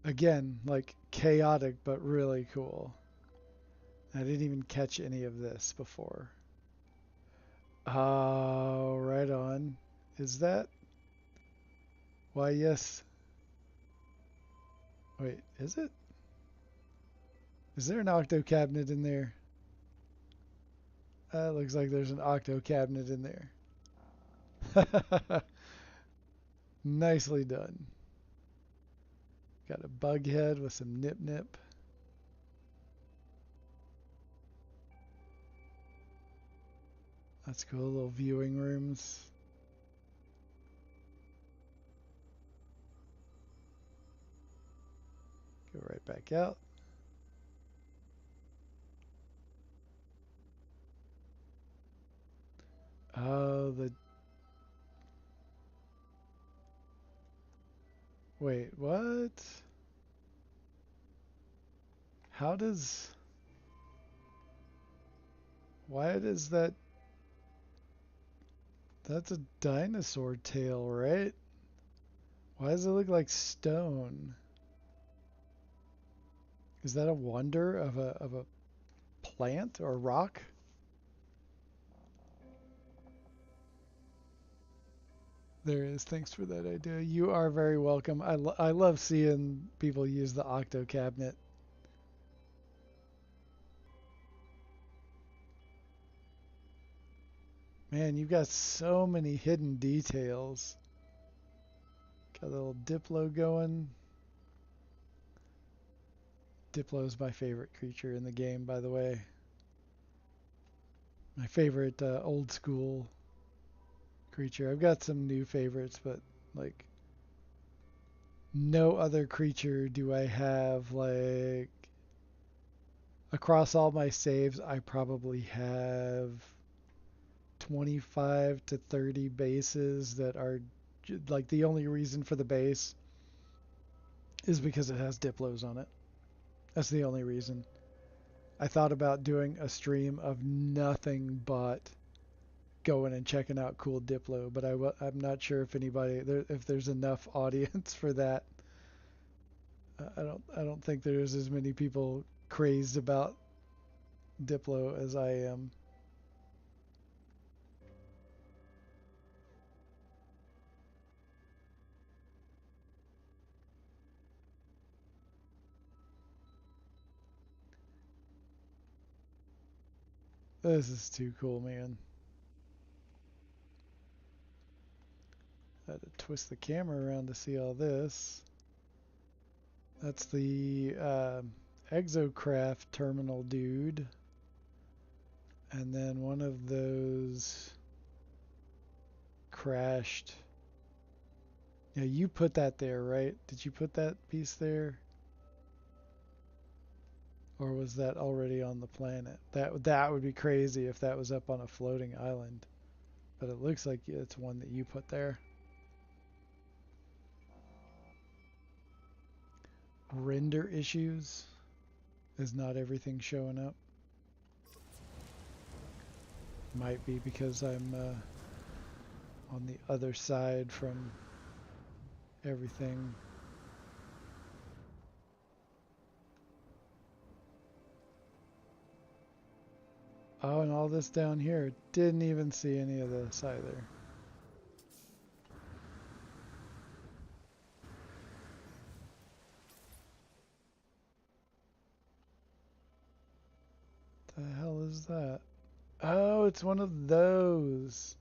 Again, like chaotic but really cool. I didn't even catch any of this before. Oh, right on. Is that? Why, yes. Wait, is it? Is there an octo cabinet in there? Looks like there's an octo cabinet in there. Nicely done. Got a bug head with some NipNip. That's cool. Little viewing rooms. Go right back out. Oh, the... Wait, what? How does... Why does that... That's a dinosaur tail, right? Why does it look like stone? Is that a wonder of a plant or rock? There is. Thanks for that idea. You are very welcome. I love seeing people use the octo cabinet. Man, you've got so many hidden details. Got a little Diplo going. Diplo is my favorite creature in the game, by the way. My favorite old school creature. I've got some new favorites, but like no other creature do I have like across all my saves. I probably have 25 to 30 bases that are like the only reason for the base is because it has Diplos on it. That's the only reason. I thought about doing a stream of nothing but going and checking out cool Diplo, but I'm not sure if if there's enough audience for that. I don't think there's as many people crazed about Diplo as I am. This is too cool, man. I had to twist the camera around to see all this. That's the Exocraft terminal dude. And then one of those crashed. Yeah, you put that there, right? Did you put that piece there? Or was that already on the planet? That would be crazy if that was up on a floating island. But it looks like it's one that you put there. Render issues. Is not everything showing up? Might be because I'm on the other side from everything. Oh, and all this down here. Didn't even see any of this either. The hell is that? Oh, it's one of those.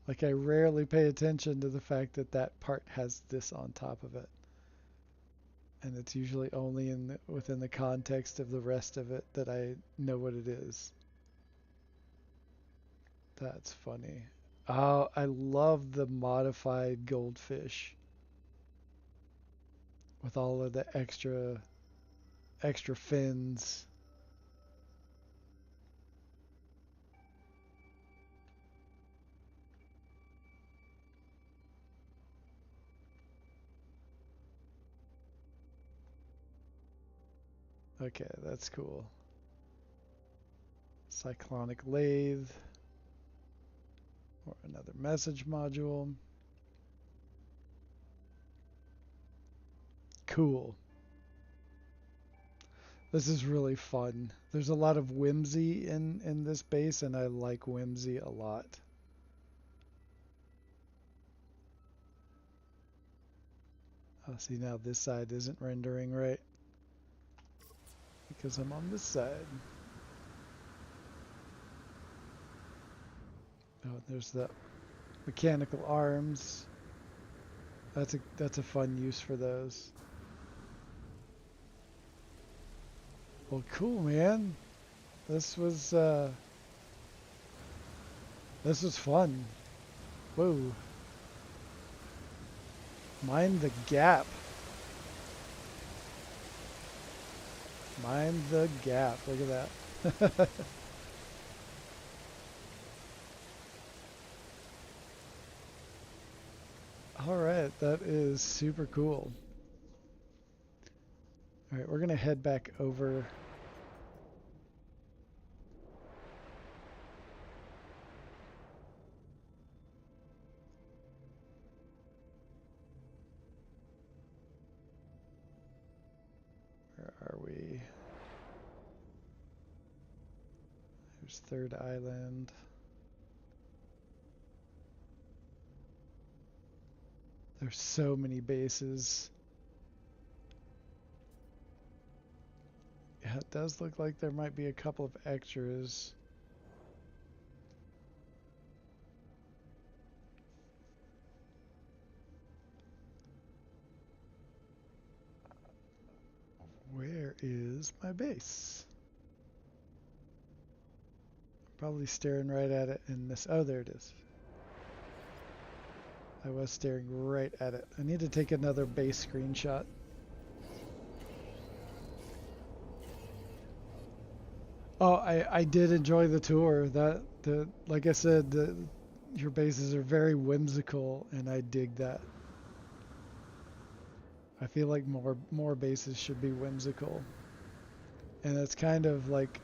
Like, I rarely pay attention to the fact that that part has this on top of it. And it's usually only within the context of the rest of it that I know what it is. That's funny. Oh, I love the modified goldfish with all of the extra fins. Okay, that's cool. Cyclonic lathe. Or another message module. Cool. This is really fun. There's a lot of whimsy in this base, and I like whimsy a lot. Oh, see, now this side isn't rendering right because I'm on this side. Oh, there's the mechanical arms. That's a fun use for those. Well, cool, man. This was fun. Whoa. Mind the gap. Mind the gap. Look at that. All right, that is super cool. All right, we're gonna head back over. Where are we? There's Third Island. There's so many bases. Yeah, it does look like there might be a couple of extras. Where is my base? Probably staring right at it in this. Oh, there it is. I was staring right at it. I need to take another base screenshot. Oh, I did enjoy the tour. Like I said, your bases are very whimsical, and I dig that. I feel like more bases should be whimsical, and that's kind of like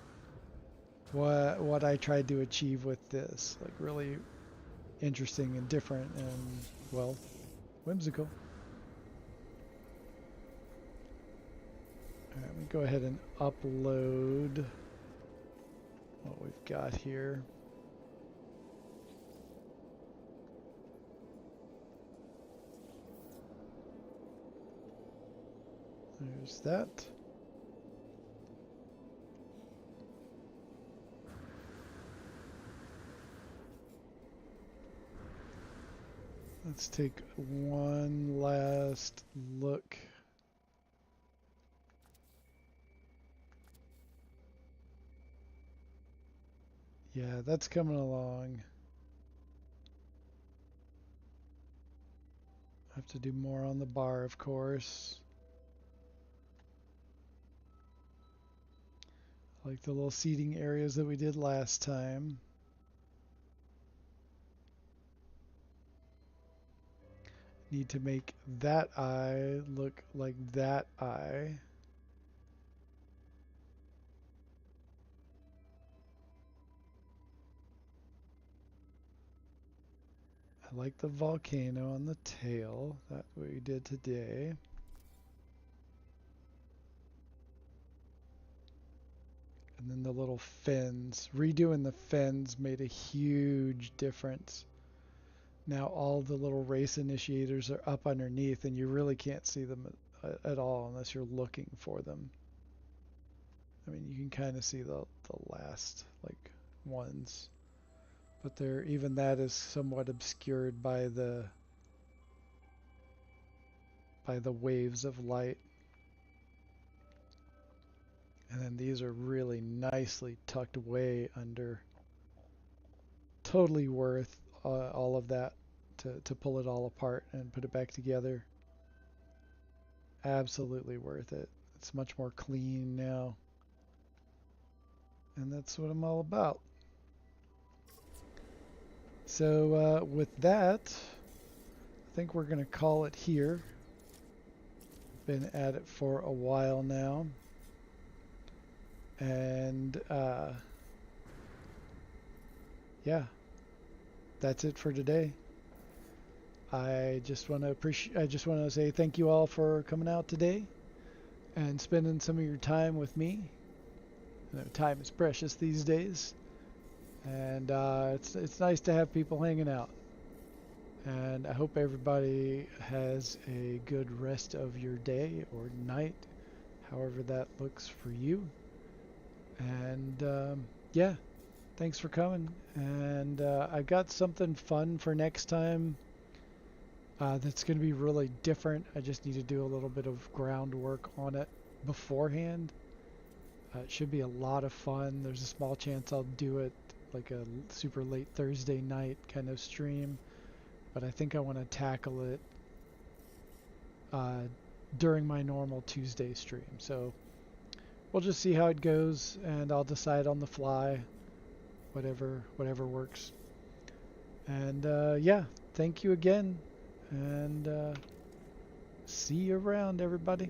what I tried to achieve with this, like really interesting and different and well, whimsical. All right, let me go ahead and upload what we've got here. There's that. Let's take one last look. Yeah, that's coming along. I have to do more on the bar, of course. Like the little seating areas that we did last time. Need to make that eye look like that eye. I like the volcano on the tail. That's what we did today. And then the little fins. Redoing the fins made a huge difference. Now all the little race initiators are up underneath and you really can't see them at all unless you're looking for them. I mean, you can kind of see the last like ones, but they're even that is somewhat obscured by the waves of light. And then these are really nicely tucked way under. Totally worth all of that to pull it all apart and put it back together. Absolutely worth it. It's much more clean now. And that's what I'm all about. So with that, I think we're going to call it here. Been at it for a while now. And yeah, that's it for today. I just want to say thank you all for coming out today and spending some of your time with me. You know, time is precious these days, and it's nice to have people hanging out. And I hope everybody has a good rest of your day or night, however that looks for you. And yeah, thanks for coming. And I got something fun for next time. That's going to be really different. I just need to do a little bit of groundwork on it beforehand. It should be a lot of fun. There's a small chance I'll do it like a super late Thursday night kind of stream, but I think I want to tackle it during my normal Tuesday stream. So we'll just see how it goes, and I'll decide on the fly, whatever works. And yeah, thank you again. And see you around, everybody.